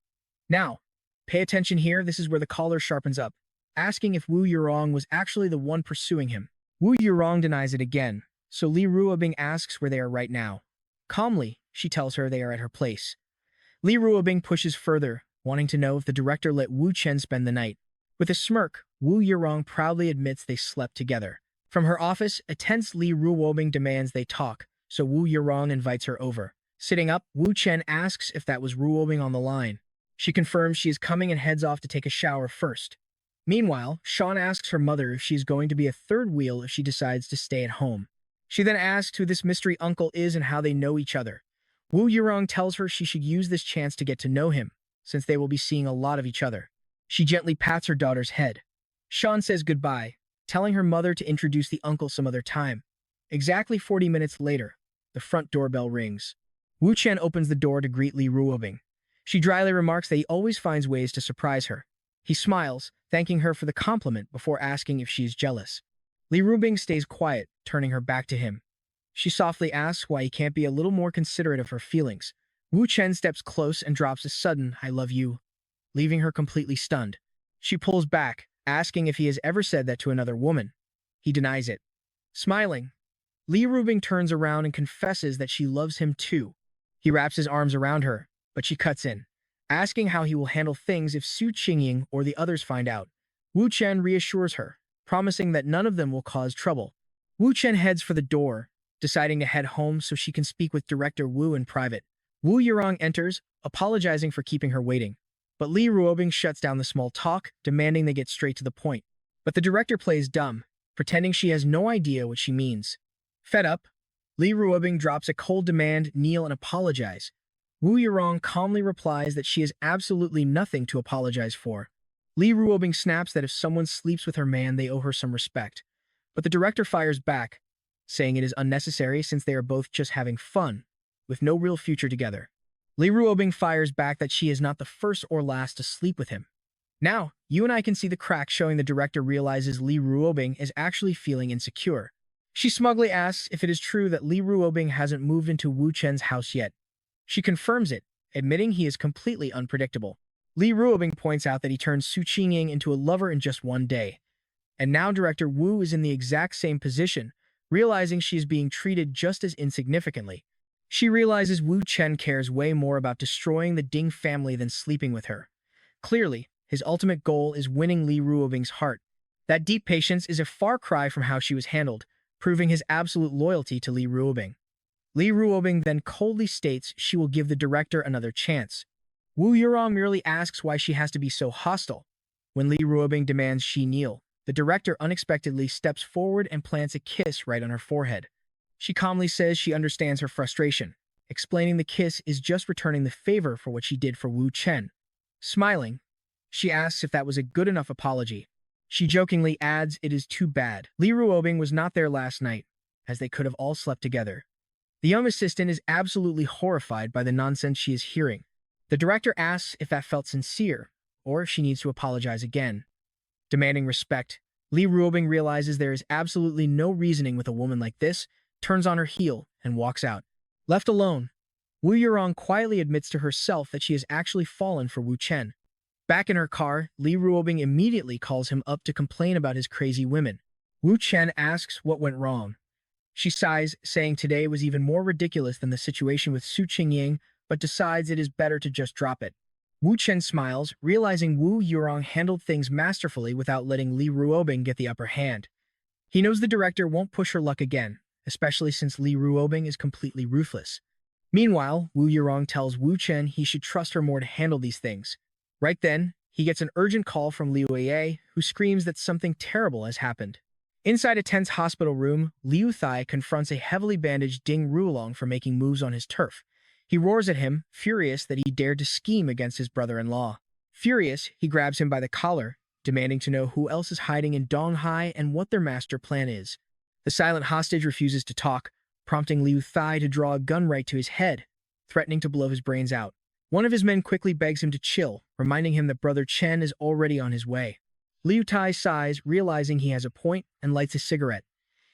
Now, pay attention here, this is where the caller sharpens up, asking if Wu Yurong was actually the one pursuing him. Wu Yurong denies it again, so Li Ruobing asks where they are right now. Calmly, she tells her they are at her place. Li Ruobing pushes further, wanting to know if the director let Wu Chen spend the night. With a smirk, Wu Yurong proudly admits they slept together. From her office, a tense Li Ruobing demands they talk, so Wu Yurong invites her over. Sitting up, Wu Chen asks if that was Ruobing on the line. She confirms she is coming and heads off to take a shower first. Meanwhile, Sean asks her mother if she's going to be a third wheel if she decides to stay at home. She then asks who this mystery uncle is and how they know each other. Wu Yurong tells her she should use this chance to get to know him, since they will be seeing a lot of each other. She gently pats her daughter's head. Sean says goodbye, telling her mother to introduce the uncle some other time. Exactly 40 minutes later, the front doorbell rings. Wu Chen opens the door to greet Li Ruobing. She dryly remarks that he always finds ways to surprise her. He smiles, thanking her for the compliment before asking if she is jealous. Li Ruobing stays quiet, turning her back to him. She softly asks why he can't be a little more considerate of her feelings. Wu Chen steps close and drops a sudden, "I love you," leaving her completely stunned. She pulls back, asking if he has ever said that to another woman. He denies it. Smiling, Li Ruobing turns around and confesses that she loves him too. He wraps his arms around her, but she cuts in, asking how he will handle things if Su Qingying or the others find out. Wu Chen reassures her, promising that none of them will cause trouble. Wu Chen heads for the door, deciding to head home so she can speak with Director Wu in private. Wu Yurong enters, apologizing for keeping her waiting. But Li Ruobing shuts down the small talk, demanding they get straight to the point. But the director plays dumb, pretending she has no idea what she means. Fed up, Li Ruobing drops a cold demand, kneel and apologize. Wu Yurong calmly replies that she has absolutely nothing to apologize for. Li Ruobing snaps that if someone sleeps with her man, they owe her some respect. But the director fires back, saying it is unnecessary since they are both just having fun, with no real future together. Li Ruobing fires back that she is not the first or last to sleep with him. Now, you and I can see the crack showing the director realizes Li Ruobing is actually feeling insecure. She smugly asks if it is true that Li Ruobing hasn't moved into Wu Chen's house yet. She confirms it, admitting he is completely unpredictable. Li Ruobing points out that he turned Su Qingying into a lover in just one day. And now Director Wu is in the exact same position, realizing she is being treated just as insignificantly. She realizes Wu Chen cares way more about destroying the Ding family than sleeping with her. Clearly, his ultimate goal is winning Li Ruobing's heart. That deep patience is a far cry from how she was handled, proving his absolute loyalty to Li Ruobing. Li Ruobing then coldly states she will give the director another chance. Wu Yurong merely asks why she has to be so hostile. When Li Ruobing demands she kneel, the director unexpectedly steps forward and plants a kiss right on her forehead. She calmly says she understands her frustration, explaining the kiss is just returning the favor for what she did for Wu Chen. Smiling, she asks if that was a good enough apology. She jokingly adds it is too bad Li Ruobing was not there last night, as they could have all slept together. The young assistant is absolutely horrified by the nonsense she is hearing. The director asks if that felt sincere, or if she needs to apologize again. Demanding respect, Li Ruobing realizes there is absolutely no reasoning with a woman like this, turns on her heel, and walks out. Left alone, Wu Yurong quietly admits to herself that she has actually fallen for Wu Chen. Back in her car, Li Ruobing immediately calls him up to complain about his crazy women. Wu Chen asks what went wrong. She sighs, saying today was even more ridiculous than the situation with Su Qingying, but decides it is better to just drop it. Wu Chen smiles, realizing Wu Yurong handled things masterfully without letting Li Ruobing get the upper hand. He knows the director won't push her luck again, especially since Li Ruobing is completely ruthless. Meanwhile, Wu Yurong tells Wu Chen he should trust her more to handle these things. Right then, he gets an urgent call from Liu Ye, who screams that something terrible has happened. Inside a tense hospital room, Liu Thai confronts a heavily bandaged Ding Rulong for making moves on his turf. He roars at him, furious that he dared to scheme against his brother-in-law. Furious, he grabs him by the collar, demanding to know who else is hiding in Donghai and what their master plan is. The silent hostage refuses to talk, prompting Liu Thai to draw a gun right to his head. threatening to blow his brains out. One of his men quickly begs him to chill, reminding him that Brother Chen is already on his way. Liu Tai sighs, realizing he has a point, and lights a cigarette.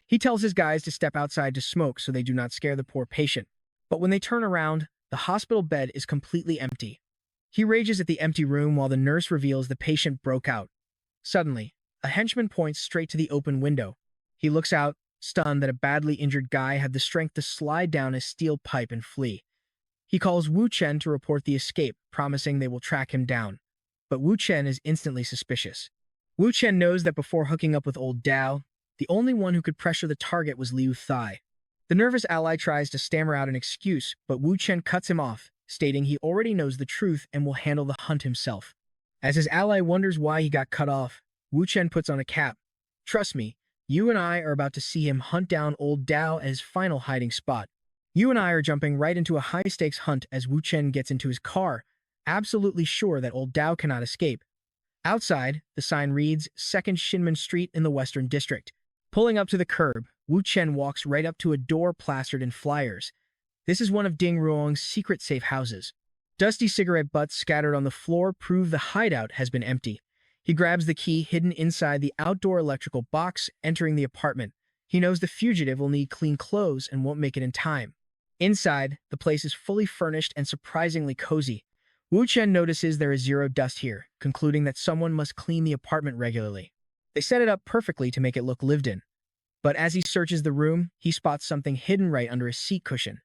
He tells his guys to step outside to smoke so they do not scare the poor patient. But when they turn around, the hospital bed is completely empty. He rages at the empty room while the nurse reveals the patient broke out. Suddenly, a henchman points straight to the open window. He looks out, stunned that a badly injured guy had the strength to slide down a steel pipe and flee. He calls Wu Chen to report the escape, promising they will track him down. But Wu Chen is instantly suspicious. Wu Chen knows that before hooking up with old Dao, the only one who could pressure the target was Liu Thai. The nervous ally tries to stammer out an excuse, but Wu Chen cuts him off, stating he already knows the truth and will handle the hunt himself. As his ally wonders why he got cut off, Wu Chen puts on a cap. Trust me, you and I are about to see him hunt down old Dao at his final hiding spot. You and I are jumping right into a high-stakes hunt as Wu Chen gets into his car, absolutely sure that old Dao cannot escape. Outside, the sign reads, 2nd Shinmen Street in the Western District. Pulling up to the curb, Wu Chen walks right up to a door plastered in flyers. This is one of Ding Ruong's secret safe houses. Dusty cigarette butts scattered on the floor prove the hideout has been empty. He grabs the key hidden inside the outdoor electrical box, entering the apartment. He knows the fugitive will need clean clothes and won't make it in time. Inside, the place is fully furnished and surprisingly cozy. Wu Chen notices there is zero dust here, concluding that someone must clean the apartment regularly. They set it up perfectly to make it look lived in. But as he searches the room, he spots something hidden right under a seat cushion.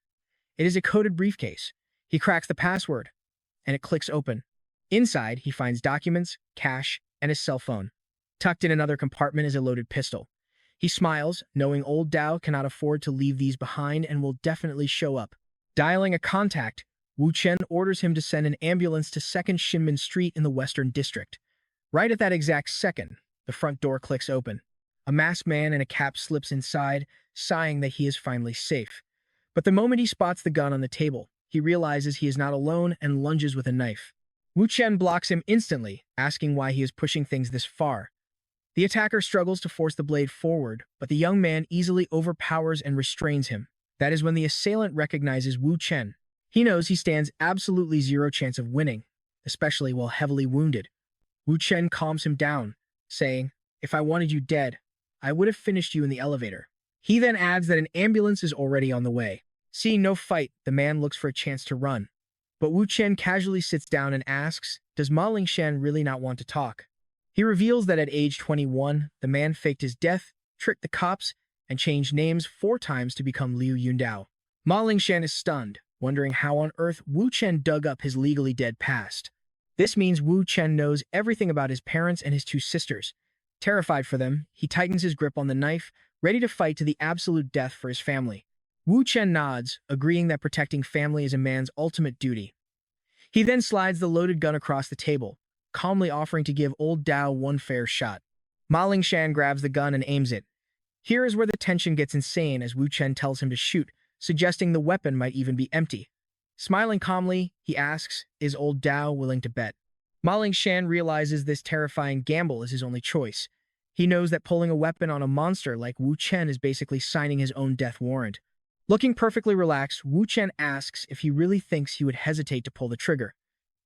It is a coded briefcase. He cracks the password, and it clicks open. Inside, he finds documents, cash, and his cell phone. Tucked in another compartment is a loaded pistol. He smiles, knowing old Dao cannot afford to leave these behind and will definitely show up. Dialing a contact, Wu Chen orders him to send an ambulance to 2nd Shinmen Street in the Western District. Right at that exact second, the front door clicks open. A masked man in a cap slips inside, sighing that he is finally safe. But the moment he spots the gun on the table, he realizes he is not alone and lunges with a knife. Wu Chen blocks him instantly, asking why he is pushing things this far. The attacker struggles to force the blade forward, but the young man easily overpowers and restrains him. That is when the assailant recognizes Wu Chen. He knows he stands absolutely zero chance of winning, especially while heavily wounded. Wu Chen calms him down, saying, "If I wanted you dead, I would have finished you in the elevator." He then adds that an ambulance is already on the way. Seeing no fight, the man looks for a chance to run. But Wu Chen casually sits down and asks, does Ma Lingshan really not want to talk? He reveals that at age 21, the man faked his death, tricked the cops, and changed names 4 times to become Liu Yundao. Ma Lingshan is stunned, wondering how on earth Wu Chen dug up his legally dead past. This means Wu Chen knows everything about his parents and his 2 sisters. Terrified for them, he tightens his grip on the knife, ready to fight to the absolute death for his family. Wu Chen nods, agreeing that protecting family is a man's ultimate duty. He then slides the loaded gun across the table, calmly offering to give old Dao one fair shot. Ma Lingshan grabs the gun and aims it. Here is where the tension gets insane as Wu Chen tells him to shoot, suggesting the weapon might even be empty. Smiling calmly, he asks, is old Dao willing to bet? Ma Lingshan realizes this terrifying gamble is his only choice. He knows that pulling a weapon on a monster like Wu Chen is basically signing his own death warrant. Looking perfectly relaxed, Wu Chen asks if he really thinks he would hesitate to pull the trigger.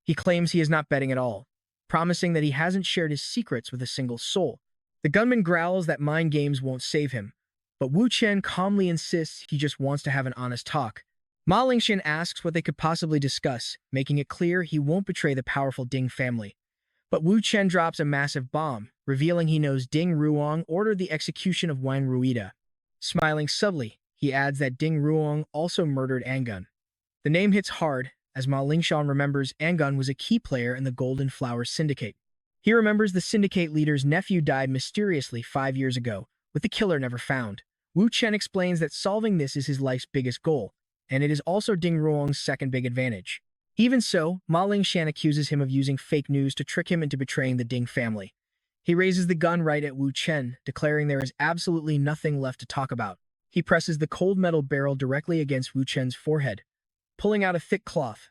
He claims he is not betting at all, promising that he hasn't shared his secrets with a single soul. The gunman growls that mind games won't save him, but Wu Chen calmly insists he just wants to have an honest talk. Ma Lingshan asks what they could possibly discuss, making it clear he won't betray the powerful Ding family. But Wu Chen drops a massive bomb, revealing he knows Ding Ruong ordered the execution of Wang Ruida. Smiling subtly, he adds that Ding Ruong also murdered Angun. The name hits hard, as Ma Lingshan remembers Angun was a key player in the Golden Flower Syndicate. He remembers the syndicate leader's nephew died mysteriously 5 years ago, with the killer never found. Wu Chen explains that solving this is his life's biggest goal, and it is also Ding Ruong's second big advantage. Even so, Ma Lingshan accuses him of using fake news to trick him into betraying the Ding family. He raises the gun right at Wu Chen, declaring there is absolutely nothing left to talk about. He presses the cold metal barrel directly against Wu Chen's forehead. Pulling out a thick cloth,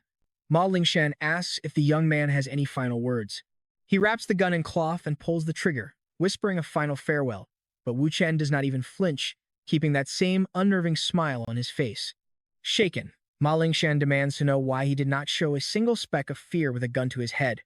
Ma Lingshan asks if the young man has any final words. He wraps the gun in cloth and pulls the trigger, whispering a final farewell, but Wu Chen does not even flinch, keeping that same unnerving smile on his face. Shaken, Ma Lingshan demands to know why he did not show a single speck of fear with a gun to his head.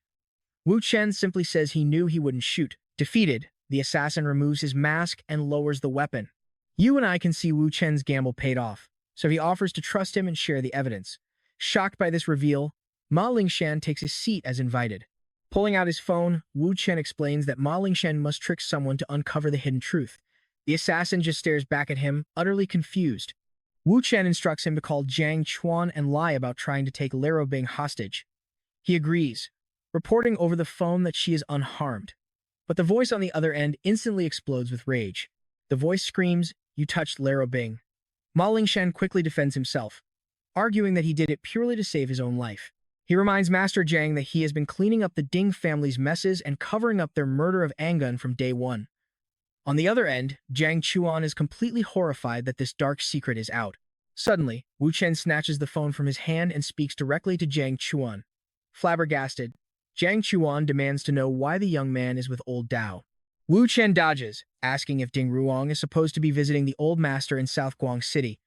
Wu Chen simply says he knew he wouldn't shoot. Defeated, the assassin removes his mask and lowers the weapon. You and I can see Wu Chen's gamble paid off, so he offers to trust him and share the evidence. Shocked by this reveal, Ma Lingshan takes a seat as invited. Pulling out his phone, Wu Chen explains that Ma Lingshan must trick someone to uncover the hidden truth. The assassin just stares back at him, utterly confused. Wu Chen instructs him to call Jiang Chuan and lie about trying to take Lero Bing hostage. He agrees, reporting over the phone that she is unharmed. But the voice on the other end instantly explodes with rage. The voice screams, "You touched Lero Bing." Ma Lingshan quickly defends himself, arguing that he did it purely to save his own life. He reminds Master Jiang that he has been cleaning up the Ding family's messes and covering up their murder of Angun from day one. On the other end, Jiang Chuan is completely horrified that this dark secret is out. Suddenly, Wu Chen snatches the phone from his hand and speaks directly to Jiang Chuan. Flabbergasted, Jiang Chuan demands to know why the young man is with old Dao. Wu Chen dodges, asking if Ding Ruong is supposed to be visiting the old master in South Guang City.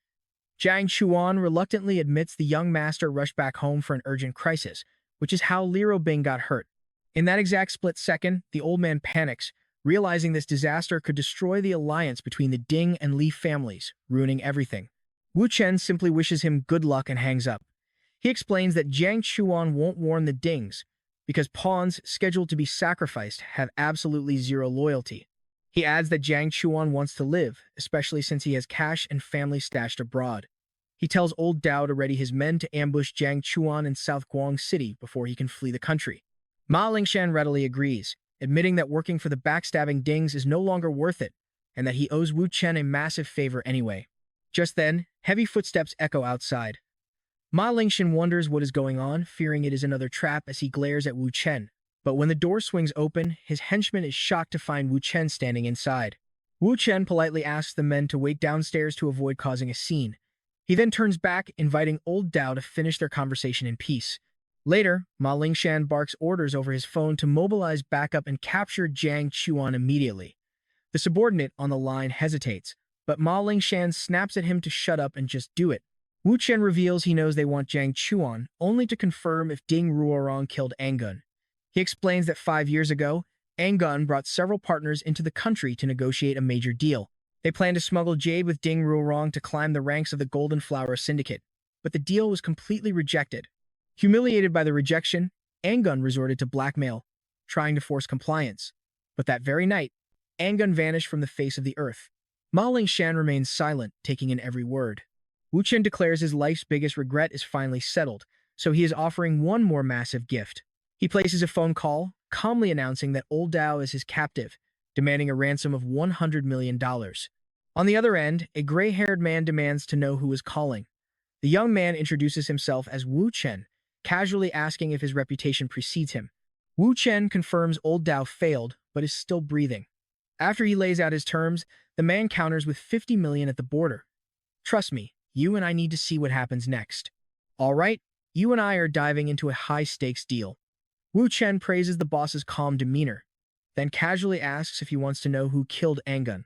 Jiang Chuan reluctantly admits the young master rushed back home for an urgent crisis, which is how Lero Bing got hurt. In that exact split second, the old man panics, realizing this disaster could destroy the alliance between the Ding and Li families, ruining everything. Wu Chen simply wishes him good luck and hangs up. He explains that Jiang Chuan won't warn the Dings, because pawns scheduled to be sacrificed have absolutely zero loyalty. He adds that Jiang Chuan wants to live, especially since he has cash and family stashed abroad. He tells old Dao to ready his men to ambush Jiang Chuan in South Guang City before he can flee the country. Ma Lingshan readily agrees, admitting that working for the backstabbing Dings is no longer worth it, and that he owes Wu Chen a massive favor anyway. Just then, heavy footsteps echo outside. Ma Lingshan wonders what is going on, fearing it is another trap as he glares at Wu Chen. But when the door swings open, his henchman is shocked to find Wu Chen standing inside. Wu Chen politely asks the men to wait downstairs to avoid causing a scene. He then turns back, inviting old Dao to finish their conversation in peace. Later, Ma Lingshan barks orders over his phone to mobilize backup and capture Jiang Chuan immediately. The subordinate on the line hesitates, but Ma Lingshan snaps at him to shut up and just do it. Wu Chen reveals he knows they want Jiang Chuan, only to confirm if Ding Ruorong killed Angun. He explains that 5 years ago, Angun brought several partners into the country to negotiate a major deal. They planned to smuggle jade with Ding Ruorong to climb the ranks of the Golden Flower Syndicate, but the deal was completely rejected. Humiliated by the rejection, Angun resorted to blackmail, trying to force compliance. But that very night, Angun vanished from the face of the earth. Ma Lingshan remains silent, taking in every word. Wu Chen declares his life's biggest regret is finally settled, so he is offering one more massive gift. He places a phone call, calmly announcing that old Dao is his captive, demanding a ransom of $100 million. On the other end, a gray-haired man demands to know who is calling. The young man introduces himself as Wu Chen, casually asking if his reputation precedes him. Wu Chen confirms old Dao failed, but is still breathing. After he lays out his terms, the man counters with 50 million at the border. Trust me, you and I need to see what happens next. All right, you and I are diving into a high-stakes deal. Wu Chen praises the boss's calm demeanor, then casually asks if he wants to know who killed Angun.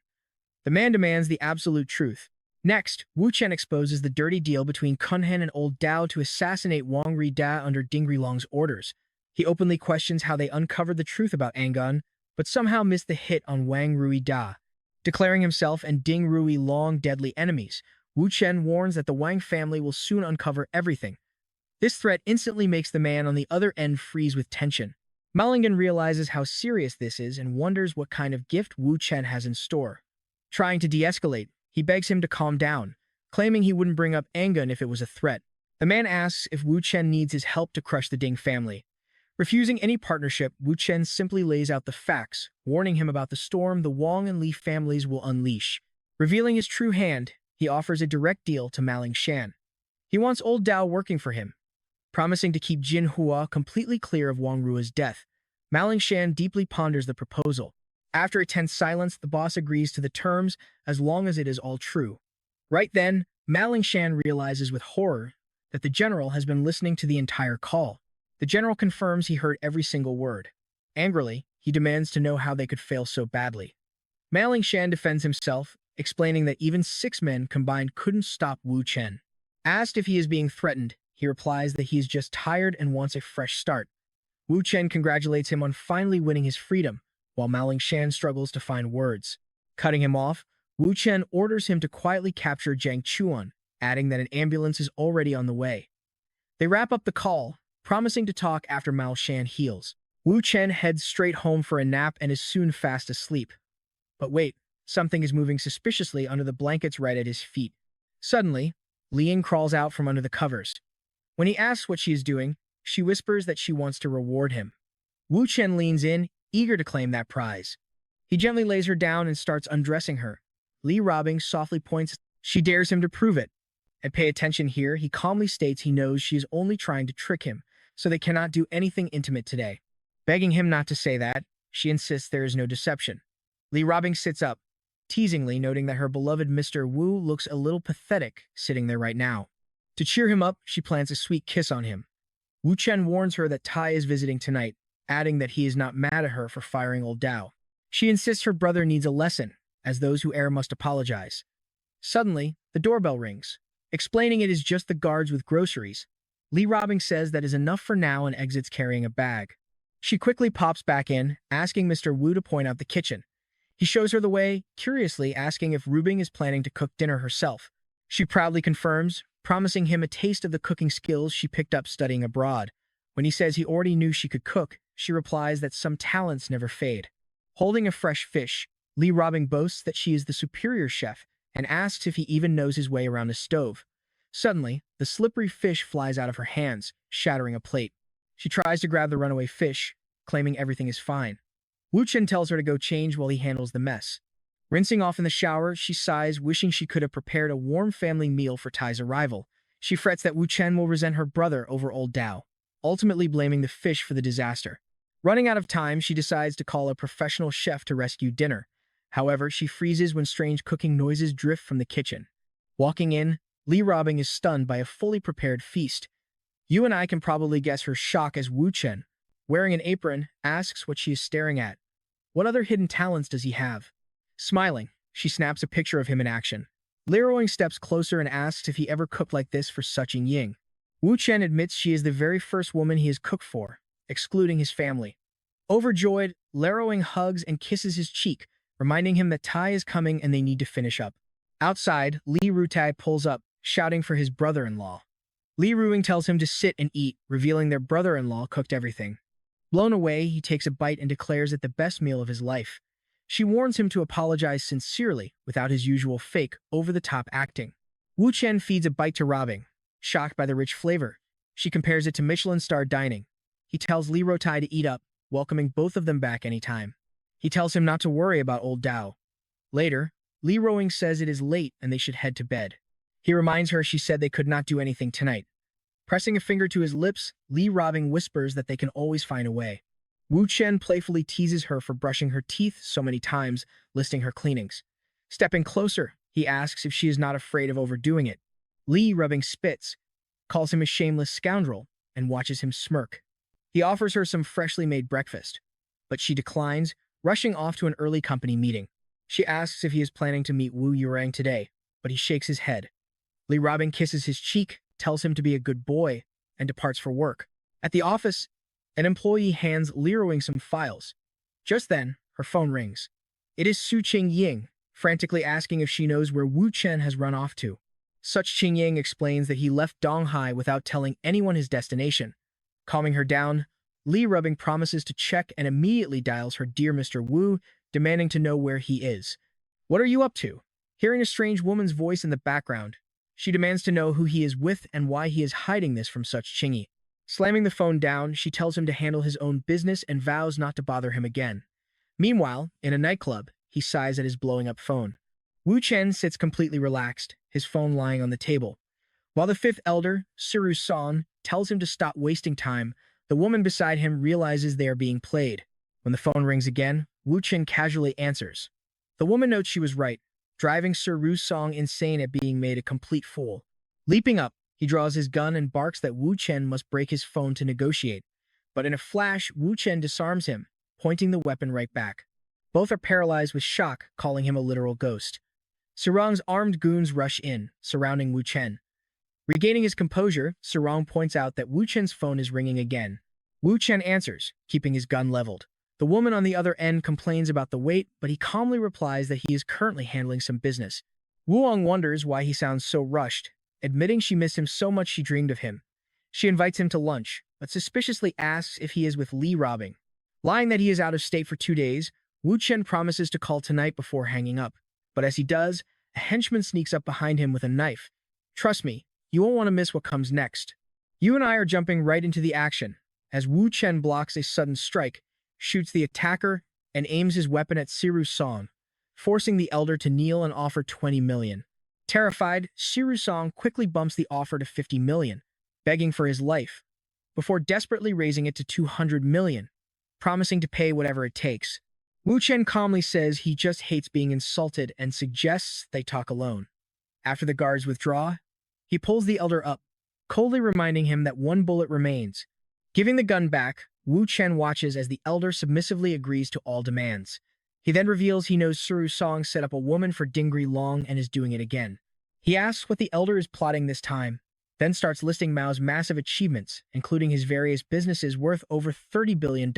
The man demands the absolute truth. Next, Wu Chen exposes the dirty deal between Kunhen and old Dao to assassinate Wang Rida under Ding Rilong's orders. He openly questions how they uncovered the truth about Angun, but somehow missed the hit on Wang Ruida. Declaring himself and Ding Ruilong deadly enemies, Wu Chen warns that the Wang family will soon uncover everything. This threat instantly makes the man on the other end freeze with tension. Malingan realizes how serious this is and wonders what kind of gift Wu Chen has in store. Trying to de-escalate, he begs him to calm down, claiming he wouldn't bring up Angun if it was a threat. The man asks if Wu Chen needs his help to crush the Ding family. Refusing any partnership, Wu Chen simply lays out the facts, warning him about the storm the Wang and Li families will unleash. Revealing his true hand, he offers a direct deal to Ma Lingshan. He wants old Dao working for him, promising to keep Jin Hua completely clear of Wang Rua's death. Ma Lingshan deeply ponders the proposal. After a tense silence, the boss agrees to the terms as long as it is all true. Right then, Ma Lingshan realizes with horror that the general has been listening to the entire call. The general confirms he heard every single word. Angrily, he demands to know how they could fail so badly. Ma Lingshan defends himself, explaining that even 6 men combined couldn't stop Wu Chen. Asked if he is being threatened, he replies that he is just tired and wants a fresh start. Wu Chen congratulates him on finally winning his freedom, while Mao Lingshan struggles to find words. Cutting him off, Wu Chen orders him to quietly capture Jiang Chuan, adding that an ambulance is already on the way. They wrap up the call, promising to talk after Mao Shan heals. Wu Chen heads straight home for a nap and is soon fast asleep. But wait, something is moving suspiciously under the blankets right at his feet. Suddenly, Liang crawls out from under the covers. When he asks what she is doing, she whispers that she wants to reward him. Wu Chen leans in, eager to claim that prize. He gently lays her down and starts undressing her. Li Robing softly points. She dares him to prove it. And pay attention here, he calmly states he knows she is only trying to trick him, so they cannot do anything intimate today. Begging him not to say that, she insists there is no deception. Li Robing sits up, teasingly noting that her beloved Mr. Wu looks a little pathetic sitting there right now. To cheer him up, she plants a sweet kiss on him. Wu Chen warns her that Tai is visiting tonight, adding that he is not mad at her for firing old Dao. She insists her brother needs a lesson, as those who err must apologize. Suddenly, the doorbell rings. Explaining it is just the guards with groceries, Li Robing says that is enough for now and exits carrying a bag. She quickly pops back in, asking Mr. Wu to point out the kitchen. He shows her the way, curiously asking if Rubing is planning to cook dinner herself. She proudly confirms, promising him a taste of the cooking skills she picked up studying abroad. When he says he already knew she could cook, she replies that some talents never fade. Holding a fresh fish, Li Robing boasts that she is the superior chef and asks if he even knows his way around a stove. Suddenly, the slippery fish flies out of her hands, shattering a plate. She tries to grab the runaway fish, claiming everything is fine. Wu Chen tells her to go change while he handles the mess. Rinsing off in the shower, she sighs, wishing she could have prepared a warm family meal for Tai's arrival. She frets that Wu Chen will resent her brother over old Dao, ultimately blaming the fish for the disaster. Running out of time, she decides to call a professional chef to rescue dinner. However, she freezes when strange cooking noises drift from the kitchen. Walking in, Li Robing is stunned by a fully prepared feast. You and I can probably guess her shock as Wu Chen, wearing an apron, asks what she is staring at. What other hidden talents does he have? Smiling, she snaps a picture of him in action. Li Robing steps closer and asks if he ever cooked like this for such Ying. Wu Chen admits she is the very first woman he has cooked for, excluding his family. Overjoyed, Li Robing hugs and kisses his cheek, reminding him that Tai is coming and they need to finish up. Outside, Li Rutai pulls up, shouting for his brother-in-law. Li Ruing tells him to sit and eat, revealing their brother-in-law cooked everything. Blown away, he takes a bite and declares it the best meal of his life. She warns him to apologize sincerely, without his usual fake, over-the-top acting. Wu Chen feeds a bite to Robing, shocked by the rich flavor. She compares it to Michelin-star dining. He tells Li Rutai to eat up, welcoming both of them back anytime. He tells him not to worry about old Dao. Later, Li Ruing says it is late and they should head to bed. He reminds her she said they could not do anything tonight. Pressing a finger to his lips, Li Robing whispers that they can always find a way. Wu Chen playfully teases her for brushing her teeth so many times, listing her cleanings. Stepping closer, he asks if she is not afraid of overdoing it. Li Robing spits, calls him a shameless scoundrel, and watches him smirk. He offers her some freshly made breakfast, but she declines, rushing off to an early company meeting. She asks if he is planning to meet Wu Yurang today, but he shakes his head. Li Robing kisses his cheek, tells him to be a good boy, and departs for work. At the office, an employee hands Li Ruing some files. Just then, her phone rings. It is Su Qingying, frantically asking if she knows where Wu Chen has run off to. Such Qingying explains that he left Donghai without telling anyone his destination. Calming her down, Li Rubbing promises to check and immediately dials her dear Mr. Wu, demanding to know where he is. What are you up to? Hearing a strange woman's voice in the background, she demands to know who he is with and why he is hiding this from such Qingyi. Slamming the phone down, she tells him to handle his own business and vows not to bother him again. Meanwhile, in a nightclub, he sighs at his blowing-up phone. Wu Chen sits completely relaxed, his phone lying on the table. While the fifth elder, Suru Song, tells him to stop wasting time, the woman beside him realizes they are being played. When the phone rings again, Wu Chen casually answers. The woman notes she was right, driving Suru Song insane at being made a complete fool. Leaping up, he draws his gun and barks that Wu Chen must break his phone to negotiate. But in a flash, Wu Chen disarms him, pointing the weapon right back. Both are paralyzed with shock, calling him a literal ghost. Surong's armed goons rush in, surrounding Wu Chen. Regaining his composure, Sarong points out that Wu Chen's phone is ringing again. Wu Chen answers, keeping his gun leveled. The woman on the other end complains about the wait, but he calmly replies that he is currently handling some business. Wuong wonders why he sounds so rushed, admitting she missed him so much she dreamed of him. She invites him to lunch, but suspiciously asks if he is with Li Robbing. Lying that he is out of state for 2 days, Wu Chen promises to call tonight before hanging up. But as he does, a henchman sneaks up behind him with a knife. Trust me, you won't want to miss what comes next. You and I are jumping right into the action, as Wu Chen blocks a sudden strike, shoots the attacker, and aims his weapon at Siru Song, forcing the elder to kneel and offer 20 million. Terrified, Siru Song quickly bumps the offer to 50 million, begging for his life, before desperately raising it to 200 million, promising to pay whatever it takes. Wu Chen calmly says he just hates being insulted and suggests they talk alone. After the guards withdraw, he pulls the elder up, coldly reminding him that 1 bullet remains. Giving the gun back, Wu Chen watches as the elder submissively agrees to all demands. He then reveals he knows Suru Song set up a woman for Dingri Long and is doing it again. He asks what the elder is plotting this time, then starts listing Mao's massive achievements, including his various businesses worth over $30 billion.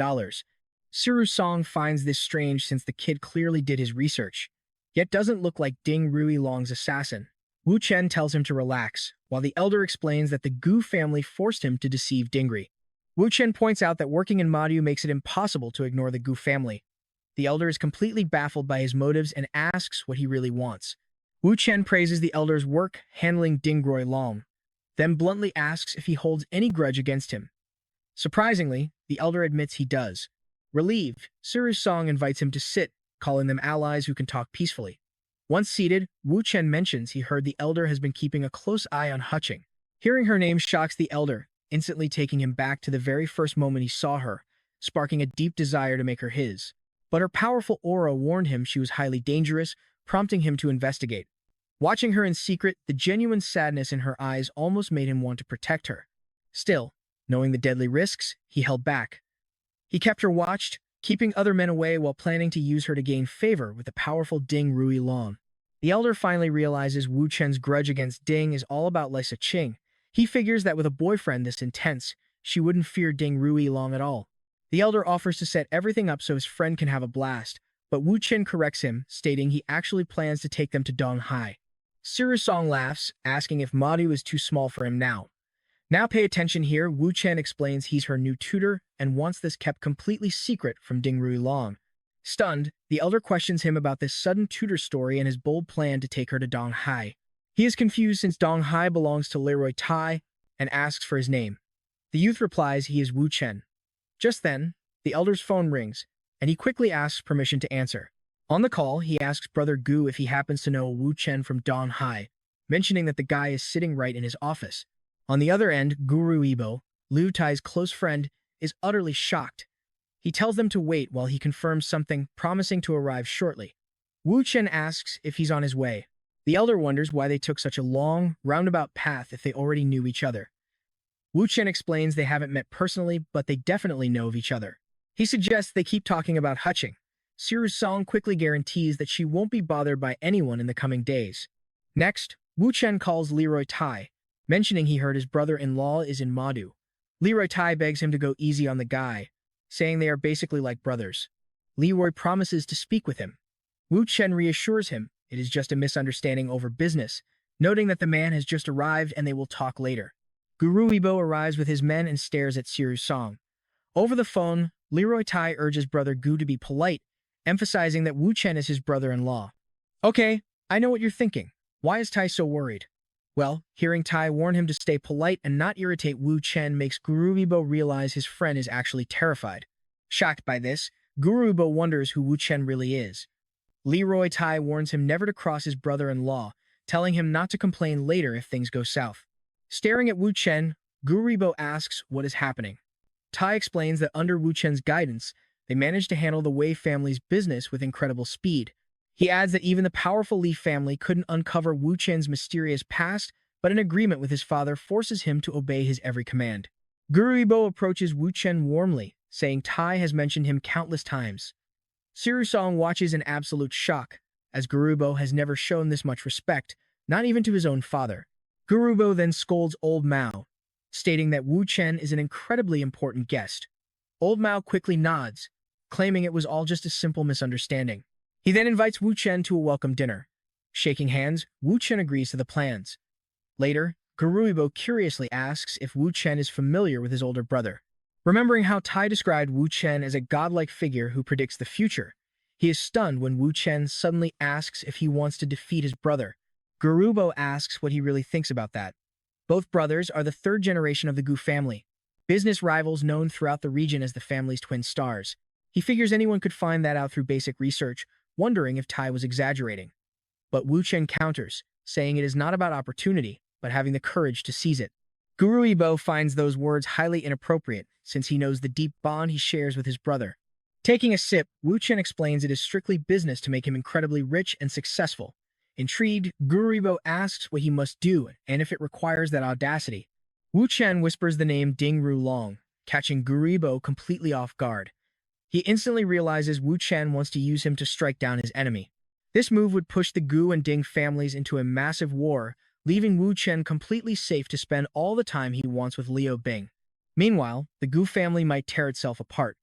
Suru Song finds this strange since the kid clearly did his research, yet doesn't look like Ding Rui Long's assassin. Wu Chen tells him to relax, while the elder explains that the Gu family forced him to deceive Dingri. Wu Chen points out that working in Madu makes it impossible to ignore the Gu family. The elder is completely baffled by his motives and asks what he really wants. Wu Chen praises the elder's work handling Dingroi Long, then bluntly asks if he holds any grudge against him. Surprisingly, the elder admits he does. Relieved, Suru Song invites him to sit, calling them allies who can talk peacefully. Once seated, Wu Chen mentions he heard the elder has been keeping a close eye on Hutching. Hearing her name shocks the elder, instantly taking him back to the very first moment he saw her, sparking a deep desire to make her his. But her powerful aura warned him she was highly dangerous, prompting him to investigate. Watching her in secret, the genuine sadness in her eyes almost made him want to protect her. Still, knowing the deadly risks, he held back. He kept her watched, keeping other men away while planning to use her to gain favor with the powerful Ding Rui Long. The elder finally realizes Wu Chen's grudge against Ding is all about Lisa Qing. He figures that with a boyfriend this intense, she wouldn't fear Ding Rui Long at all. The elder offers to set everything up so his friend can have a blast, but Wu Chen corrects him, stating he actually plans to take them to Donghai. Suru Song laughs, asking if Madu is too small for him now. Now pay attention here, Wu Chen explains he's her new tutor and wants this kept completely secret from Ding Rui Long. Stunned, the elder questions him about this sudden tutor story and his bold plan to take her to Donghai. He is confused since Donghai belongs to Leroy Tai and asks for his name. The youth replies he is Wu Chen. Just then, the elder's phone rings, and he quickly asks permission to answer. On the call, he asks Brother Gu if he happens to know Wu Chen from Donghai, mentioning that the guy is sitting right in his office. On the other end, Guru Ibo, Liu Tai's close friend, is utterly shocked. He tells them to wait while he confirms something, promising to arrive shortly. Wu Chen asks if he's on his way. The elder wonders why they took such a long, roundabout path if they already knew each other. Wu Chen explains they haven't met personally, but they definitely know of each other. He suggests they keep talking about Hutching. Suru Song quickly guarantees that she won't be bothered by anyone in the coming days. Next, Wu Chen calls Leroy Tai, mentioning he heard his brother-in-law is in Madu. Leroy Tai begs him to go easy on the guy, saying they are basically like brothers. Leroy promises to speak with him. Wu Chen reassures him it is just a misunderstanding over business, noting that the man has just arrived and they will talk later. Guru Ibo arrives with his men and stares at Suru Song. Over the phone, Leroy Tai urges Brother Gu to be polite, emphasizing that Wu Chen is his brother-in-law. Okay, I know what you're thinking. Why is Tai so worried? Well, hearing Tai warn him to stay polite and not irritate Wu Chen makes Guru Ibo realize his friend is actually terrified. Shocked by this, Guru Ibo wonders who Wu Chen really is. Leroy Tai warns him never to cross his brother-in-law, telling him not to complain later if things go south. Staring at Wu Chen, Guru Ibo asks what is happening. Tai explains that under Wu Chen's guidance, they managed to handle the Wei family's business with incredible speed. He adds that even the powerful Li family couldn't uncover Wu Chen's mysterious past, but an agreement with his father forces him to obey his every command. Guru Ibo approaches Wu Chen warmly, saying Tai has mentioned him countless times. Suru Song watches in absolute shock, as Guru Ibo has never shown this much respect, not even to his own father. Gurubo then scolds Old Mao, stating that Wu Chen is an incredibly important guest. Old Mao quickly nods, claiming it was all just a simple misunderstanding. He then invites Wu Chen to a welcome dinner. Shaking hands, Wu Chen agrees to the plans. Later, Guruibo curiously asks if Wu Chen is familiar with his older brother. Remembering how Tai described Wu Chen as a godlike figure who predicts the future, he is stunned when Wu Chen suddenly asks if he wants to defeat his brother. Gurubo asks what he really thinks about that. Both brothers are the third generation of the Gu family, business rivals known throughout the region as the family's twin stars. He figures anyone could find that out through basic research, wondering if Tai was exaggerating. But Wu Chen counters, saying it is not about opportunity, but having the courage to seize it. Guruibo finds those words highly inappropriate, since he knows the deep bond he shares with his brother. Taking a sip, Wu Chen explains it is strictly business to make him incredibly rich and successful. Intrigued, Guruibo asks what he must do and if it requires that audacity. Wu Chen whispers the name Ding Ru Long, catching Guruibo completely off guard. He instantly realizes Wu Chen wants to use him to strike down his enemy. This move would push the Gu and Ding families into a massive war, leaving Wu Chen completely safe to spend all the time he wants with Liu Bing. Meanwhile, the Gu family might tear itself apart.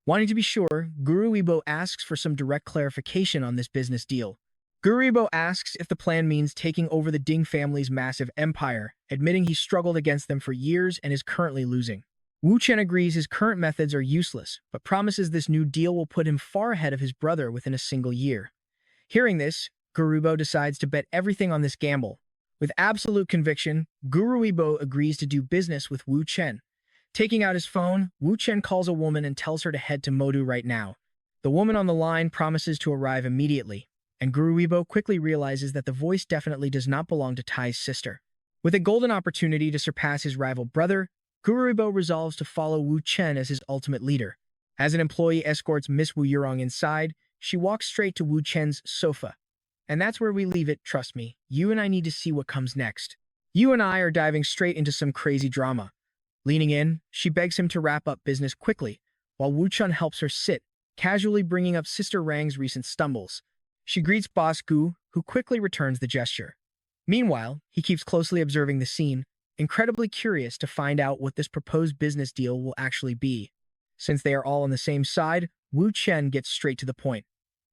Wanting to be sure, Guruibo asks for some direct clarification on this business deal. Guruibo asks if the plan means taking over the Ding family's massive empire, admitting he struggled against them for years and is currently losing. Wu Chen agrees his current methods are useless, but promises this new deal will put him far ahead of his brother within a single year. Hearing this, Guruibo decides to bet everything on this gamble. With absolute conviction, Guruibo agrees to do business with Wu Chen. Taking out his phone, Wu Chen calls a woman and tells her to head to Modu right now. The woman on the line promises to arrive immediately, and Guruibo quickly realizes that the voice definitely does not belong to Tai's sister. With a golden opportunity to surpass his rival brother, Guruibo resolves to follow Wu Chen as his ultimate leader. As an employee escorts Miss Wu Yurong inside, she walks straight to Wu Chen's sofa. And that's where we leave it, trust me. You and I need to see what comes next. You and I are diving straight into some crazy drama. Leaning in, she begs him to wrap up business quickly, while Wu Chen helps her sit, casually bringing up Sister Rang's recent stumbles. She greets Boss Gu, who quickly returns the gesture. Meanwhile, he keeps closely observing the scene, incredibly curious to find out what this proposed business deal will actually be. Since they are all on the same side, Wu Chen gets straight to the point.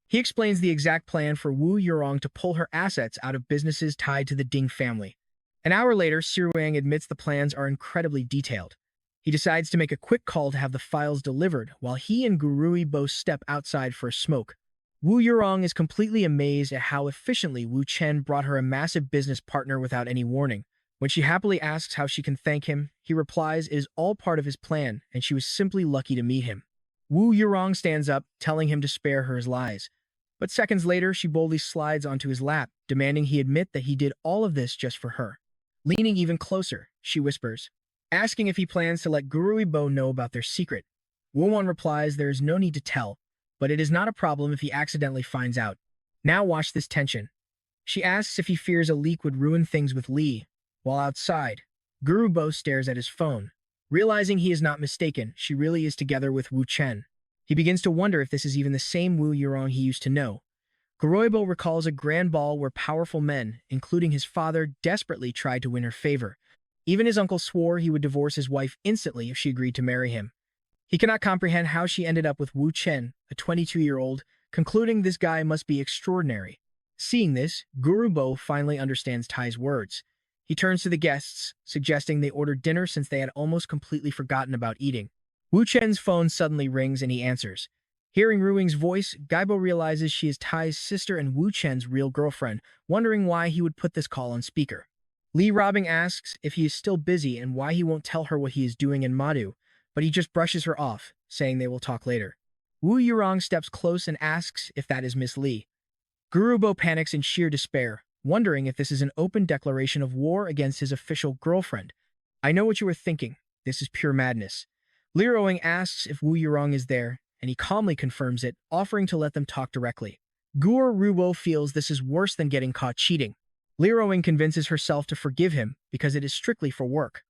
He explains the exact plan for Wu Yurong to pull her assets out of businesses tied to the Ding family. An hour later, Siruang admits the plans are incredibly detailed. He decides to make a quick call to have the files delivered, while he and Gurui both step outside for a smoke. Wu Yurong is completely amazed at how efficiently Wu Chen brought her a massive business partner without any warning. When she happily asks how she can thank him, he replies it is all part of his plan, and she was simply lucky to meet him. Wu Yurong stands up, telling him to spare her his lies. But seconds later, she boldly slides onto his lap, demanding he admit that he did all of this just for her. Leaning even closer, she whispers, asking if he plans to let Guruibo know about their secret. Wuwon replies there is no need to tell, but it is not a problem if he accidentally finds out. Now watch this tension. She asks if he fears a leak would ruin things with Li. While outside, Gurubo stares at his phone. Realizing he is not mistaken, she really is together with Wu Chen. He begins to wonder if this is even the same Wu Yurong he used to know. Guruibo recalls a grand ball where powerful men, including his father, desperately tried to win her favor. Even his uncle swore he would divorce his wife instantly if she agreed to marry him. He cannot comprehend how she ended up with Wu Chen, a 22-year-old, concluding this guy must be extraordinary. Seeing this, Gurubo finally understands Tai's words. He turns to the guests, suggesting they order dinner since they had almost completely forgotten about eating. Wu Chen's phone suddenly rings and he answers. Hearing Ruing's voice, Gaibo realizes she is Tai's sister and Wu Chen's real girlfriend, wondering why he would put this call on speaker. Li Robing asks if he is still busy and why he won't tell her what he is doing in Madu, but he just brushes her off, saying they will talk later. Wu Yurong steps close and asks if that is Miss Li. Gurubo panics in sheer despair, wondering if this is an open declaration of war against his official girlfriend. I know what you are thinking. This is pure madness. Li Robing asks if Wu Yurong is there, and he calmly confirms it, offering to let them talk directly. Gurubo feels this is worse than getting caught cheating. Li Robing convinces herself to forgive him because it is strictly for work.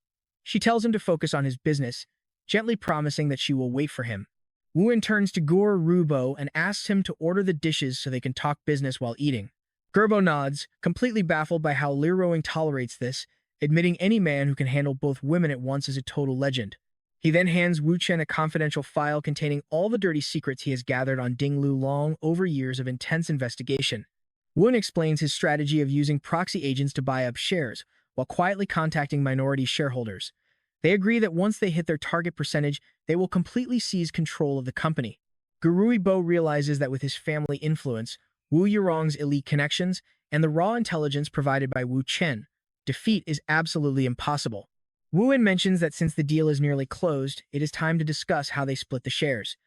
She tells him to focus on his business, gently promising that she will wait for him. Wu turns to Gurubo and asks him to order the dishes so they can talk business while eating. Gerbo nods, completely baffled by how Leroing tolerates this, admitting any man who can handle both women at once is a total legend. He then hands Wu Chen a confidential file containing all the dirty secrets he has gathered on Ding Lu Long over years of intense investigation. Wu explains his strategy of using proxy agents to buy up shares, while quietly contacting minority shareholders. They agree that once they hit their target percentage, they will completely seize control of the company. Gurui Bo realizes that with his family influence, Wu Yurong's elite connections, and the raw intelligence provided by Wu Chen, defeat is absolutely impossible. Wu mentions that since the deal is nearly closed, it is time to discuss how they split the shares.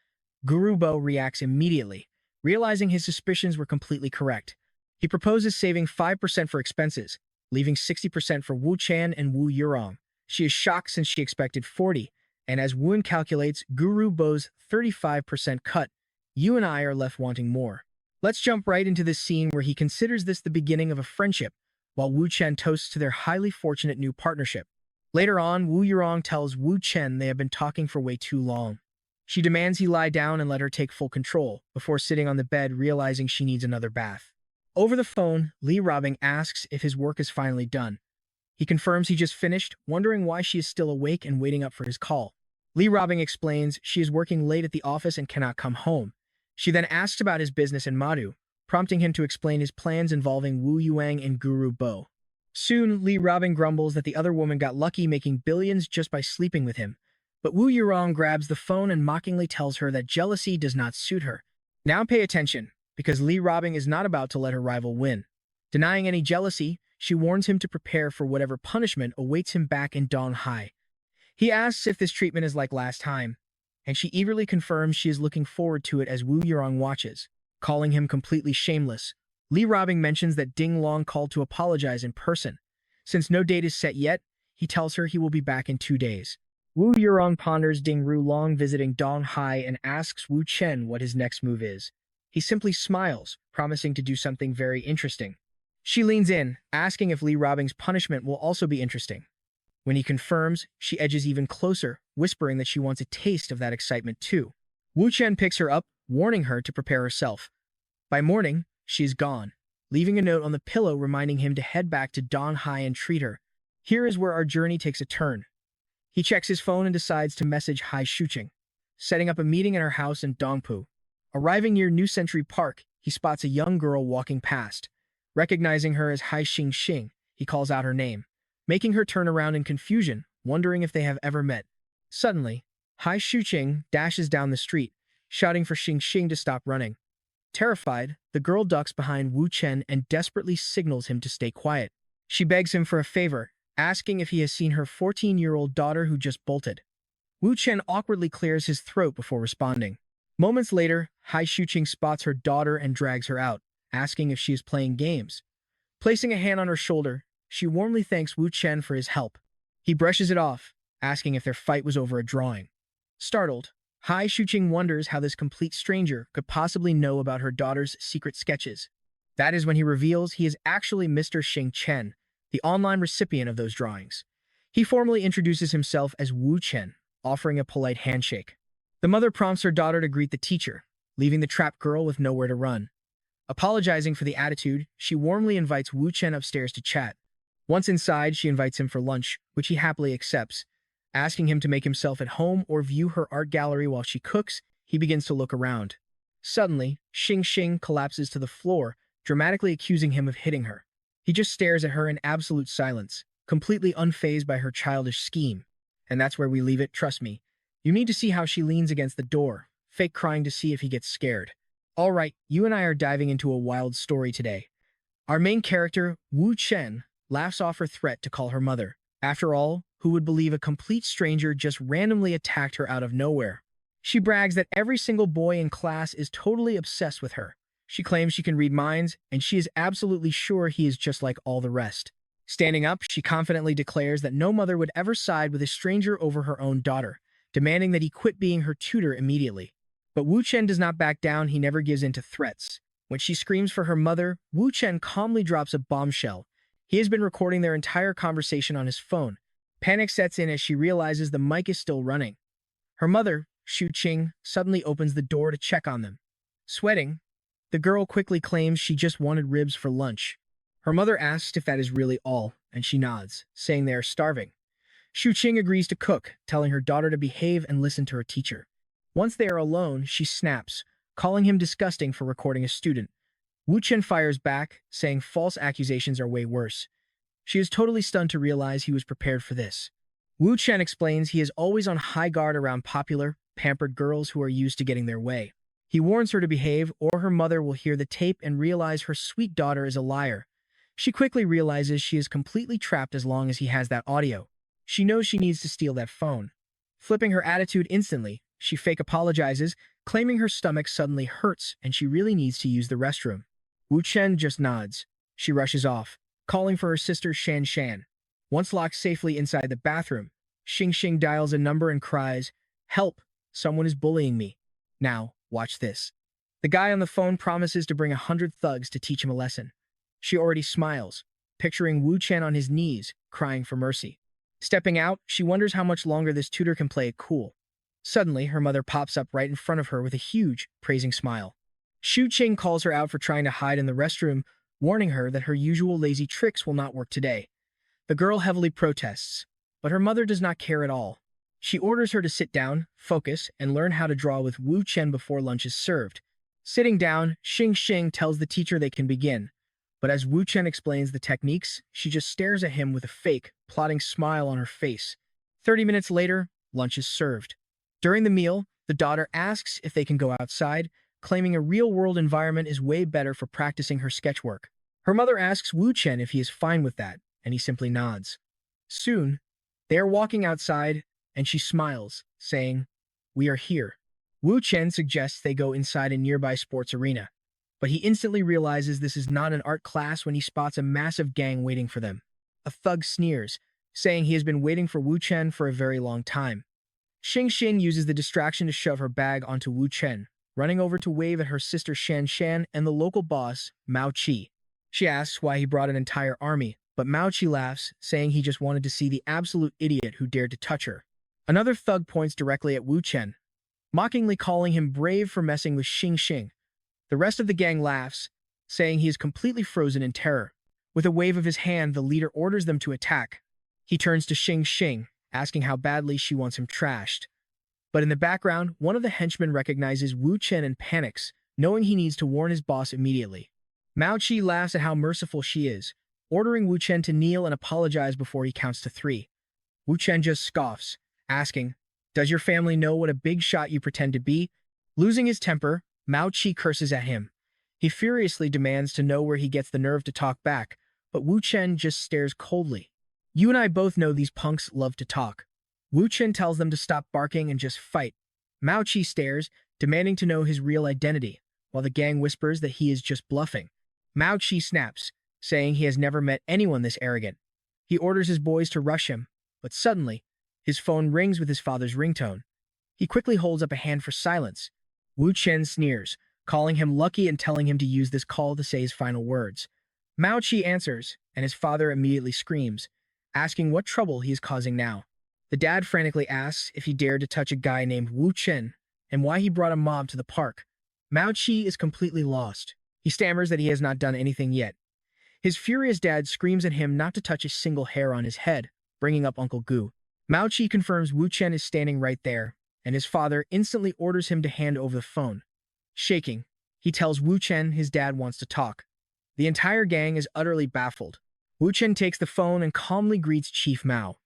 Guru Bo reacts immediately, realizing his suspicions were completely correct. He proposes saving 5% for expenses, leaving 60% for Wu Chen and Wu Yurong. She is shocked since she expected 40, and as Wu calculates Guru Bo's 35% cut, you and I are left wanting more. Let's jump right into this scene where he considers this the beginning of a friendship, while Wu Chen toasts to their highly fortunate new partnership. Later on, Wu Yurong tells Wu Chen they have been talking for way too long. She demands he lie down and let her take full control, before sitting on the bed realizing she needs another bath. Over the phone, Li Robing asks if his work is finally done. He confirms he just finished, wondering why she is still awake and waiting up for his call. Li Robing explains she is working late at the office and cannot come home. She then asks about his business in Madu, prompting him to explain his plans involving Wu Yuang and Guru Bo. Soon, Li Robing grumbles that the other woman got lucky making billions just by sleeping with him, but Wu Yurong grabs the phone and mockingly tells her that jealousy does not suit her. Now pay attention, because Li Robing is not about to let her rival win. Denying any jealousy, she warns him to prepare for whatever punishment awaits him back in Donghai. He asks if this treatment is like last time, and she eagerly confirms she is looking forward to it as Wu Yurong watches, calling him completely shameless. Li Robing mentions that Ding Long called to apologize in person. Since no date is set yet, he tells her he will be back in 2 days. Wu Yurong ponders Ding Ru Long visiting Dong Hai and asks Wu Chen what his next move is. He simply smiles, promising to do something very interesting. She leans in, asking if Li Robing's punishment will also be interesting. When he confirms, she edges even closer, whispering that she wants a taste of that excitement too. Wu Chen picks her up, warning her to prepare herself. By morning, she is gone, leaving a note on the pillow reminding him to head back to Dong Hai and treat her. Here is where our journey takes a turn. He checks his phone and decides to message Hai Shuqing, setting up a meeting at her house in Dongpu. Arriving near New Century Park, he spots a young girl walking past. Recognizing her as Hai Xing, he calls out her name, making her turn around in confusion, wondering if they have ever met. Suddenly, Hai Shuqing dashes down the street, shouting for Xing to stop running. Terrified, the girl ducks behind Wu Chen and desperately signals him to stay quiet. She begs him for a favor, asking if he has seen her 14-year-old daughter who just bolted. Wu Chen awkwardly clears his throat before responding. Moments later, Hai Shuqing spots her daughter and drags her out, asking if she is playing games. Placing a hand on her shoulder, she warmly thanks Wu Chen for his help. He brushes it off, asking if their fight was over a drawing. Startled, Hai Shuqing wonders how this complete stranger could possibly know about her daughter's secret sketches. That is when he reveals he is actually Mr. Xing Chen, the online recipient of those drawings. He formally introduces himself as Wu Chen, offering a polite handshake. The mother prompts her daughter to greet the teacher, leaving the trapped girl with nowhere to run. Apologizing for the attitude, she warmly invites Wu Chen upstairs to chat. Once inside, she invites him for lunch, which he happily accepts. Asking him to make himself at home or view her art gallery while she cooks, he begins to look around. Suddenly, Xing collapses to the floor, dramatically accusing him of hitting her. He just stares at her in absolute silence, completely unfazed by her childish scheme. And that's where we leave it, trust me. You need to see how she leans against the door, fake crying to see if he gets scared. Alright, you and I are diving into a wild story today. Our main character, Wu Chen, laughs off her threat to call her mother. After all, who would believe a complete stranger just randomly attacked her out of nowhere? She brags that every single boy in class is totally obsessed with her. She claims she can read minds, and she is absolutely sure he is just like all the rest. Standing up, she confidently declares that no mother would ever side with a stranger over her own daughter, demanding that he quit being her tutor immediately. But Wu Chen does not back down, he never gives in to threats. When she screams for her mother, Wu Chen calmly drops a bombshell. He has been recording their entire conversation on his phone. Panic sets in as she realizes the mic is still running. Her mother, Xu Qing, suddenly opens the door to check on them. Sweating, The girl quickly claims she just wanted ribs for lunch. Her mother asks if that is really all, and she nods, saying they are starving. Shu Qing agrees to cook, telling her daughter to behave and listen to her teacher. Once they are alone, she snaps, calling him disgusting for recording a student. Wu Chen fires back, saying false accusations are way worse. She is totally stunned to realize he was prepared for this. Wu Chen explains he is always on high guard around popular, pampered girls who are used to getting their way. He warns her to behave, or her mother will hear the tape and realize her sweet daughter is a liar. She quickly realizes she is completely trapped as long as he has that audio. She knows she needs to steal that phone. Flipping her attitude instantly, she fake apologizes, claiming her stomach suddenly hurts and she really needs to use the restroom. Wu Chen just nods. She rushes off, calling for her sister Shan Shan. Once locked safely inside the bathroom, Xing Xing dials a number and cries, "Help! Someone is bullying me." Now, watch this. The guy on the phone promises to bring 100 thugs to teach him a lesson. She already smiles, picturing Wu Chen on his knees, crying for mercy. Stepping out, she wonders how much longer this tutor can play it cool. Suddenly, her mother pops up right in front of her with a huge, praising smile. Shu Qing calls her out for trying to hide in the restroom, warning her that her usual lazy tricks will not work today. The girl heavily protests, but her mother does not care at all. She orders her to sit down, focus, and learn how to draw with Wu Chen before lunch is served. Sitting down, Xing Xing tells the teacher they can begin. But as Wu Chen explains the techniques, she just stares at him with a fake, plotting smile on her face. 30 minutes later, lunch is served. During the meal, the daughter asks if they can go outside, claiming a real-world environment is way better for practicing her sketchwork. Her mother asks Wu Chen if he is fine with that, and he simply nods. Soon, they are walking outside, and she smiles, saying, "We are here." Wu Chen suggests they go inside a nearby sports arena, but he instantly realizes this is not an art class when he spots a massive gang waiting for them. A thug sneers, saying he has been waiting for Wu Chen for a very long time. Xing Xin uses the distraction to shove her bag onto Wu Chen, running over to wave at her sister Shan Shan and the local boss, Mao Qi. She asks why he brought an entire army, but Mao Qi laughs, saying he just wanted to see the absolute idiot who dared to touch her. Another thug points directly at Wu Chen, mockingly calling him brave for messing with Xing Xing. The rest of the gang laughs, saying he is completely frozen in terror. With a wave of his hand, the leader orders them to attack. He turns to Xing Xing, asking how badly she wants him trashed. But in the background, one of the henchmen recognizes Wu Chen and panics, knowing he needs to warn his boss immediately. Mao Qi laughs at how merciful she is, ordering Wu Chen to kneel and apologize before he counts to 3. Wu Chen just scoffs, asking, "Does your family know what a big shot you pretend to be?" Losing his temper, Mao Qi curses at him. He furiously demands to know where he gets the nerve to talk back, but Wu Chen just stares coldly. "You and I both know these punks love to talk." Wu Chen tells them to stop barking and just fight. Mao Qi stares, demanding to know his real identity, while the gang whispers that he is just bluffing. Mao Qi snaps, saying he has never met anyone this arrogant. He orders his boys to rush him, but suddenly, his phone rings with his father's ringtone. He quickly holds up a hand for silence. Wu Chen sneers, calling him lucky and telling him to use this call to say his final words. Mao Qi answers, and his father immediately screams, asking what trouble he is causing now. The dad frantically asks if he dared to touch a guy named Wu Chen and why he brought a mob to the park. Mao Qi is completely lost. He stammers that he has not done anything yet. His furious dad screams at him not to touch a single hair on his head, bringing up Uncle Gu. Mao Qi confirms Wu Chen is standing right there, and his father instantly orders him to hand over the phone. Shaking, he tells Wu Chen his dad wants to talk. The entire gang is utterly baffled. Wu Chen takes the phone and calmly greets Chief Mao.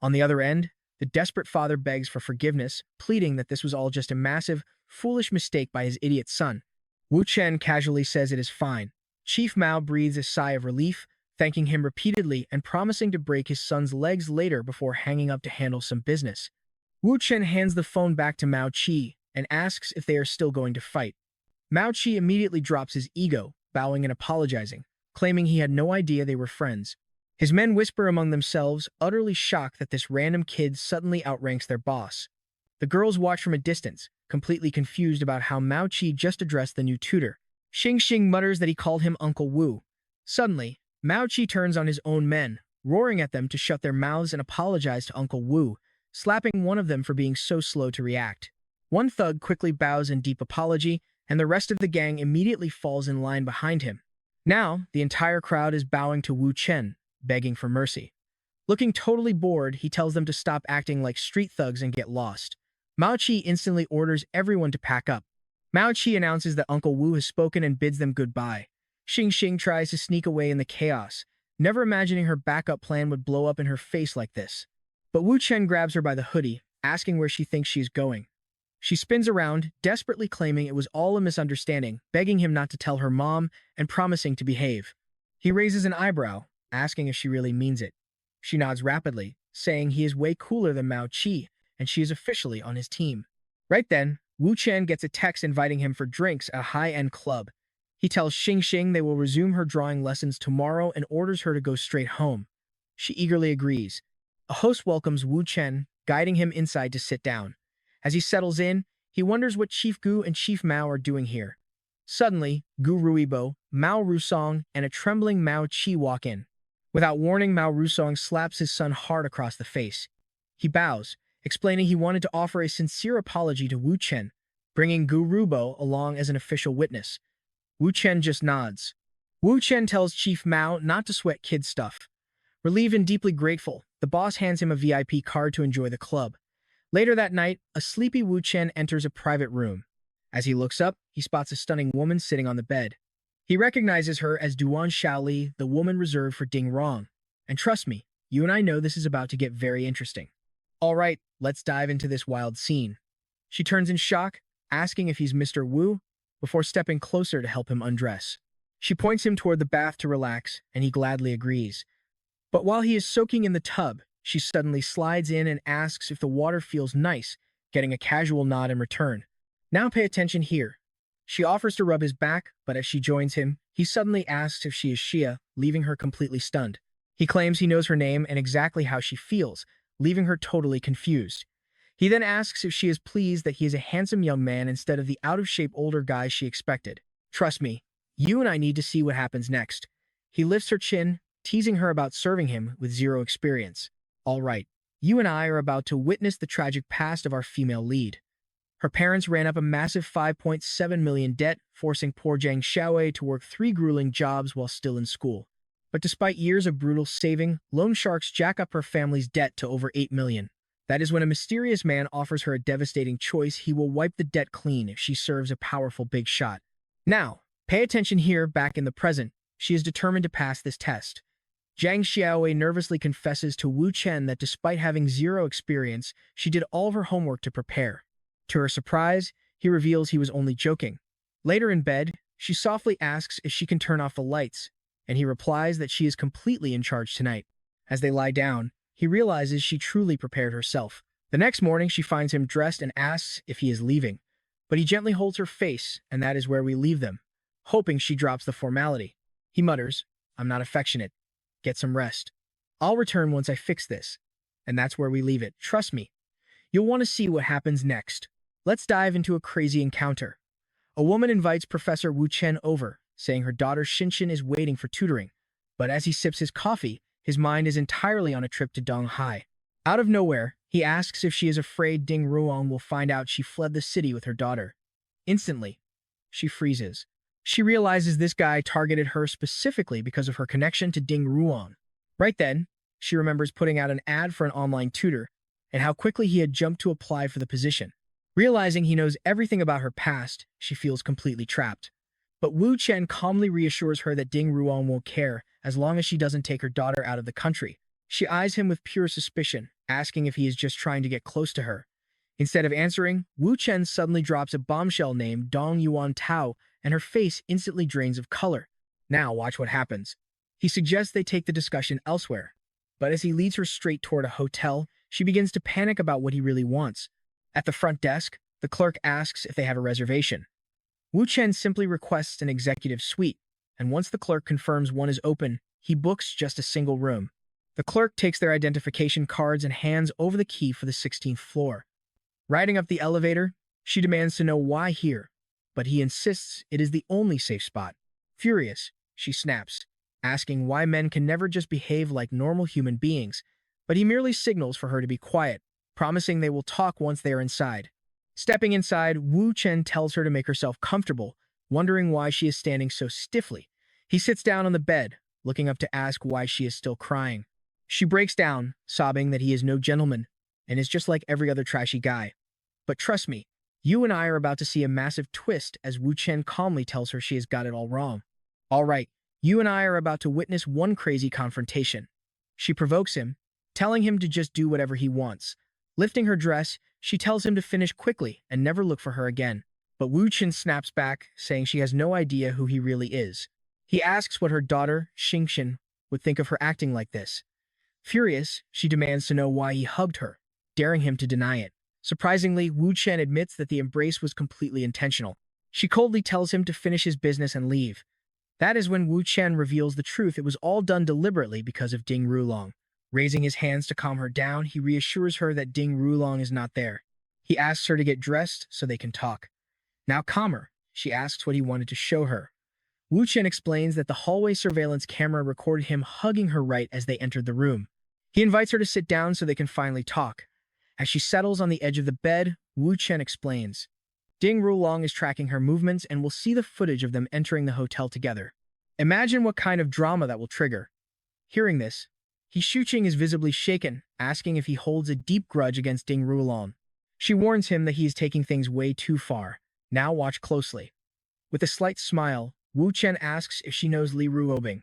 On the other end, the desperate father begs for forgiveness, pleading that this was all just a massive, foolish mistake by his idiot son. Wu Chen casually says it is fine. Chief Mao breathes a sigh of relief, thanking him repeatedly and promising to break his son's legs later before hanging up to handle some business. Wu Chen hands the phone back to Mao Qi and asks if they are still going to fight. Mao Qi immediately drops his ego, bowing and apologizing, claiming he had no idea they were friends. His men whisper among themselves, utterly shocked that this random kid suddenly outranks their boss. The girls watch from a distance, completely confused about how Mao Qi just addressed the new tutor. Xing Xing mutters that he called him Uncle Wu. Suddenly, Mao Qi turns on his own men, roaring at them to shut their mouths and apologize to Uncle Wu, slapping one of them for being so slow to react. One thug quickly bows in deep apology, and the rest of the gang immediately falls in line behind him. Now, the entire crowd is bowing to Wu Chen, begging for mercy. Looking totally bored, he tells them to stop acting like street thugs and get lost. Mao Qi instantly orders everyone to pack up. Mao Qi announces that Uncle Wu has spoken and bids them goodbye. Xing Xing tries to sneak away in the chaos, never imagining her backup plan would blow up in her face like this. But Wu Chen grabs her by the hoodie, asking where she thinks she's going. She spins around, desperately claiming it was all a misunderstanding, begging him not to tell her mom and promising to behave. He raises an eyebrow, asking if she really means it. She nods rapidly, saying he is way cooler than Mao Qi, and she is officially on his team. Right then, Wu Chen gets a text inviting him for drinks at a high-end club. He tells Xing Xing they will resume her drawing lessons tomorrow and orders her to go straight home. She eagerly agrees. A host welcomes Wu Chen, guiding him inside to sit down. As he settles in, he wonders what Chief Gu and Chief Mao are doing here. Suddenly, Gu Ruibo, Mao Rusong, and a trembling Mao Qi walk in. Without warning, Mao Rusong slaps his son hard across the face. He bows, explaining he wanted to offer a sincere apology to Wu Chen, bringing Gu Ruibo along as an official witness. Wu Chen just nods. Wu Chen tells Chief Mao not to sweat kid stuff. Relieved and deeply grateful, the boss hands him a VIP card to enjoy the club. Later that night, a sleepy Wu Chen enters a private room. As he looks up, he spots a stunning woman sitting on the bed. He recognizes her as Duan Xiaoli, the woman reserved for Ding Rong. And trust me, you and I know this is about to get very interesting. All right, let's dive into this wild scene. She turns in shock, asking if he's Mr. Wu, before stepping closer to help him undress. She points him toward the bath to relax, and he gladly agrees. But while he is soaking in the tub, she suddenly slides in and asks if the water feels nice, getting a casual nod in return. Now pay attention here. She offers to rub his back, but as she joins him, he suddenly asks if she is Xia, leaving her completely stunned. He claims he knows her name and exactly how she feels, leaving her totally confused. He then asks if she is pleased that he is a handsome young man instead of the out-of-shape older guy she expected. Trust me, you and I need to see what happens next. He lifts her chin, teasing her about serving him with zero experience. All right, you and I are about to witness the tragic past of our female lead. Her parents ran up a massive 5.7 million debt, forcing poor Zhang Xiaowei to work 3 grueling jobs while still in school. But despite years of brutal saving, loan sharks jack up her family's debt to over 8 million. That is when a mysterious man offers her a devastating choice. He will wipe the debt clean if she serves a powerful big shot. Now, pay attention here. Back in the present, she is determined to pass this test. Zhang Xiaowei nervously confesses to Wu Chen that despite having zero experience, she did all of her homework to prepare. To her surprise, he reveals he was only joking. Later in bed, she softly asks if she can turn off the lights, and he replies that she is completely in charge tonight. As they lie down, he realizes she truly prepared herself. The next morning, she finds him dressed and asks if he is leaving, but he gently holds her face, and that is where we leave them, hoping she drops the formality. He mutters, "I'm not affectionate. Get some rest. I'll return once I fix this." And that's where we leave it. Trust me, you'll want to see what happens next. Let's dive into a crazy encounter. A woman invites Professor Wu Chen over, saying her daughter Xinshin is waiting for tutoring. But as he sips his coffee, his mind is entirely on a trip to Donghai. Out of nowhere, he asks if she is afraid Ding Ruong will find out she fled the city with her daughter. Instantly, she freezes. She realizes this guy targeted her specifically because of her connection to Ding Ruong. Right then, she remembers putting out an ad for an online tutor and how quickly he had jumped to apply for the position. Realizing he knows everything about her past, she feels completely trapped. But Wu Chen calmly reassures her that Ding Ruong won't care as long as she doesn't take her daughter out of the country. She eyes him with pure suspicion, asking if he is just trying to get close to her. Instead of answering, Wu Chen suddenly drops a bombshell named Dong Yuan Tao, and her face instantly drains of color. Now watch what happens. He suggests they take the discussion elsewhere. But as he leads her straight toward a hotel, she begins to panic about what he really wants. At the front desk, the clerk asks if they have a reservation. Wu Chen simply requests an executive suite, and once the clerk confirms one is open, he books just a single room. The clerk takes their identification cards and hands over the key for the 16th floor. Riding up the elevator, she demands to know why here, but he insists it is the only safe spot. Furious, she snaps, asking why men can never just behave like normal human beings, but he merely signals for her to be quiet, promising they will talk once they are inside. Stepping inside, Wu Chen tells her to make herself comfortable, wondering why she is standing so stiffly. He sits down on the bed, looking up to ask why she is still crying. She breaks down, sobbing that he is no gentleman and is just like every other trashy guy. But trust me, you and I are about to see a massive twist as Wu Chen calmly tells her she has got it all wrong. All right, you and I are about to witness one crazy confrontation. She provokes him, telling him to just do whatever he wants. Lifting her dress, she tells him to finish quickly and never look for her again. But Wu Chen snaps back, saying she has no idea who he really is. He asks what her daughter, Xingxin, would think of her acting like this. Furious, she demands to know why he hugged her, daring him to deny it. Surprisingly, Wu Chen admits that the embrace was completely intentional. She coldly tells him to finish his business and leave. That is when Wu Chen reveals the truth. It was all done deliberately because of Ding Rulong. Raising his hands to calm her down, he reassures her that Ding Rulong is not there. He asks her to get dressed so they can talk. Now calm her, she asks what he wanted to show her. Wu Chen explains that the hallway surveillance camera recorded him hugging her right as they entered the room. He invites her to sit down so they can finally talk. As she settles on the edge of the bed, Wu Chen explains. Ding Rulong is tracking her movements and will see the footage of them entering the hotel together. Imagine what kind of drama that will trigger. Hearing this, Xuqing is visibly shaken, asking if he holds a deep grudge against Ding Rulong. She warns him that he is taking things way too far. Now watch closely. With a slight smile, Wu Chen asks if she knows Li Ruobing.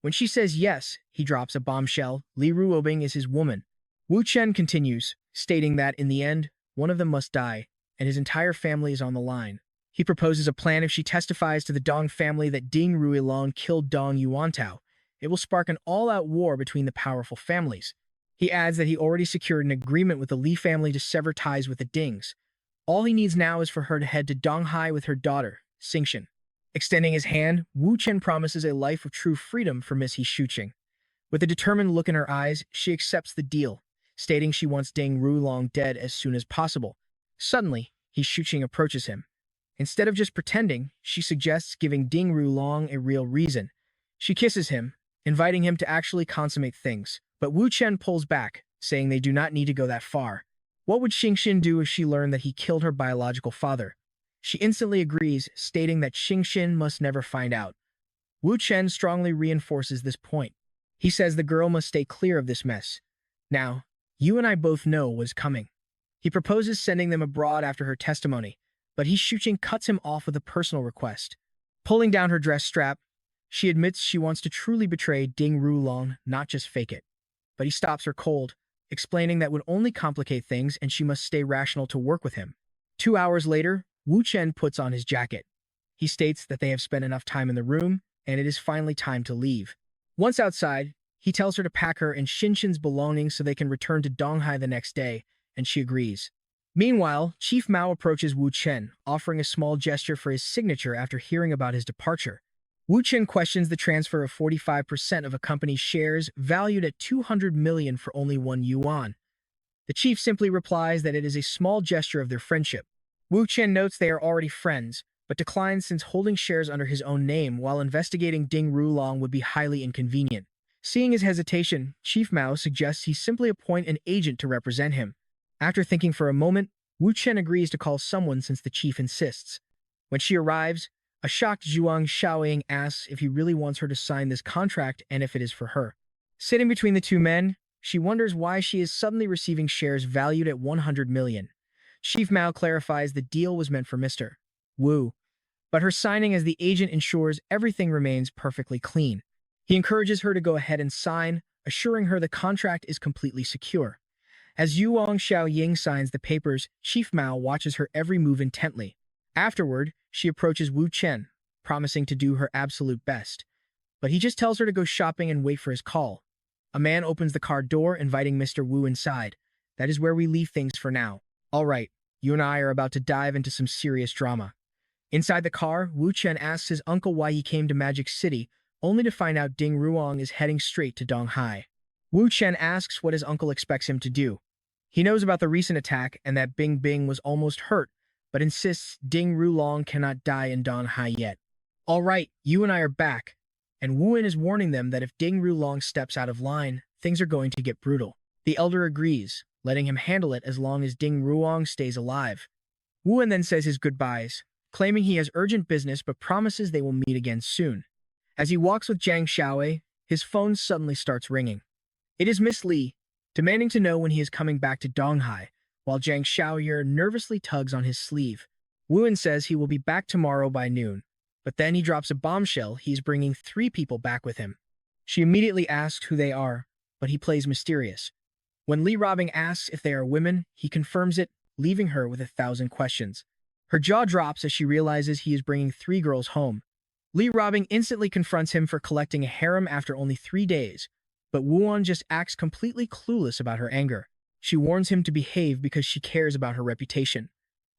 When she says yes, he drops a bombshell. Li Ruobing is his woman. Wu Chen continues, stating that in the end, one of them must die, and his entire family is on the line. He proposes a plan if she testifies to the Dong family that Ding Ruilong killed Dong Yuantao. It will spark an all-out war between the powerful families. He adds that he already secured an agreement with the Li family to sever ties with the Dings. All he needs now is for her to head to Donghai with her daughter, Xingxin. Extending his hand, Wu Chen promises a life of true freedom for Miss Xuqing. With a determined look in her eyes, she accepts the deal, stating she wants Ding Rulong dead as soon as possible. Suddenly, Xuqing approaches him. Instead of just pretending, she suggests giving Ding Rulong a real reason. She kisses him, inviting him to actually consummate things, but Wu Chen pulls back, saying they do not need to go that far. What would Xingxin do if she learned that he killed her biological father? She instantly agrees, stating that Xingxin must never find out. Wu Chen strongly reinforces this point. He says the girl must stay clear of this mess. Now, you and I both know what's coming. He proposes sending them abroad after her testimony, but Xuqing cuts him off with a personal request. Pulling down her dress strap, she admits she wants to truly betray Ding Rulong, not just fake it. But he stops her cold, explaining that would only complicate things and she must stay rational to work with him. 2 hours later, Wu Chen puts on his jacket. He states that they have spent enough time in the room, and it is finally time to leave. Once outside, he tells her to pack her and Xinxin's belongings so they can return to Donghai the next day, and she agrees. Meanwhile, Chief Mao approaches Wu Chen, offering a small gesture for his signature after hearing about his departure. Wu Chen questions the transfer of 45% of a company's shares valued at 200 million for only 1 yuan. The chief simply replies that it is a small gesture of their friendship. Wu Chen notes they are already friends, but declines since holding shares under his own name while investigating Ding Rulong would be highly inconvenient. Seeing his hesitation, Chief Mao suggests he simply appoint an agent to represent him. After thinking for a moment, Wu Chen agrees to call someone since the chief insists. When she arrives, a shocked Zhuang Xiaoying asks if he really wants her to sign this contract and if it is for her. Sitting between the two men, she wonders why she is suddenly receiving shares valued at 100 million. Chief Mao clarifies the deal was meant for Mr. Wu, but her signing as the agent ensures everything remains perfectly clean. He encourages her to go ahead and sign, assuring her the contract is completely secure. As Yuang Xiaoying signs the papers, Chief Mao watches her every move intently. Afterward, she approaches Wu Chen, promising to do her absolute best. But he just tells her to go shopping and wait for his call. A man opens the car door, inviting Mr. Wu inside. That is where we leave things for now. All right, you and I are about to dive into some serious drama. Inside the car, Wu Chen asks his uncle why he came to Magic City, only to find out Ding Ruong is heading straight to Donghai. Wu Chen asks what his uncle expects him to do. He knows about the recent attack and that Bing Bing was almost hurt, but insists Ding Rulong cannot die in Donghai yet. All right, you and I are back, and Wu Yin is warning them that if Ding Rulong steps out of line, things are going to get brutal. The elder agrees, letting him handle it as long as Ding Ruong stays alive. Wuan then says his goodbyes, claiming he has urgent business but promises they will meet again soon. As he walks with Jiang Xiaowei, his phone suddenly starts ringing. It is Miss Li, demanding to know when he is coming back to Donghai, while Jiang Xiaoyi nervously tugs on his sleeve. Wuan says he will be back tomorrow by noon, but then he drops a bombshell he is bringing 3 people back with him. She immediately asks who they are, but he plays mysterious. When Li Robing asks if they are women, he confirms it, leaving her with 1,000 questions. Her jaw drops as she realizes he is bringing 3 girls home. Li Robing instantly confronts him for collecting a harem after only 3 days, but Wuan just acts completely clueless about her anger. She warns him to behave because she cares about her reputation.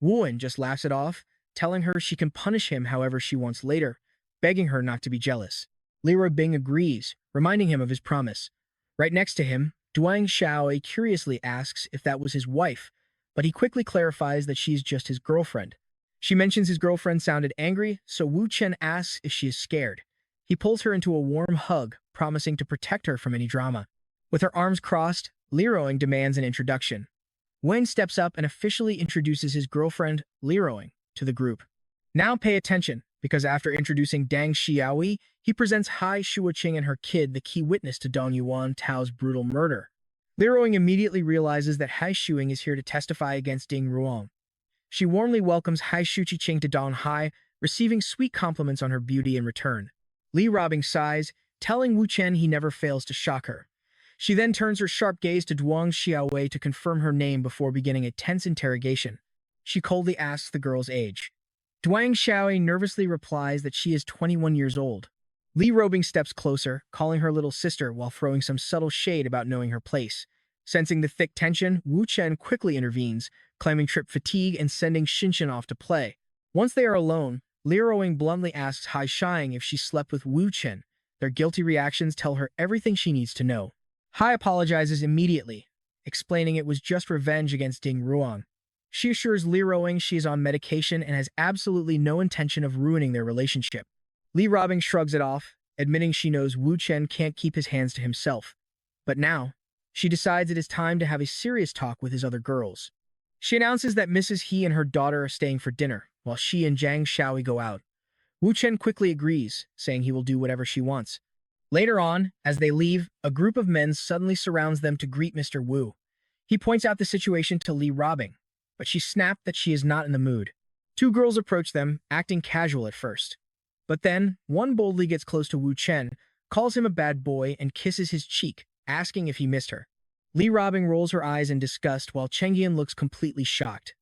Wuan just laughs it off, telling her she can punish him however she wants later, begging her not to be jealous. Li Robing agrees, reminding him of his promise. Right next to him, Duang Xiaowei curiously asks if that was his wife, but he quickly clarifies that she is just his girlfriend. She mentions his girlfriend sounded angry, so Wu Chen asks if she is scared. He pulls her into a warm hug, promising to protect her from any drama. With her arms crossed, Leroing demands an introduction. Wen steps up and officially introduces his girlfriend, Leroing, to the group. Now pay attention, because after introducing Dang Xiaoyi, he presents Hai Shuoqing and her kid the key witness to Dong Yuan Tao's brutal murder. Leroing immediately realizes that Hai Shuing is here to testify against Ding Ruong. She warmly welcomes Hai Shuqiqing to Dong Hai, receiving sweet compliments on her beauty in return. Li Robing sighs, telling Wu Chen he never fails to shock her. She then turns her sharp gaze to Duang Xiaowei to confirm her name before beginning a tense interrogation. She coldly asks the girl's age. Duang Xiaowei nervously replies that she is 21 years old. Li Robing steps closer, calling her little sister while throwing some subtle shade about knowing her place. Sensing the thick tension, Wu Chen quickly intervenes, claiming trip fatigue and sending Xinshin off to play. Once they are alone, Li Robing bluntly asks Hai Shang if she slept with Wu Chen. Their guilty reactions tell her everything she needs to know. Hai apologizes immediately, explaining it was just revenge against Ding Ruang. She assures Li Robing she is on medication and has absolutely no intention of ruining their relationship. Li Robing shrugs it off, admitting she knows Wu Chen can't keep his hands to himself. But now, she decides it is time to have a serious talk with his other girls. She announces that Mrs. He and her daughter are staying for dinner, while she and Jiang Xiaowei go out. Wu Chen quickly agrees, saying he will do whatever she wants. Later on, as they leave, a group of men suddenly surrounds them to greet Mr. Wu. He points out the situation to Li Robing, but she snapped that she is not in the mood. 2 girls approach them, acting casual at first. But then, one boldly gets close to Wu Chen, calls him a bad boy, and kisses his cheek, asking if he missed her. Li Robing rolls her eyes in disgust while Chengyan looks completely shocked.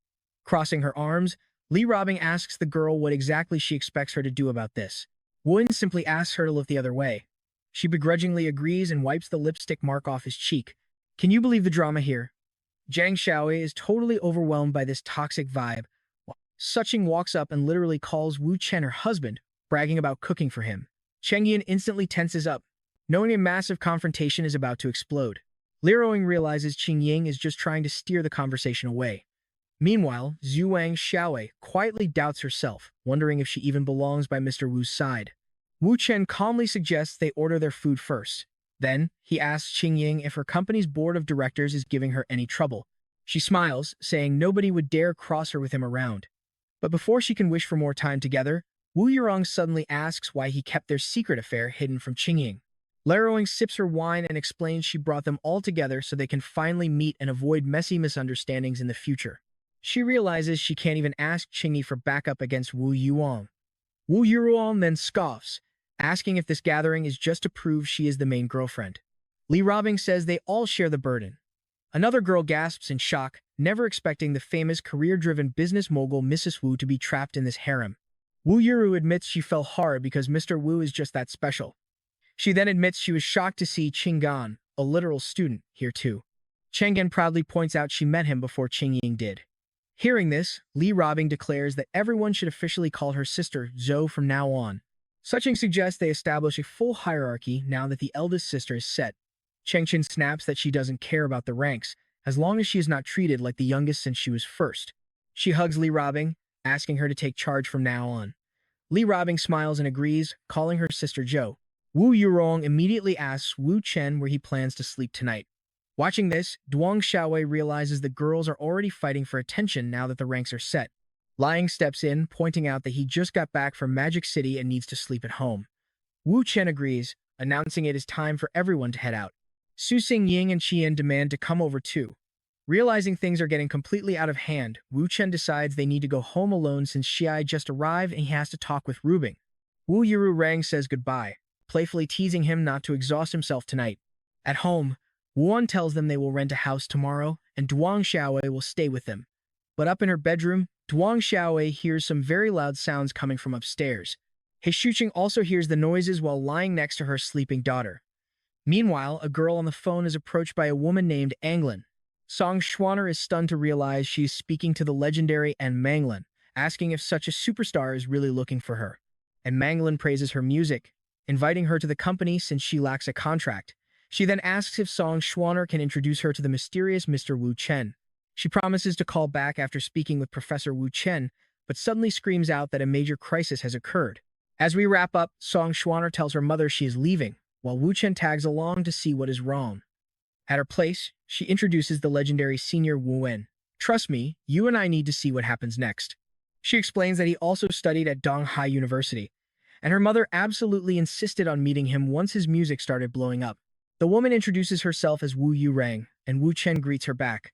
Crossing her arms, Li Robing asks the girl what exactly she expects her to do about this. Wen simply asks her to look the other way. She begrudgingly agrees and wipes the lipstick mark off his cheek. Can you believe the drama here? Jiang Xiaowei is totally overwhelmed by this toxic vibe. Suching walks up and literally calls Wu Chen her husband, bragging about cooking for him. Chengyan instantly tenses up, knowing a massive confrontation is about to explode. Liroing realizes Qing Ying is just trying to steer the conversation away. Meanwhile, Zhuang Xiaowei quietly doubts herself, wondering if she even belongs by Mr. Wu's side. Wu Chen calmly suggests they order their food first. Then, he asks Qing Ying if her company's board of directors is giving her any trouble. She smiles, saying nobody would dare cross her with him around. But before she can wish for more time together, Wu Yurong suddenly asks why he kept their secret affair hidden from Qing Ying. Liroing sips her wine and explains she brought them all together so they can finally meet and avoid messy misunderstandings in the future. She realizes she can't even ask Qing Yi for backup against Wu Yuong. Wu Yuong then scoffs, asking if this gathering is just to prove she is the main girlfriend. Li Robing says they all share the burden. Another girl gasps in shock, never expecting the famous career-driven business mogul Mrs. Wu to be trapped in this harem. Wu Yuru admits she fell hard because Mr. Wu is just that special. She then admits she was shocked to see Qinggan, a literal student, here too. Chenggen proudly points out she met him before Qing Ying did. Hearing this, Li Robing declares that everyone should officially call her sister Zhou from now on. Suching suggests they establish a full hierarchy now that the eldest sister is set. Chengchen snaps that she doesn't care about the ranks, as long as she is not treated like the youngest since she was first. She hugs Li Robing, asking her to take charge from now on. Li Robing smiles and agrees, calling her sister Zhou. Wu Yurong immediately asks Wu Chen where he plans to sleep tonight. Watching this, Duang Xiaowei realizes the girls are already fighting for attention now that the ranks are set. Lying steps in, pointing out that he just got back from Magic City and needs to sleep at home. Wu Chen agrees, announcing it is time for everyone to head out. Su Xing Ying and Qian demand to come over too. Realizing things are getting completely out of hand, Wu Chen decides they need to go home alone since Xiai just arrived and he has to talk with Rubing. Wu Yiru Rang says goodbye, playfully teasing him not to exhaust himself tonight. At home, Wuan tells them they will rent a house tomorrow and Duang Xiaowei will stay with them. But up in her bedroom, Duang Xiaowei hears some very loud sounds coming from upstairs. He Shuqing also hears the noises while lying next to her sleeping daughter. Meanwhile, a girl on the phone is approached by a woman named Anglin. Song Schwanner is stunned to realize she is speaking to the legendary and Manglin, asking if such a superstar is really looking for her. And Manglin praises her music, inviting her to the company since she lacks a contract. She then asks if Song Schwanner can introduce her to the mysterious Mr. Wu Chen. She promises to call back after speaking with Professor Wu Chen, but suddenly screams out that a major crisis has occurred. As we wrap up, Song Schwanner tells her mother she is leaving, while Wu Chen tags along to see what is wrong. At her place, she introduces the legendary senior Wu Wen. Trust me, you and I need to see what happens next. She explains that he also studied at Donghai University, and her mother absolutely insisted on meeting him once his music started blowing up. The woman introduces herself as Wu Yurang, and Wu Chen greets her back.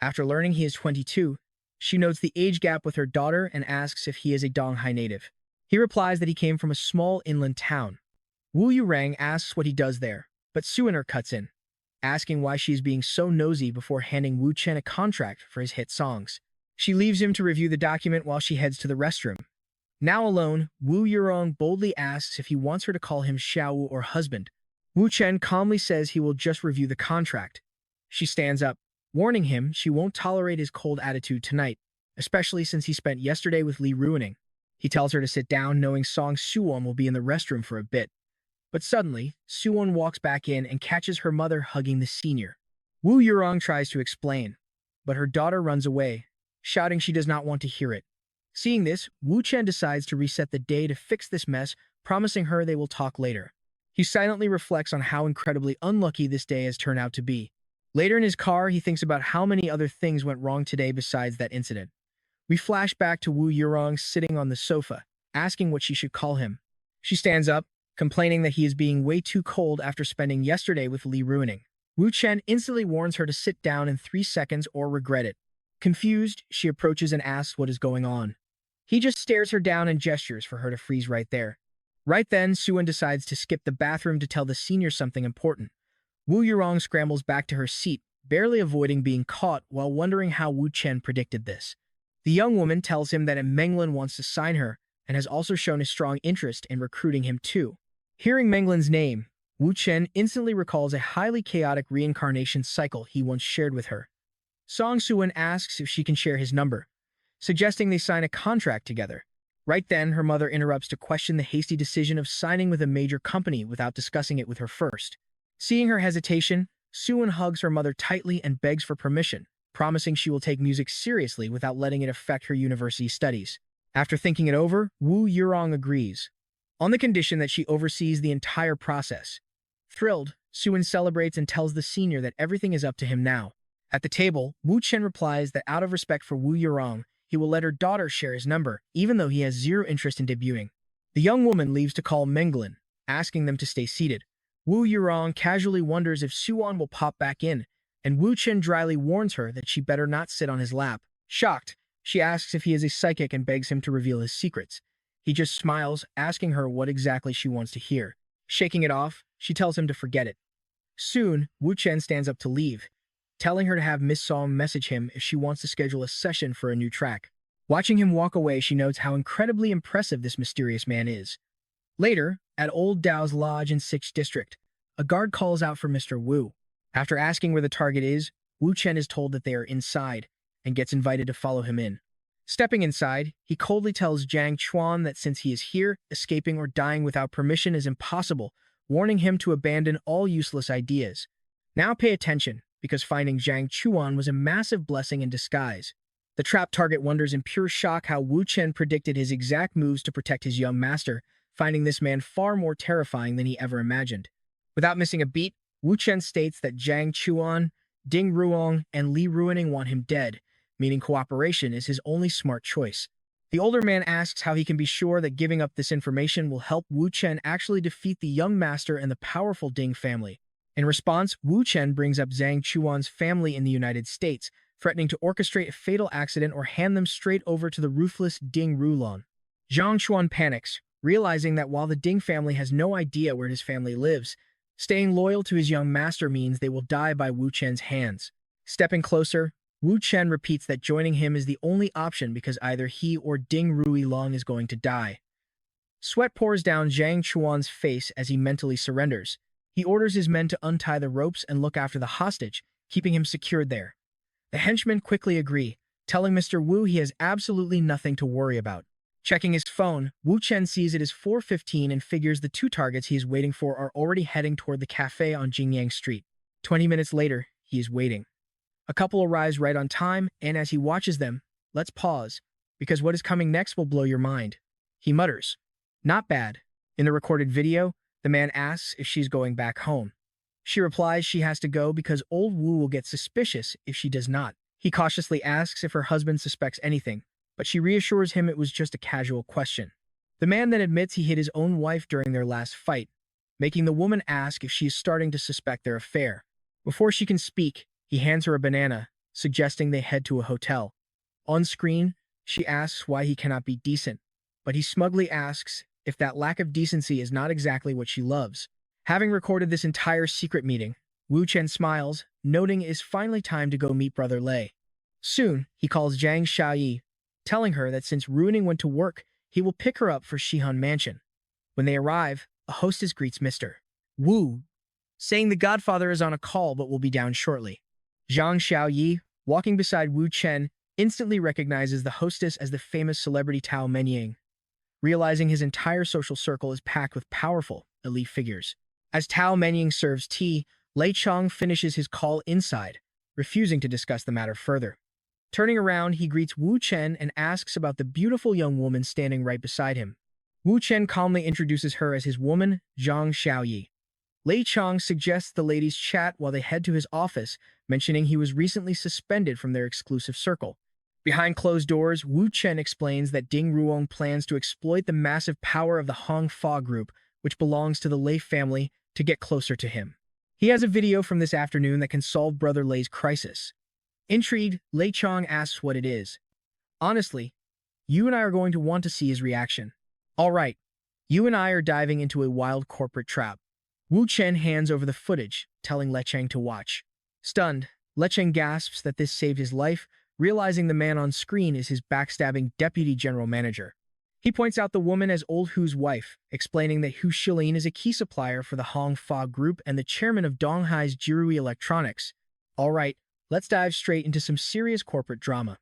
After learning he is 22, she notes the age gap with her daughter and asks if he is a Donghai native. He replies that he came from a small inland town. Wu Yurang asks what he does there, but Suiner cuts in, asking why she is being so nosy before handing Wu Chen a contract for his hit songs. She leaves him to review the document while she heads to the restroom. Now alone, Wu Yurong boldly asks if he wants her to call him Xiaowu or husband. Wu Chen calmly says he will just review the contract. She stands up, warning him she won't tolerate his cold attitude tonight, especially since he spent yesterday with Li Ruining. He tells her to sit down, knowing Song Suwon will be in the restroom for a bit. But suddenly, Suwon walks back in and catches her mother hugging the senior. Wu Yurong tries to explain, but her daughter runs away, shouting she does not want to hear it. Seeing this, Wu Chen decides to reset the day to fix this mess, promising her they will talk later. He silently reflects on how incredibly unlucky this day has turned out to be. Later in his car, he thinks about how many other things went wrong today besides that incident. We flash back to Wu Yurong sitting on the sofa, asking what she should call him. She stands up, complaining that he is being way too cold after spending yesterday with Li Ruining. Wu Chen instantly warns her to sit down in 3 seconds or regret it. Confused, she approaches and asks what is going on. He just stares her down and gestures for her to freeze right there. Right then, Suwon decides to skip the bathroom to tell the senior something important. Wu Yurong scrambles back to her seat, barely avoiding being caught while wondering how Wu Chen predicted this. The young woman tells him that Menglin wants to sign her and has also shown a strong interest in recruiting him too. Hearing Menglin's name, Wu Chen instantly recalls a highly chaotic reincarnation cycle he once shared with her. Song Suwon asks if she can share his number, suggesting they sign a contract together. Right then, her mother interrupts to question the hasty decision of signing with a major company without discussing it with her first. Seeing her hesitation, Suwon hugs her mother tightly and begs for permission, promising she will take music seriously without letting it affect her university studies. After thinking it over, Wu Yurong agrees, on the condition that she oversees the entire process. Thrilled, Suwon celebrates and tells the senior that everything is up to him now. At the table, Wu Chen replies that out of respect for Wu Yurong, he will let her daughter share his number, even though he has zero interest in debuting. The young woman leaves to call Menglin, asking them to stay seated. Wu Yurong casually wonders if Suwon will pop back in, and Wu Chen dryly warns her that she better not sit on his lap. Shocked, she asks if he is a psychic and begs him to reveal his secrets. He just smiles, asking her what exactly she wants to hear. Shaking it off, she tells him to forget it. Soon, Wu Chen stands up to leave, telling her to have Miss Song message him if she wants to schedule a session for a new track. Watching him walk away, she notes how incredibly impressive this mysterious man is. Later, at Old Dao's lodge in 6th District, a guard calls out for Mr. Wu. After asking where the target is, Wu Chen is told that they are inside and gets invited to follow him in. Stepping inside, he coldly tells Zhang Chuan that since he is here, escaping or dying without permission is impossible, warning him to abandon all useless ideas. Now pay attention, because finding Zhang Chuan was a massive blessing in disguise. The trap target wonders in pure shock how Wu Chen predicted his exact moves to protect his young master, finding this man far more terrifying than he ever imagined. Without missing a beat, Wu Chen states that Zhang Chuan, Ding Ruong, and Li Ruining want him dead, meaning cooperation is his only smart choice. The older man asks how he can be sure that giving up this information will help Wu Chen actually defeat the young master and the powerful Ding family. In response, Wu Chen brings up Zhang Chuan's family in the United States, threatening to orchestrate a fatal accident or hand them straight over to the ruthless Ding Rulon. Zhang Chuan panics, realizing that while the Ding family has no idea where his family lives, staying loyal to his young master means they will die by Wu Chen's hands. Stepping closer, Wu Chen repeats that joining him is the only option because either he or Ding Ruilong is going to die. Sweat pours down Zhang Chuan's face as he mentally surrenders. He orders his men to untie the ropes and look after the hostage, keeping him secured there. The henchmen quickly agree, telling Mr. Wu he has absolutely nothing to worry about. Checking his phone, Wu Chen sees it is 4:15 and figures the two targets he is waiting for are already heading toward the cafe on Jingyang Street. 20 minutes later, he is waiting. A couple arrives right on time, and as he watches them, let's pause, because what is coming next will blow your mind. He mutters, "Not bad." In the recorded video, the man asks if she's going back home. She replies she has to go because old Wu will get suspicious if she does not. He cautiously asks if her husband suspects anything, but she reassures him it was just a casual question. The man then admits he hit his own wife during their last fight, making the woman ask if she is starting to suspect their affair. Before she can speak, he hands her a banana, suggesting they head to a hotel. On screen, she asks why he cannot be decent, but he smugly asks if that lack of decency is not exactly what she loves. Having recorded this entire secret meeting, Wu Chen smiles, noting it is finally time to go meet Brother Lei. Soon, he calls Zhang Xiaoyi, telling her that since Ruining went to work, he will pick her up for Shihan Mansion. When they arrive, a hostess greets Mr. Wu, saying the godfather is on a call but will be down shortly. Zhang Xiaoyi, walking beside Wu Chen, instantly recognizes the hostess as the famous celebrity Tao Menying, realizing his entire social circle is packed with powerful, elite figures. As Tao Menying serves tea, Lei Chong finishes his call inside, refusing to discuss the matter further. Turning around, he greets Wu Chen and asks about the beautiful young woman standing right beside him. Wu Chen calmly introduces her as his woman, Zhang Xiaoyi. Lei Chong suggests the ladies chat while they head to his office, mentioning he was recently suspended from their exclusive circle. Behind closed doors, Wu Chen explains that Ding Ruong plans to exploit the massive power of the Hong Fa group, which belongs to the Lei family, to get closer to him. He has a video from this afternoon that can solve Brother Lei's crisis. Intrigued, Lei Chong asks what it is. Honestly, you and I are going to want to see his reaction. All right, you and I are diving into a wild corporate trap. Wu Chen hands over the footage, telling Le Cheng to watch. Stunned, Le Cheng gasps that this saved his life, realizing the man on screen is his backstabbing deputy general manager. He points out the woman as old Hu's wife, explaining that Hu Shilin is a key supplier for the Hong Fa group and the chairman of Donghai's Jirui Electronics. All right, let's dive straight into some serious corporate drama.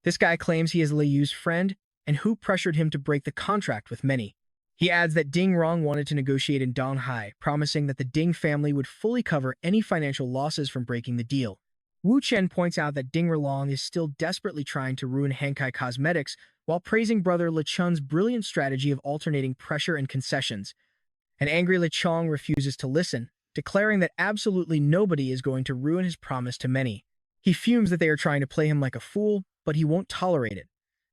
This guy claims he is Lei Yu's friend, and Hu pressured him to break the contract with many. He adds that Ding Rong wanted to negotiate in Donghai, promising that the Ding family would fully cover any financial losses from breaking the deal. Wu Chen points out that Ding Rong is still desperately trying to ruin Hankai Cosmetics, while praising brother Le Chun's brilliant strategy of alternating pressure and concessions. An angry Le Chong refuses to listen, declaring that absolutely nobody is going to ruin his promise to many. He fumes that they are trying to play him like a fool, but he won't tolerate it.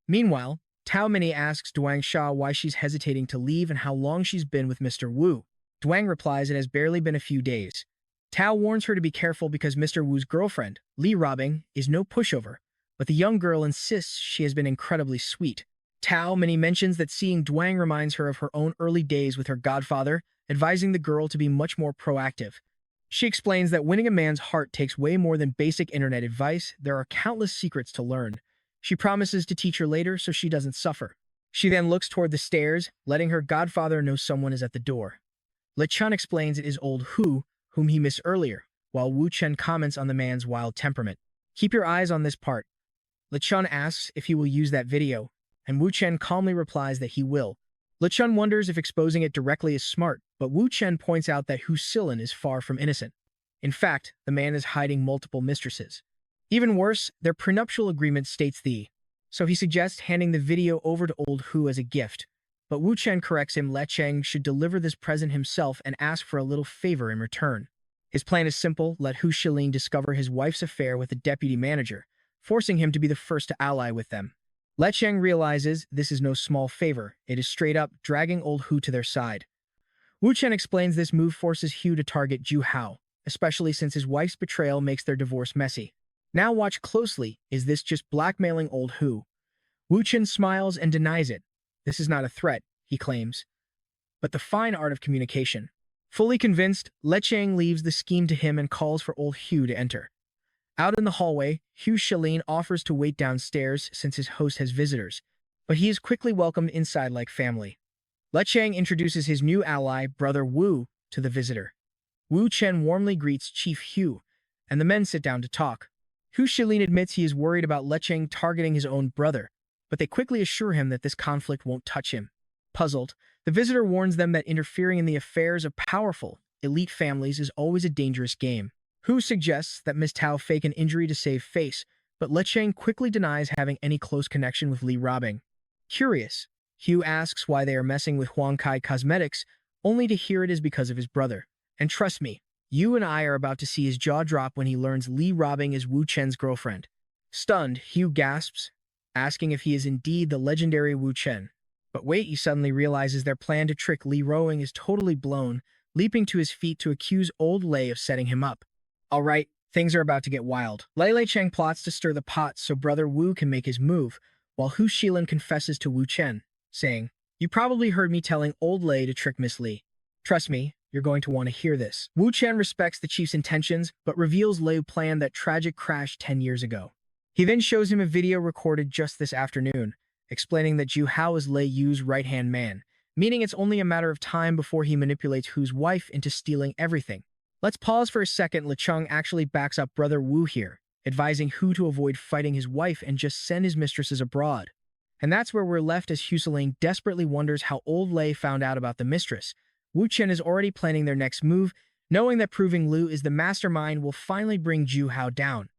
Meanwhile, Tao Mini asks Duang Sha why she's hesitating to leave and how long she's been with Mr. Wu. Duang replies it has barely been a few days. Tao warns her to be careful because Mr. Wu's girlfriend, Li Robing, is no pushover, but the young girl insists she has been incredibly sweet. Tao Mini mentions that seeing Duang reminds her of her own early days with her godfather, advising the girl to be much more proactive. She explains that winning a man's heart takes way more than basic internet advice. There are countless secrets to learn. She promises to teach her later so she doesn't suffer. She then looks toward the stairs, letting her godfather know someone is at the door. Le Chun explains it is old Hu, whom he missed earlier, while Wu Chen comments on the man's wild temperament. Keep your eyes on this part. Le Chun asks if he will use that video, and Wu Chen calmly replies that he will. Le Chun wonders if exposing it directly is smart, but Wu Chen points out that Hu Silin is far from innocent. In fact, the man is hiding multiple mistresses. Even worse, their prenuptial agreement states so he suggests handing the video over to old Hu as a gift. But Wu Chen corrects him. Le Cheng should deliver this present himself and ask for a little favor in return. His plan is simple: let Hu Shilin discover his wife's affair with the deputy manager, forcing him to be the first to ally with them. Le Cheng realizes this is no small favor. It is straight up dragging old Hu to their side. Wu Chen explains this move forces Hu to target Ju Hao, especially since his wife's betrayal makes their divorce messy. Now watch closely, is this just blackmailing old Hu? Wu Chen smiles and denies it. This is not a threat, he claims, but the fine art of communication. Fully convinced, Le Cheng leaves the scheme to him and calls for old Hu to enter. Out in the hallway, Hu Shilin offers to wait downstairs since his host has visitors, but he is quickly welcomed inside like family. Le Cheng introduces his new ally, Brother Wu, to the visitor. Wu Chen warmly greets Chief Hu, and the men sit down to talk. Hu Shilin admits he is worried about Le Cheng targeting his own brother, but they quickly assure him that this conflict won't touch him. Puzzled, the visitor warns them that interfering in the affairs of powerful, elite families is always a dangerous game. Hu suggests that Miss Tao fake an injury to save face, but Le Cheng quickly denies having any close connection with Li Robing. Curious, Hu asks why they are messing with Huang Kai Cosmetics, only to hear it is because of his brother. And trust me, you and I are about to see his jaw drop when he learns Li Robing is Wu Chen's girlfriend. Stunned, Hu gasps, asking if he is indeed the legendary Wu Chen. But wait, he suddenly realizes their plan to trick Li Robing is totally blown, leaping to his feet to accuse old Lei of setting him up. Alright, things are about to get wild. Lei Cheng plots to stir the pot so Brother Wu can make his move, while Hu Shilin confesses to Wu Chen, saying, "You probably heard me telling old Lei to trick Miss Li. Trust me, you're going to want to hear this." Wu Chen respects the chief's intentions, but reveals Lei planned that tragic crash 10 years ago. He then shows him a video recorded just this afternoon, explaining that Ju Hao is Lei Yu's right-hand man, meaning it's only a matter of time before he manipulates Hu's wife into stealing everything. Let's pause for a second. Le Cheng actually backs up Brother Wu here, advising Hu to avoid fighting his wife and just send his mistresses abroad. And that's where we're left as Hu Shilin desperately wonders how old Lei found out about the mistress. Wu Chen is already planning their next move, knowing that proving Lu is the mastermind will finally bring Ju Hao down.